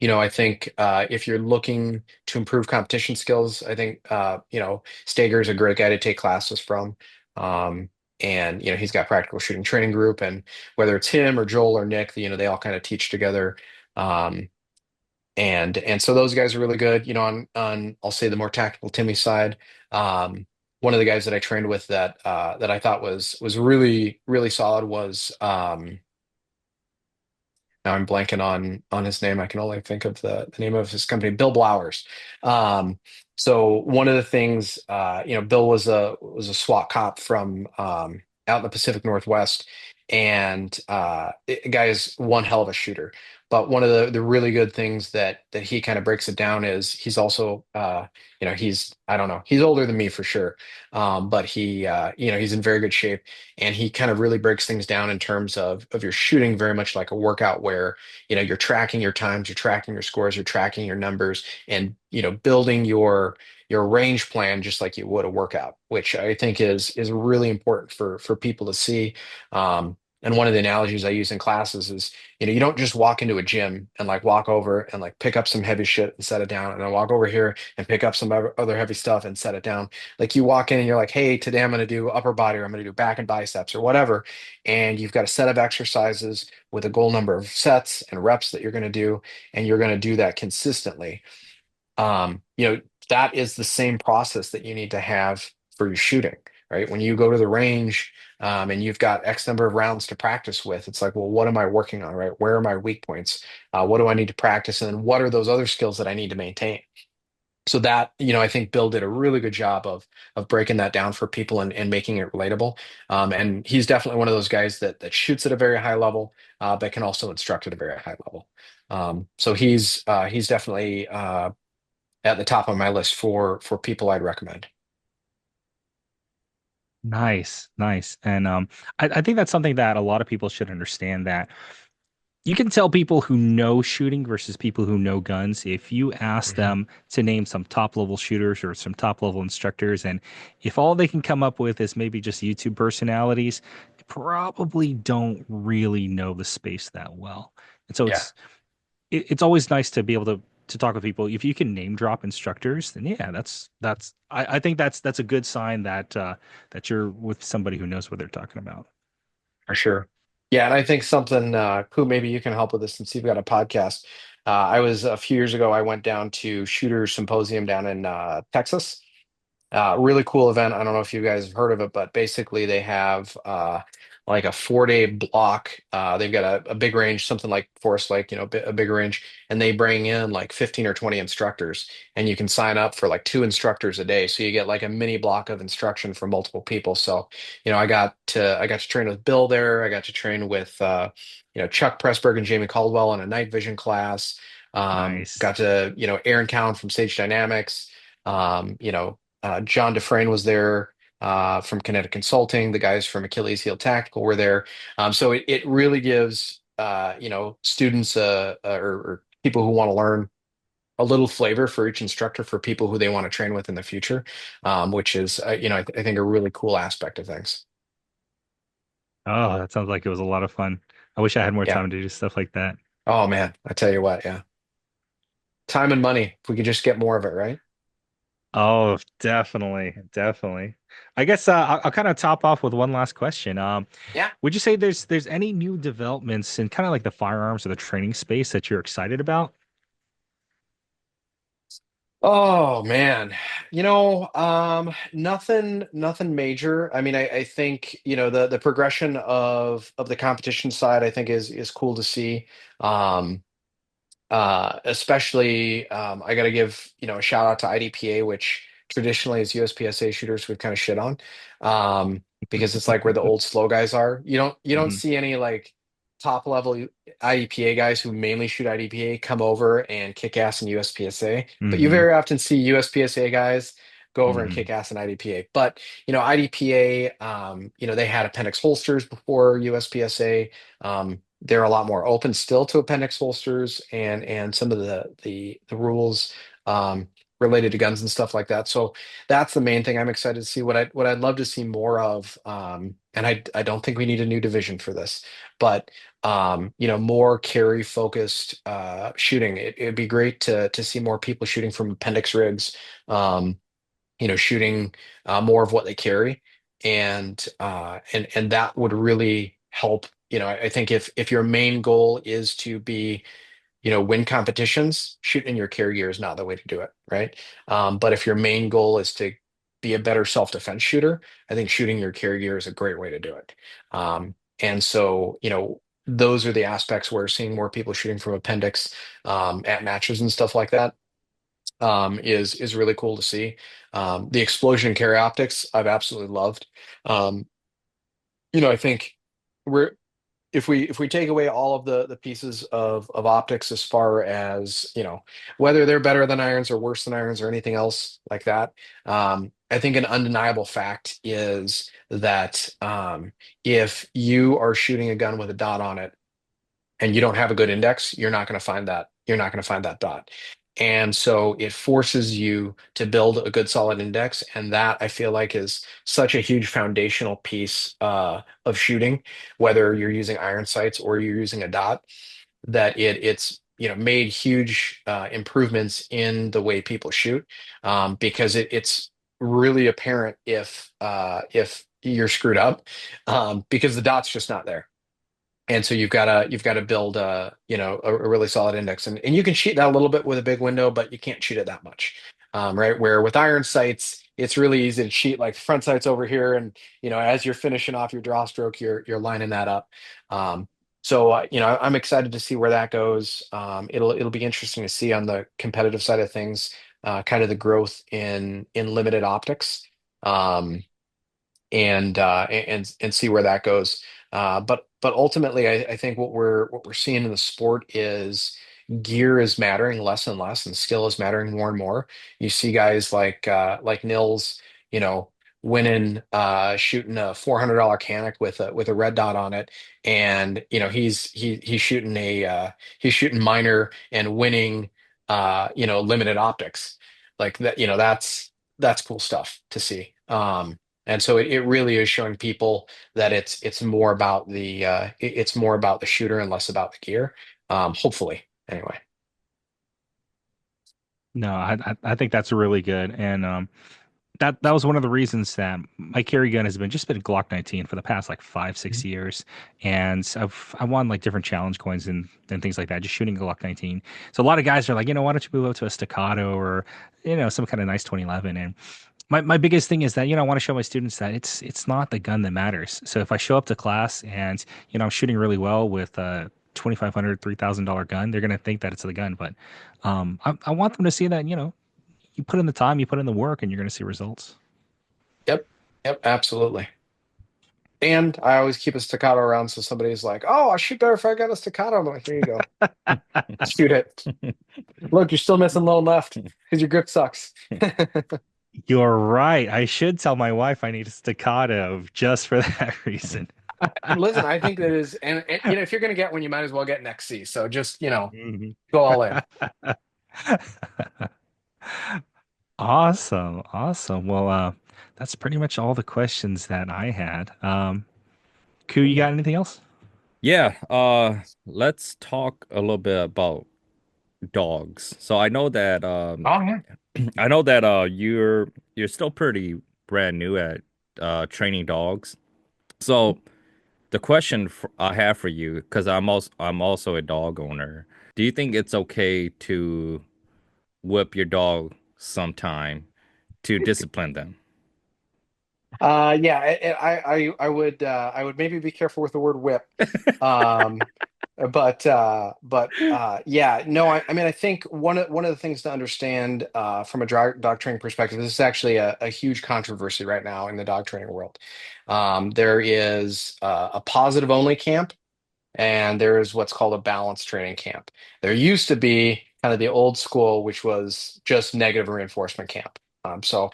I think if you're looking to improve competition skills, I think Stager's a great guy to take classes from. Um, and he's got practical shooting training group, and whether it's him or Joel or Nick, they all kind of teach together. Um, and so those guys are really good. On I'll say the more tactical Timmy side. One of the guys that I trained with that I thought was really really solid was now I'm blanking on his name. I can only think of the name of his company, Bill Blowers. Um, so one of the things, Bill was a SWAT cop from out in the Pacific Northwest, and the guy is one hell of a shooter. But one of the really good things that he kind of breaks it down is he's also he's I don't know, he's older than me for sure, but he's in very good shape, and he kind of really breaks things down in terms of your shooting very much like a workout where you're tracking your times, you're tracking your scores, you're tracking your numbers, and building your range plan just like you would a workout, which I think is really important for people to see. And one of the analogies I use in classes is, you don't just walk into a gym and like walk over and like pick up some heavy shit and set it down, and then walk over here and pick up some other heavy stuff and set it down. Like you walk in and you're like, hey, today I'm going to do upper body, or I'm going to do back and biceps or whatever. And you've got a set of exercises with a goal number of sets and reps that you're going to do, and you're going to do that consistently. um, you know, that is the same process that you need to have for your shooting, right? When you go to the range, and you've got X number of rounds to practice with, it's like, well, what am I working on, right? Where are my weak points? What do I need to practice? And then what are those other skills that I need to maintain? So that, I think Bill did a really good job of breaking that down for people and making it relatable. And he's definitely one of those guys that shoots at a very high level, but can also instruct at a very high level. So he's definitely at the top of my list for people I'd recommend. Nice, nice. And I think that's something that a lot of people should understand, that you can tell people who know shooting versus people who know guns. If you ask Mhm. them to name some top level shooters or some top level instructors, and if all they can come up with is maybe just YouTube personalities, they probably don't really know the space that well. And so Yeah, it's always nice to be able to talk with people. If you can name drop instructors, then yeah, I think that's a good sign that that you're with somebody who knows what they're talking about. for sure. Yeah, and I think something, Koo, maybe you can help with this since you've got a podcast. I was a few years ago, I went down to Shooter Symposium down in Texas. Really cool event. I don't know if you guys have heard of it, but basically they have like a 4 day block. They've got a big range, something like Forest Lake, a bigger range, and they bring in like 15 or 20 instructors, and you can sign up for like two instructors a day. So you get like a mini block of instruction for multiple people. So, I got to train with Bill there. I got to train with Chuck Pressburg and Jamie Caldwell in a night vision class. Nice. Got to, Aaron Cowan from Sage Dynamics. John Dufresne was there from Kinetic Consulting. The guys from AT3 Tactical were there. So it really gives students or people who want to learn a little flavor for each instructor for people who they want to train with in the future, which is I think a really cool aspect of things. Oh, that sounds like it was a lot of fun. I wish I had more Yeah. time to do stuff like that. Oh man, I tell you what, yeah. Time and money. If we could just get more of it, right? Oh, definitely, definitely. I guess I'll kind of top off with one last question. Yeah. Would you say there's any new developments in kind of like the firearms or the training space that you're excited about? Oh man, nothing major. I mean, I think, the progression of the competition side, I think is cool to see. Um, Especially, I got to give, a shout out to IDPA, which traditionally as USPSA shooters we've kind of shit on, because it's like where the old slow guys are. You don't Hmm. see any like top level IDPA guys who mainly shoot IDPA come over and kick ass in USPSA, but you Hmm. very often see USPSA guys go over and Hmm. kick ass in IDPA. But IDPA, they had appendix holsters before USPSA. They're a lot more open still to appendix holsters and some of the rules um, related to guns and stuff like that. So that's the main thing I'm excited to see. What I'd love to see more of, and I don't think we need a new division for this, but more carry focused shooting. It'd be great to see more people shooting from appendix rigs. Um, shooting more of what they carry, and that would really help. I think if your main goal is to be, win competitions, shooting your carry gear is not the way to do it, right? But if your main goal is to be a better self-defense shooter, I think shooting your carry gear is a great way to do it. And so, those are the aspects where seeing more people shooting from appendix at matches and stuff like that is really cool to see. The explosion carry optics I've absolutely loved. Um, I think we're if we take away all of the pieces of optics as far as whether they're better than irons or worse than irons or anything else like that, I think an undeniable fact is that if you are shooting a gun with a dot on it and you don't have a good index, you're not going to find that. You're not going to find that dot. And so it forces you to build a good solid index. And that I feel like is such a huge foundational piece of shooting, whether you're using iron sights or you're using a dot, that it's made huge improvements in the way people shoot, because it's really apparent if you're screwed up, because the dot's just not there. And so you've got to build a really solid index, and you can cheat that a little bit with a big window, but you can't cheat it that much, right? Where with iron sights, it's really easy to cheat like front sights over here, and as you're finishing off your draw stroke, you're lining that up. So I'm excited to see where that goes. It'll be interesting to see on the competitive side of things, kind of the growth in limited optics. Um, and see where that goes. But ultimately, I think what we're seeing in the sport is gear is mattering less and less, and skill is mattering more and more. You see guys like Nils, you know, winning shooting a $400 Canic with a red dot on it, and he's shooting minor and winning limited optics like that. That's cool stuff to see. And so it really is showing people that it's more about it's more about the shooter and less about the gear. Hopefully, anyway. No, I think that's really good. And that was one of the reasons that my carry gun has been Glock 19 for the past like 5 6 years, and I won like different challenge coins and things like that just shooting Glock 19. So a lot of guys are like, why don't you move up to a staccato or some kind of nice 2011? And my biggest thing is that I want to show my students that it's not the gun that matters. So if I show up to class and I'm shooting really well with a $2,500 $3,000 gun, they're gonna think that it's the gun. But I want them to see that you put in the time, you put in the work, and you're gonna see results. Yep. Yep. Absolutely. And I always keep a staccato around so somebody's like, "Oh, I shoot better if I got a staccato." I'm like, "Here you go, shoot it. Look, you're still missing low left because your grip sucks." You're right. I should tell my wife I need a staccato just for that reason. Listen, I think that is, and if you're going to get one, you might as well get an XC. So just Mhm. go all in. Awesome. Awesome. Well, that's pretty much all the questions that I had. Koo, you got anything else? Yeah, let's talk a little bit about dogs. So Oh yeah. I know that you're still pretty brand new at training dogs. So the question I have for you, because I'm also a dog owner, do you think it's okay to whip your dog sometime to discipline them? Yeah, I would maybe be careful with the word whip. Um, but yeah, no, I mean I think one of the things to understand from a dog training perspective, this is actually a huge controversy right now in the dog training world. There is a positive only camp, and there is what's called a balanced training camp. There used to be kind of the old school, which was just negative reinforcement camp. So,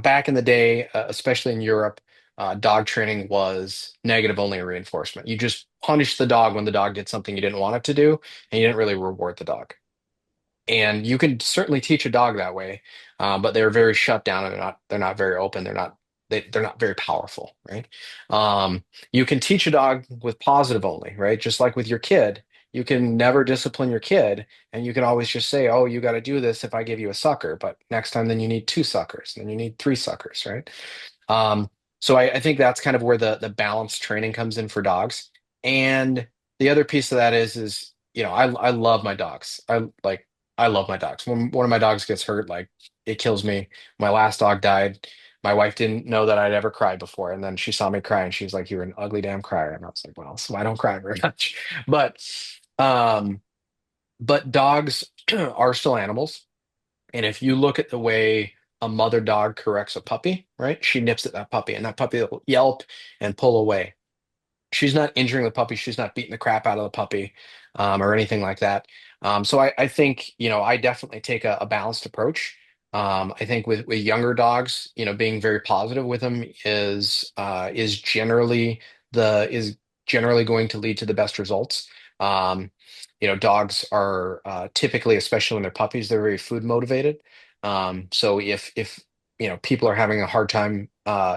back in the day, especially in Europe, dog training was negative only reinforcement. You just punished the dog when the dog did something you didn't want it to do, and you didn't really reward the dog. And you can certainly teach a dog that way, but they're very shut down and they're not very open. They're not very powerful, right? You can teach a dog with positive only, right? Just like with your kid, you can never discipline your kid, and you can always just say, "Oh, you got to do this if I give you a sucker." But next time, then you need two suckers, then you need three suckers, right? Um, so I think that's kind of where the balanced training comes in for dogs. And the other piece of that is I love my dogs. I love my dogs. When one of my dogs gets hurt, like it kills me. My last dog died. My wife didn't know that I'd ever cried before, and then she saw me cry, and she was like, "You're an ugly damn crier." And I was like, "Well, so I don't cry very much." But um, but dogs are still animals, and if you look at the way a mother dog corrects a puppy, right? She nips at that puppy, and that puppy will yelp and pull away. She's not injuring the puppy. She's not beating the crap out of the puppy, or anything like that. So I think, I definitely take a balanced approach. I think with younger dogs, being very positive with them is generally going to lead to the best results. Um, Dogs are typically, especially when they're puppies, they're very food motivated. So if people are having a hard time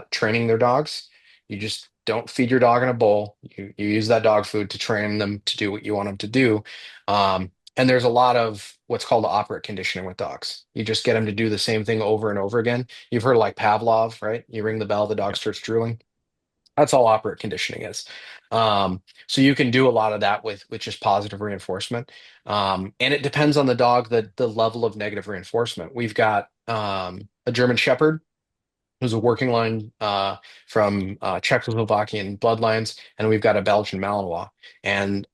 training their dogs, you just don't feed your dog in a bowl. You use that dog food to train them to do what you want them to do. And there's a lot of what's called operant conditioning with dogs. You just get them to do the same thing over and over again. You've heard of like Pavlov, right? You ring the bell, the dog Yeah. starts drooling. That's all operant conditioning is. So you can do a lot of that with just positive reinforcement. And it depends on the dog, the level of negative reinforcement. We've got a German Shepherd who's a working line from Czechoslovakian bloodlines, and we've got a Belgian Malinois. And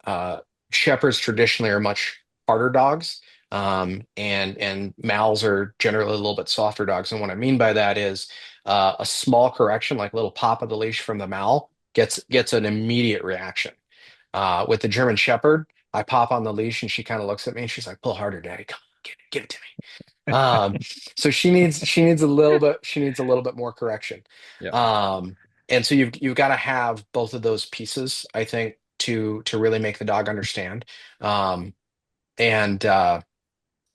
Shepherds traditionally are much harder dogs, and Mals are generally a little bit softer dogs. And what I mean by that is a small correction, like a little pop of the leash from the Mal, gets an immediate reaction. With the German Shepherd, I pop on the leash, and she kind of looks at me, and she's like, "Pull harder, Daddy. Come on, give it to me." Um, so she needs a little bit more correction. Yeah. Um, and so you've got to have both of those pieces, I think, to really make the dog understand. Um, and I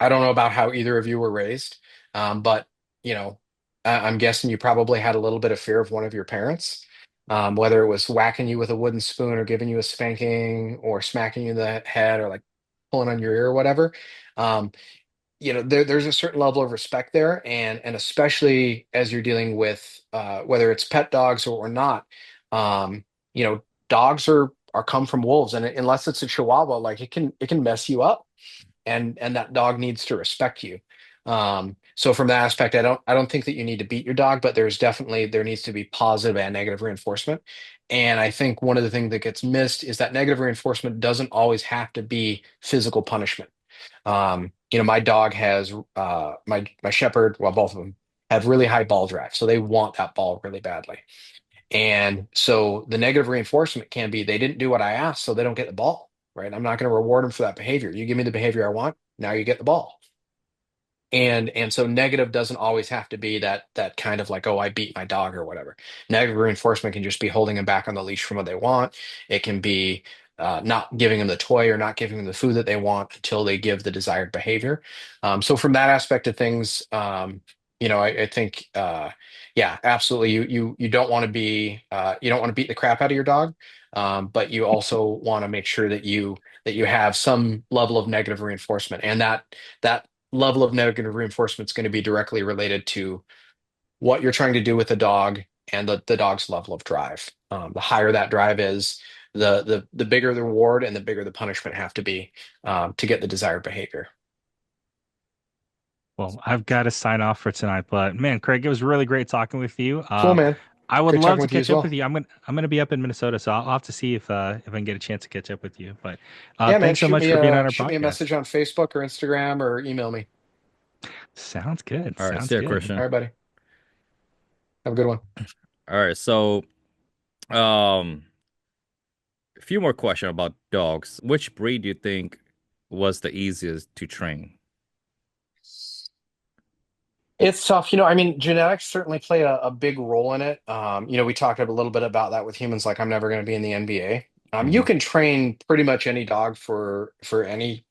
don't know about how either of you were raised, but you know, I'm guessing you probably had a little bit of fear of one of your parents, whether it was whacking you with a wooden spoon or giving you a spanking or smacking you in the head or like pulling on your ear or whatever. Um, there's a certain level of respect there, and especially as you're dealing with whether it's pet dogs or not, um, dogs are come from wolves, and unless it's a Chihuahua, like it can mess you up, and that dog needs to respect you. So from that aspect, I don't think that you need to beat your dog, but there needs to be positive and negative reinforcement. And I think one of the things that gets missed is that negative reinforcement doesn't always have to be physical punishment. My dog has my shepherd, well, both of them have really high ball drive, so they want that ball really badly. And so the negative reinforcement can be they didn't do what I asked, so they don't get the ball, right? I'm not going to reward them for that behavior. You give me the behavior I want, now you get the ball. And so negative doesn't always have to be that kind of like, oh, I beat my dog or whatever. Negative reinforcement can just be holding them back on the leash from what they want. It can be not giving them the toy or not giving them the food that they want until they give the desired behavior. So from that aspect of things, I think yeah, absolutely. You don't want to be you don't want to beat the crap out of your dog, but you also want to make sure that you have some level of negative reinforcement, and that level of negative reinforcement is going to be directly related to what you're trying to do with the dog and the dog's level of drive. The higher that drive is, the bigger the reward and the bigger the punishment have to be to get the desired behavior. Well, I've got to sign off for tonight, but man, Craig, it was really great talking with you. Cool, man. I would Great love talking to with you as catch up with well. you. I'm gonna be up in Minnesota, so I'll have to see if I can get a chance to catch up with you. But Yeah, man. thanks so Shoot much me for being on a our shoot me a podcast. message on Facebook or Instagram or email me. Sounds good. All right, Sounds see ya, good. All Christian. right, buddy. Have a good one. All right, so um, a few more questions about dogs. Which breed do you think was the easiest to train? It's tough. I mean, genetics certainly play a big role in it. We talked a little bit about that with humans, like I'm never going to be in the NBA. You Hmm. can train pretty much any dog for any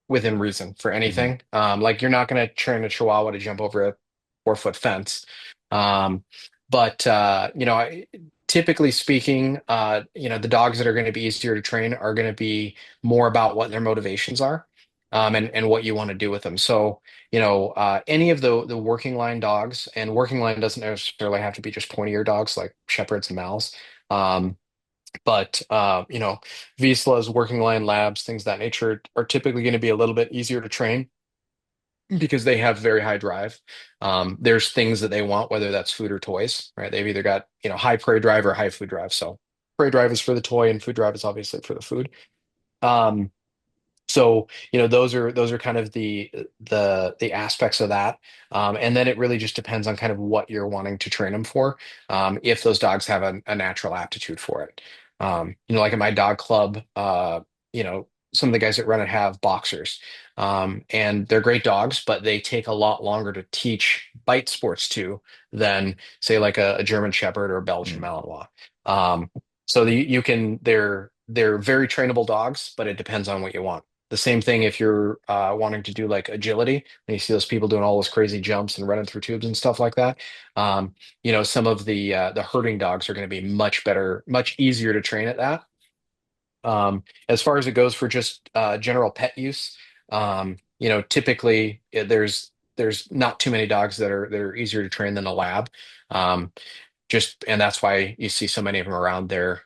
within reason for Hmm. anything. Like you're not going to train a Chihuahua to jump over a 4 foot fence. Um, but typically speaking, the dogs that are going to be easier to train are going to be more about what their motivations are, and what you want to do with them. So, any of the working line dogs, and working line doesn't necessarily have to be just pointy ear dogs like shepherds and mals. Um, but Vizslas, working line labs, things of that nature are typically going to be a little bit easier to train because they have very high drive. There's things that they want, whether that's food or toys, right? They've either got high prey drive or high food drive. So prey drive is for the toy, and food drive is obviously for the food. Um, so those are kind of the aspects of that, and then it really just depends on kind of what you're wanting to train them for. If those dogs have a natural aptitude for it, like in my dog club, some of the guys that run it have boxers, and they're great dogs, but they take a lot longer to teach bite sports to than say like a German Shepherd or a Belgian Mm. Malinois. Um, so you can they're very trainable dogs, but it depends on what you want. The same thing if you're wanting to do like agility, and you see those people doing all those crazy jumps and running through tubes and stuff like that. Some of the herding dogs are going to be much better, much easier to train at that. As far as it goes for just general pet use, typically there's not too many dogs that are easier to train than a lab. Um, and that's why you see so many of them around. They're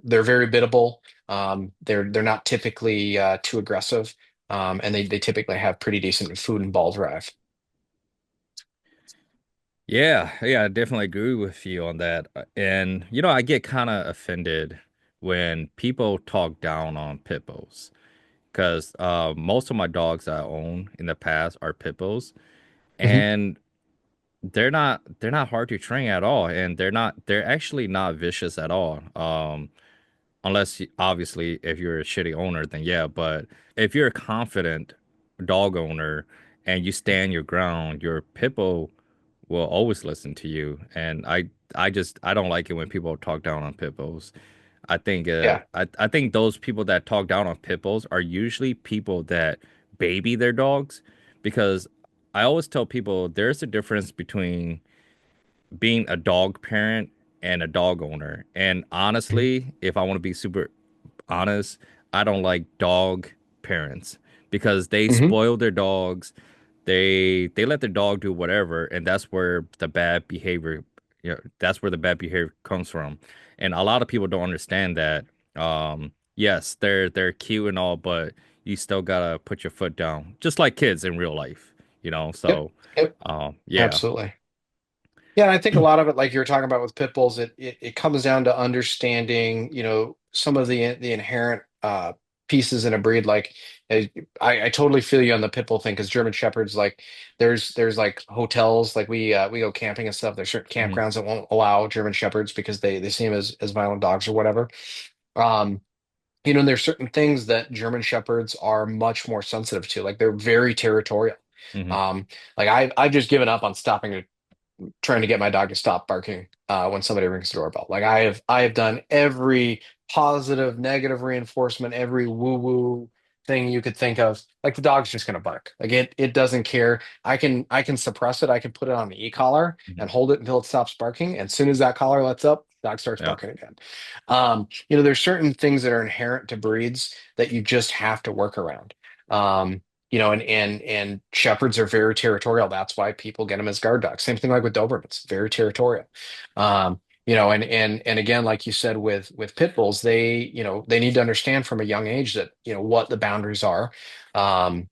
very biddable. They're not typically too aggressive, and they typically have pretty decent food and ball drive. Yeah, yeah, I definitely agree with you on that. And I get kind of offended when people talk down on pit bulls because most of my dogs I own in the past are pit bulls, Mhm. and they're not hard to train at all, and they're actually not vicious at all. Unless obviously if you're a shitty owner, then yeah. But if you're a confident dog owner and you stand your ground, your pit bull will always listen to you. And I don't like it when people talk down on pit bulls. I think Yeah. I think those people that talk down on pit bulls are usually people that baby their dogs, because I always tell people there's a difference between being a dog parent and a dog owner. And Mhm. honestly, if I want to be super honest, I don't like dog parents because they Mhm. spoil their dogs. they let their dog do whatever, and that's where the bad behavior, that's where the bad behavior comes from. And a lot of people don't understand that. Yes, they're cute and all, but you still gotta put your foot down, just like kids in real life, you know. Yep. So, Yep. yeah. Absolutely. Yeah, and I think a lot of it, like you were talking about with pit bulls, it comes down to understanding, some of the inherent pieces in a breed. Like, uh, I totally feel you on the pit bull thing because German Shepherds, like, there's like hotels, like we go camping and stuff. There's certain Hmm. campgrounds that won't allow German Shepherds because they see them as violent dogs or whatever. Um, and there's certain things that German Shepherds are much more sensitive to. Like they're very territorial. Hmm. Um, like I've just given up on stopping trying to get my dog to stop barking when somebody rings the doorbell. Like I have done every positive, negative reinforcement, every woo-woo thing you could think of. Like the dog's just gonna bark. Like it doesn't care. I can suppress it. I can put it on the e-collar Hmm. and hold it until it stops barking. And as soon as that collar lets up, dog starts Yeah. barking again. There's certain things that are inherent to breeds that you just have to work around. And shepherds are very territorial. That's why people get them as guard dogs. Same thing like with Dobermans, very territorial. And again, like you said with pit bulls, they need to understand from a young age that what the boundaries are, um,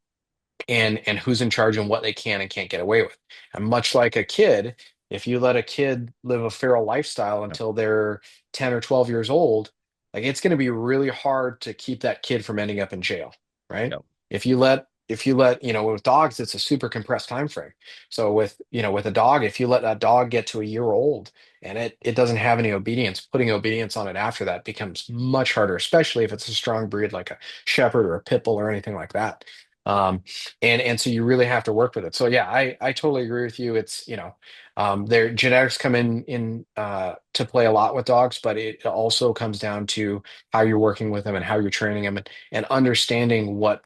and who's in charge and what they can and can't get away with. And much like a kid, if you let a kid live a feral lifestyle Yep. until they're 10 or 12 years old, like it's going to be really hard to keep that kid from ending up in jail, right? Yep. If you let, with dogs, it's a super compressed time frame. So with a dog, if you let that dog get to a year old and it doesn't have any obedience, putting obedience on it after that becomes much harder, especially if it's a strong breed like a shepherd or a pit bull or anything like that. And so you really have to work with it. So yeah, I totally agree with you. It's their genetics come in to play a lot with dogs, but it also comes down to how you're working with them and how you're training them and understanding what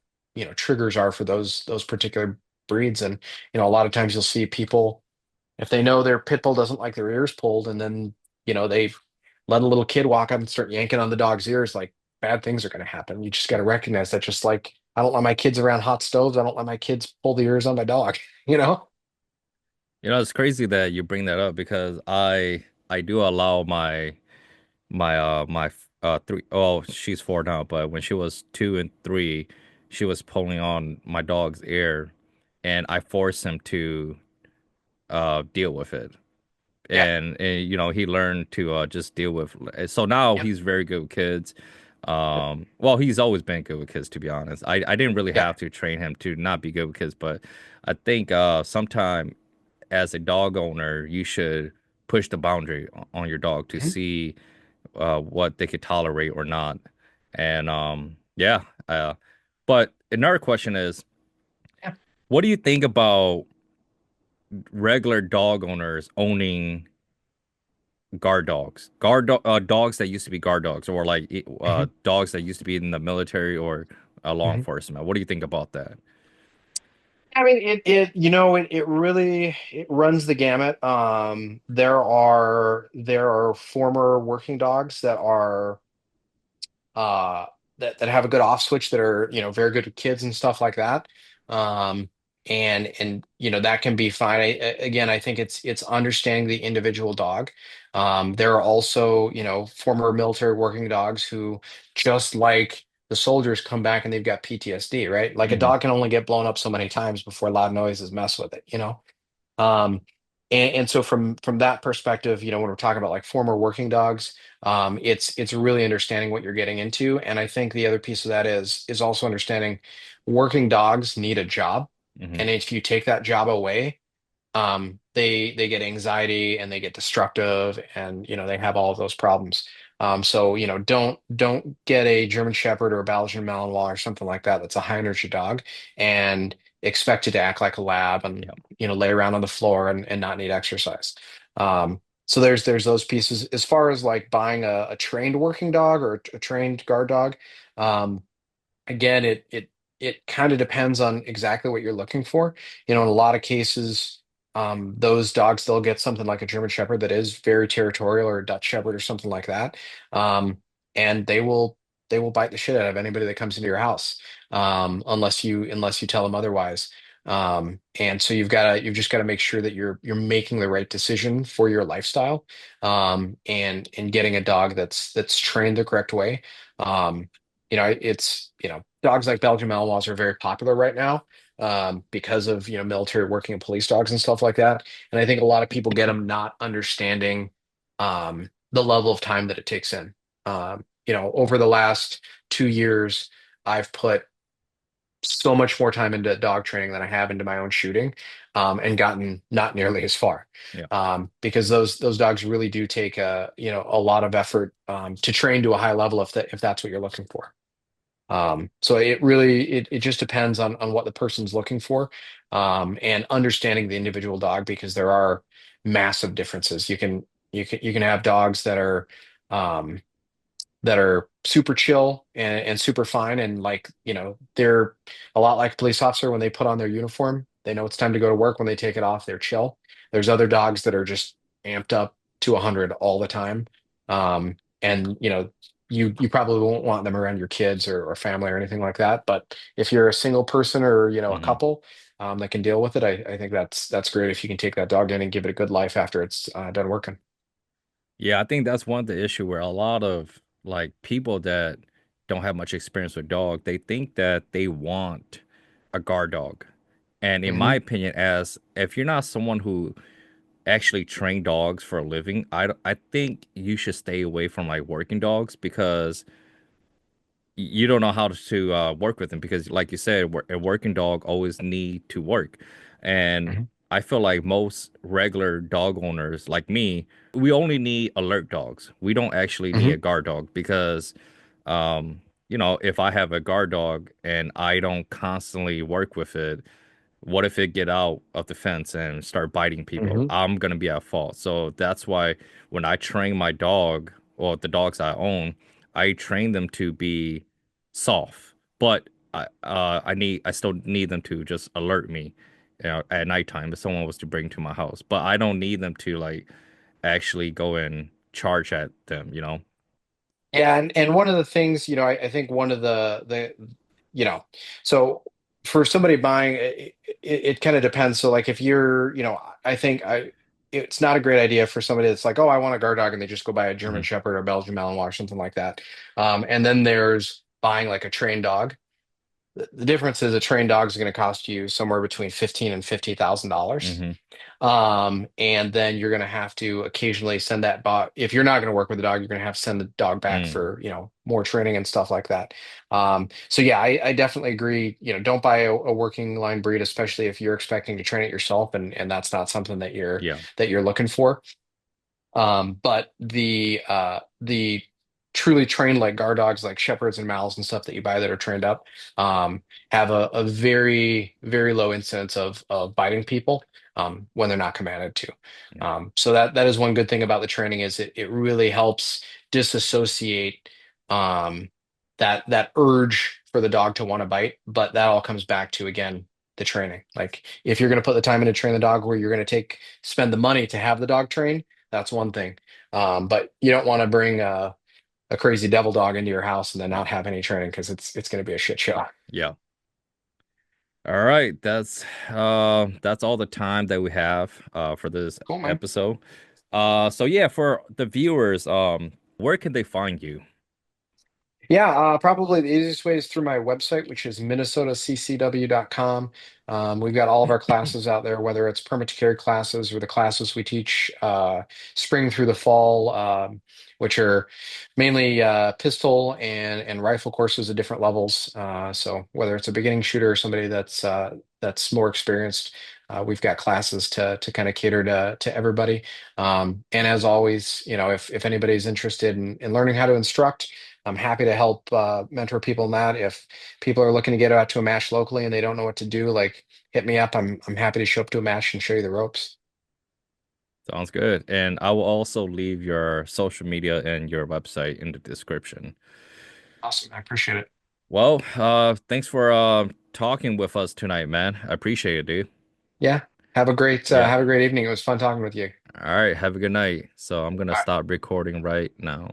triggers are for those particular breeds. And a lot of times you'll see people, if they know their pit bull doesn't like their ears pulled, and then they let a little kid walk up and start yanking on the dog's ears, like bad things are going to happen. You just got to recognize that. Just like I don't let my kids around hot stoves, I don't let my kids pull the ears on my dog. You know? It's crazy that you bring that up because I do allow my three, oh, she's four now, but when she was 2 and 3, she was pulling on my dog's ear, and I forced him to deal with it. Yeah. And he learned to just deal with. So now Yep. he's very good with kids. Well, he's always been good with kids, to be honest. I didn't really Yeah. have to train him to not be good with kids, but I think sometime as a dog owner, you should push the boundary on your dog to Mhm. see what they could tolerate or not. And yeah. But another question is, Yeah. what do you think about regular dog owners owning dogs that used to be guard dogs, or like Mhm. dogs that used to be in the military or law Mhm. enforcement? What do you think about that? I mean, it really it runs the gamut. There are former working dogs uh that have a good off switch that are very good with kids and stuff like that. And that can be fine. Again, I think it's understanding the individual dog. There are also former military working dogs who, just like the soldiers, come back and they've got PTSD, right? Like a Hmm. dog can only get blown up so many times before loud noises mess with it. um, and so from that perspective, when we're talking about like former working dogs, it's really understanding what you're getting into. And I think the other piece of that is also understanding working dogs need a job. Hmm. And if you take that job away, they get anxiety and they get destructive, and they have all of those problems. So don't get a German Shepherd or a Belgian Malinois or something like that that's a high energy dog and expect it to act like a lab and Yeah. lay around on the floor and not need exercise. So there's those pieces. As far as like buying a trained working dog or a trained guard dog, um, again, it kind of depends on exactly what you're looking for. In a lot of cases, those dogs, they'll get something like a German Shepherd that is very territorial, or a Dutch Shepherd or something like that. Um, and they will bite the shit out of anybody that comes into your house, unless you tell them otherwise. And so you've just got to make sure that you're making the right decision for your lifestyle, and getting a dog that's trained the correct way. Um, dogs like Belgian Malinois are very popular right now, because of, military working and police dogs and stuff like that. And I think a lot of people get them not understanding the level of time that it takes in. Over the last 2 years, I've put so much more time into dog training than I have into my own shooting, and gotten not nearly as far, Yeah. because those dogs really do take a lot of effort, to train to a high level if that's what you're looking for. So it just depends on what the person's looking for, and understanding the individual dog, because there are massive differences. You can have dogs um, that are super chill and super fine, and like, they're a lot like a police officer when they put on their uniform. They know it's time to go to work. When they take it off, they're chill. There's other dogs that are just amped up to 100 all the time. And you probably won't want them around your kids or family or anything like that. But if you're a single person, or a Hmm. couple, that can deal with it, I think that's great if you can take that dog in and give it a good life after it's done working. Yeah, I think that's one of the issue where a lot of like people that don't have much experience with dog, they think that they want a guard dog. And in my Hmm. opinion, as if you're not someone who actually train dogs for a living, I think you should stay away from like working dogs because you don't know how to work with them because like you said, a working dog always need to work. And Hmm. I feel like most regular dog owners like me, we only need alert dogs. We don't actually need Hmm. a guard dog because if I have a guard dog and I don't constantly work with it, what if it get out of the fence and start biting people? Hmm. I'm gonna be at fault. So that's why when I train my dog or the dogs I own, I train them to be soft, but I still need them to just alert me, at nighttime if someone was to bring to my house. But I don't need them to like actually go and charge at them. Yeah, and one of the things, I think one of the you know, so for somebody buying it kind of depends. So like if I think it's not a great idea for somebody that's like, oh, I want a guard dog, and they just go buy a German Hmm. Shepherd or Belgian Malinois or something like that. And then there's buying like a trained dog. The difference is a trained dog is going to cost you somewhere between 15 and $50,000. Hmm. And then you're going to have to occasionally send that dog. If you're not going to work with the dog, you're going to have to send the dog back Mm. for, more training and stuff like that. So yeah, I definitely agree. Don't buy a working line breed, especially if you're expecting to train it yourself, and that's not something that you're Yeah. that you're looking for. But the truly trained like guard dogs, like shepherds and mals and stuff that you buy that are trained up, have a very very low incidence of biting people, when they're not commanded to. Yeah. So that is one good thing about the training is it really helps disassociate, um, that urge for the dog to want to bite. But that all comes back to, again, the training. Like if you're going to put the time in to train the dog, where you're going to spend the money to have the dog trained, that's one thing. But you don't want to bring a crazy devil dog into your house and then not have any training, because it's going to be a shit show. Yeah. All right, that's all the time that we have for this Cool, man. episode. So yeah, for the viewers, where can they find you? Yeah, probably the easiest way is through my website, which is minnesotaccw.com. We've got all of our classes out there, whether it's permit to carry classes or the classes we teach spring through the fall, which are mainly pistol and rifle courses at different levels. So whether it's a beginning shooter or somebody that's more experienced, we've got classes to kind of cater to everybody. And as always, if anybody's interested in learning how to instruct, I'm happy to help mentor people in that. If people are looking to get out to a match locally and they don't know what to do, like, hit me up. I'm happy to show up to a match and show you the ropes. Sounds good. And I will also leave your social media and your website in the description. Awesome. I appreciate it. Well, thanks for talking with us tonight, man. I appreciate it, dude. Yeah. Yeah. Have a great evening. It was fun talking with you. All right, have a good night. So I'm gonna Bye. stop recording right now.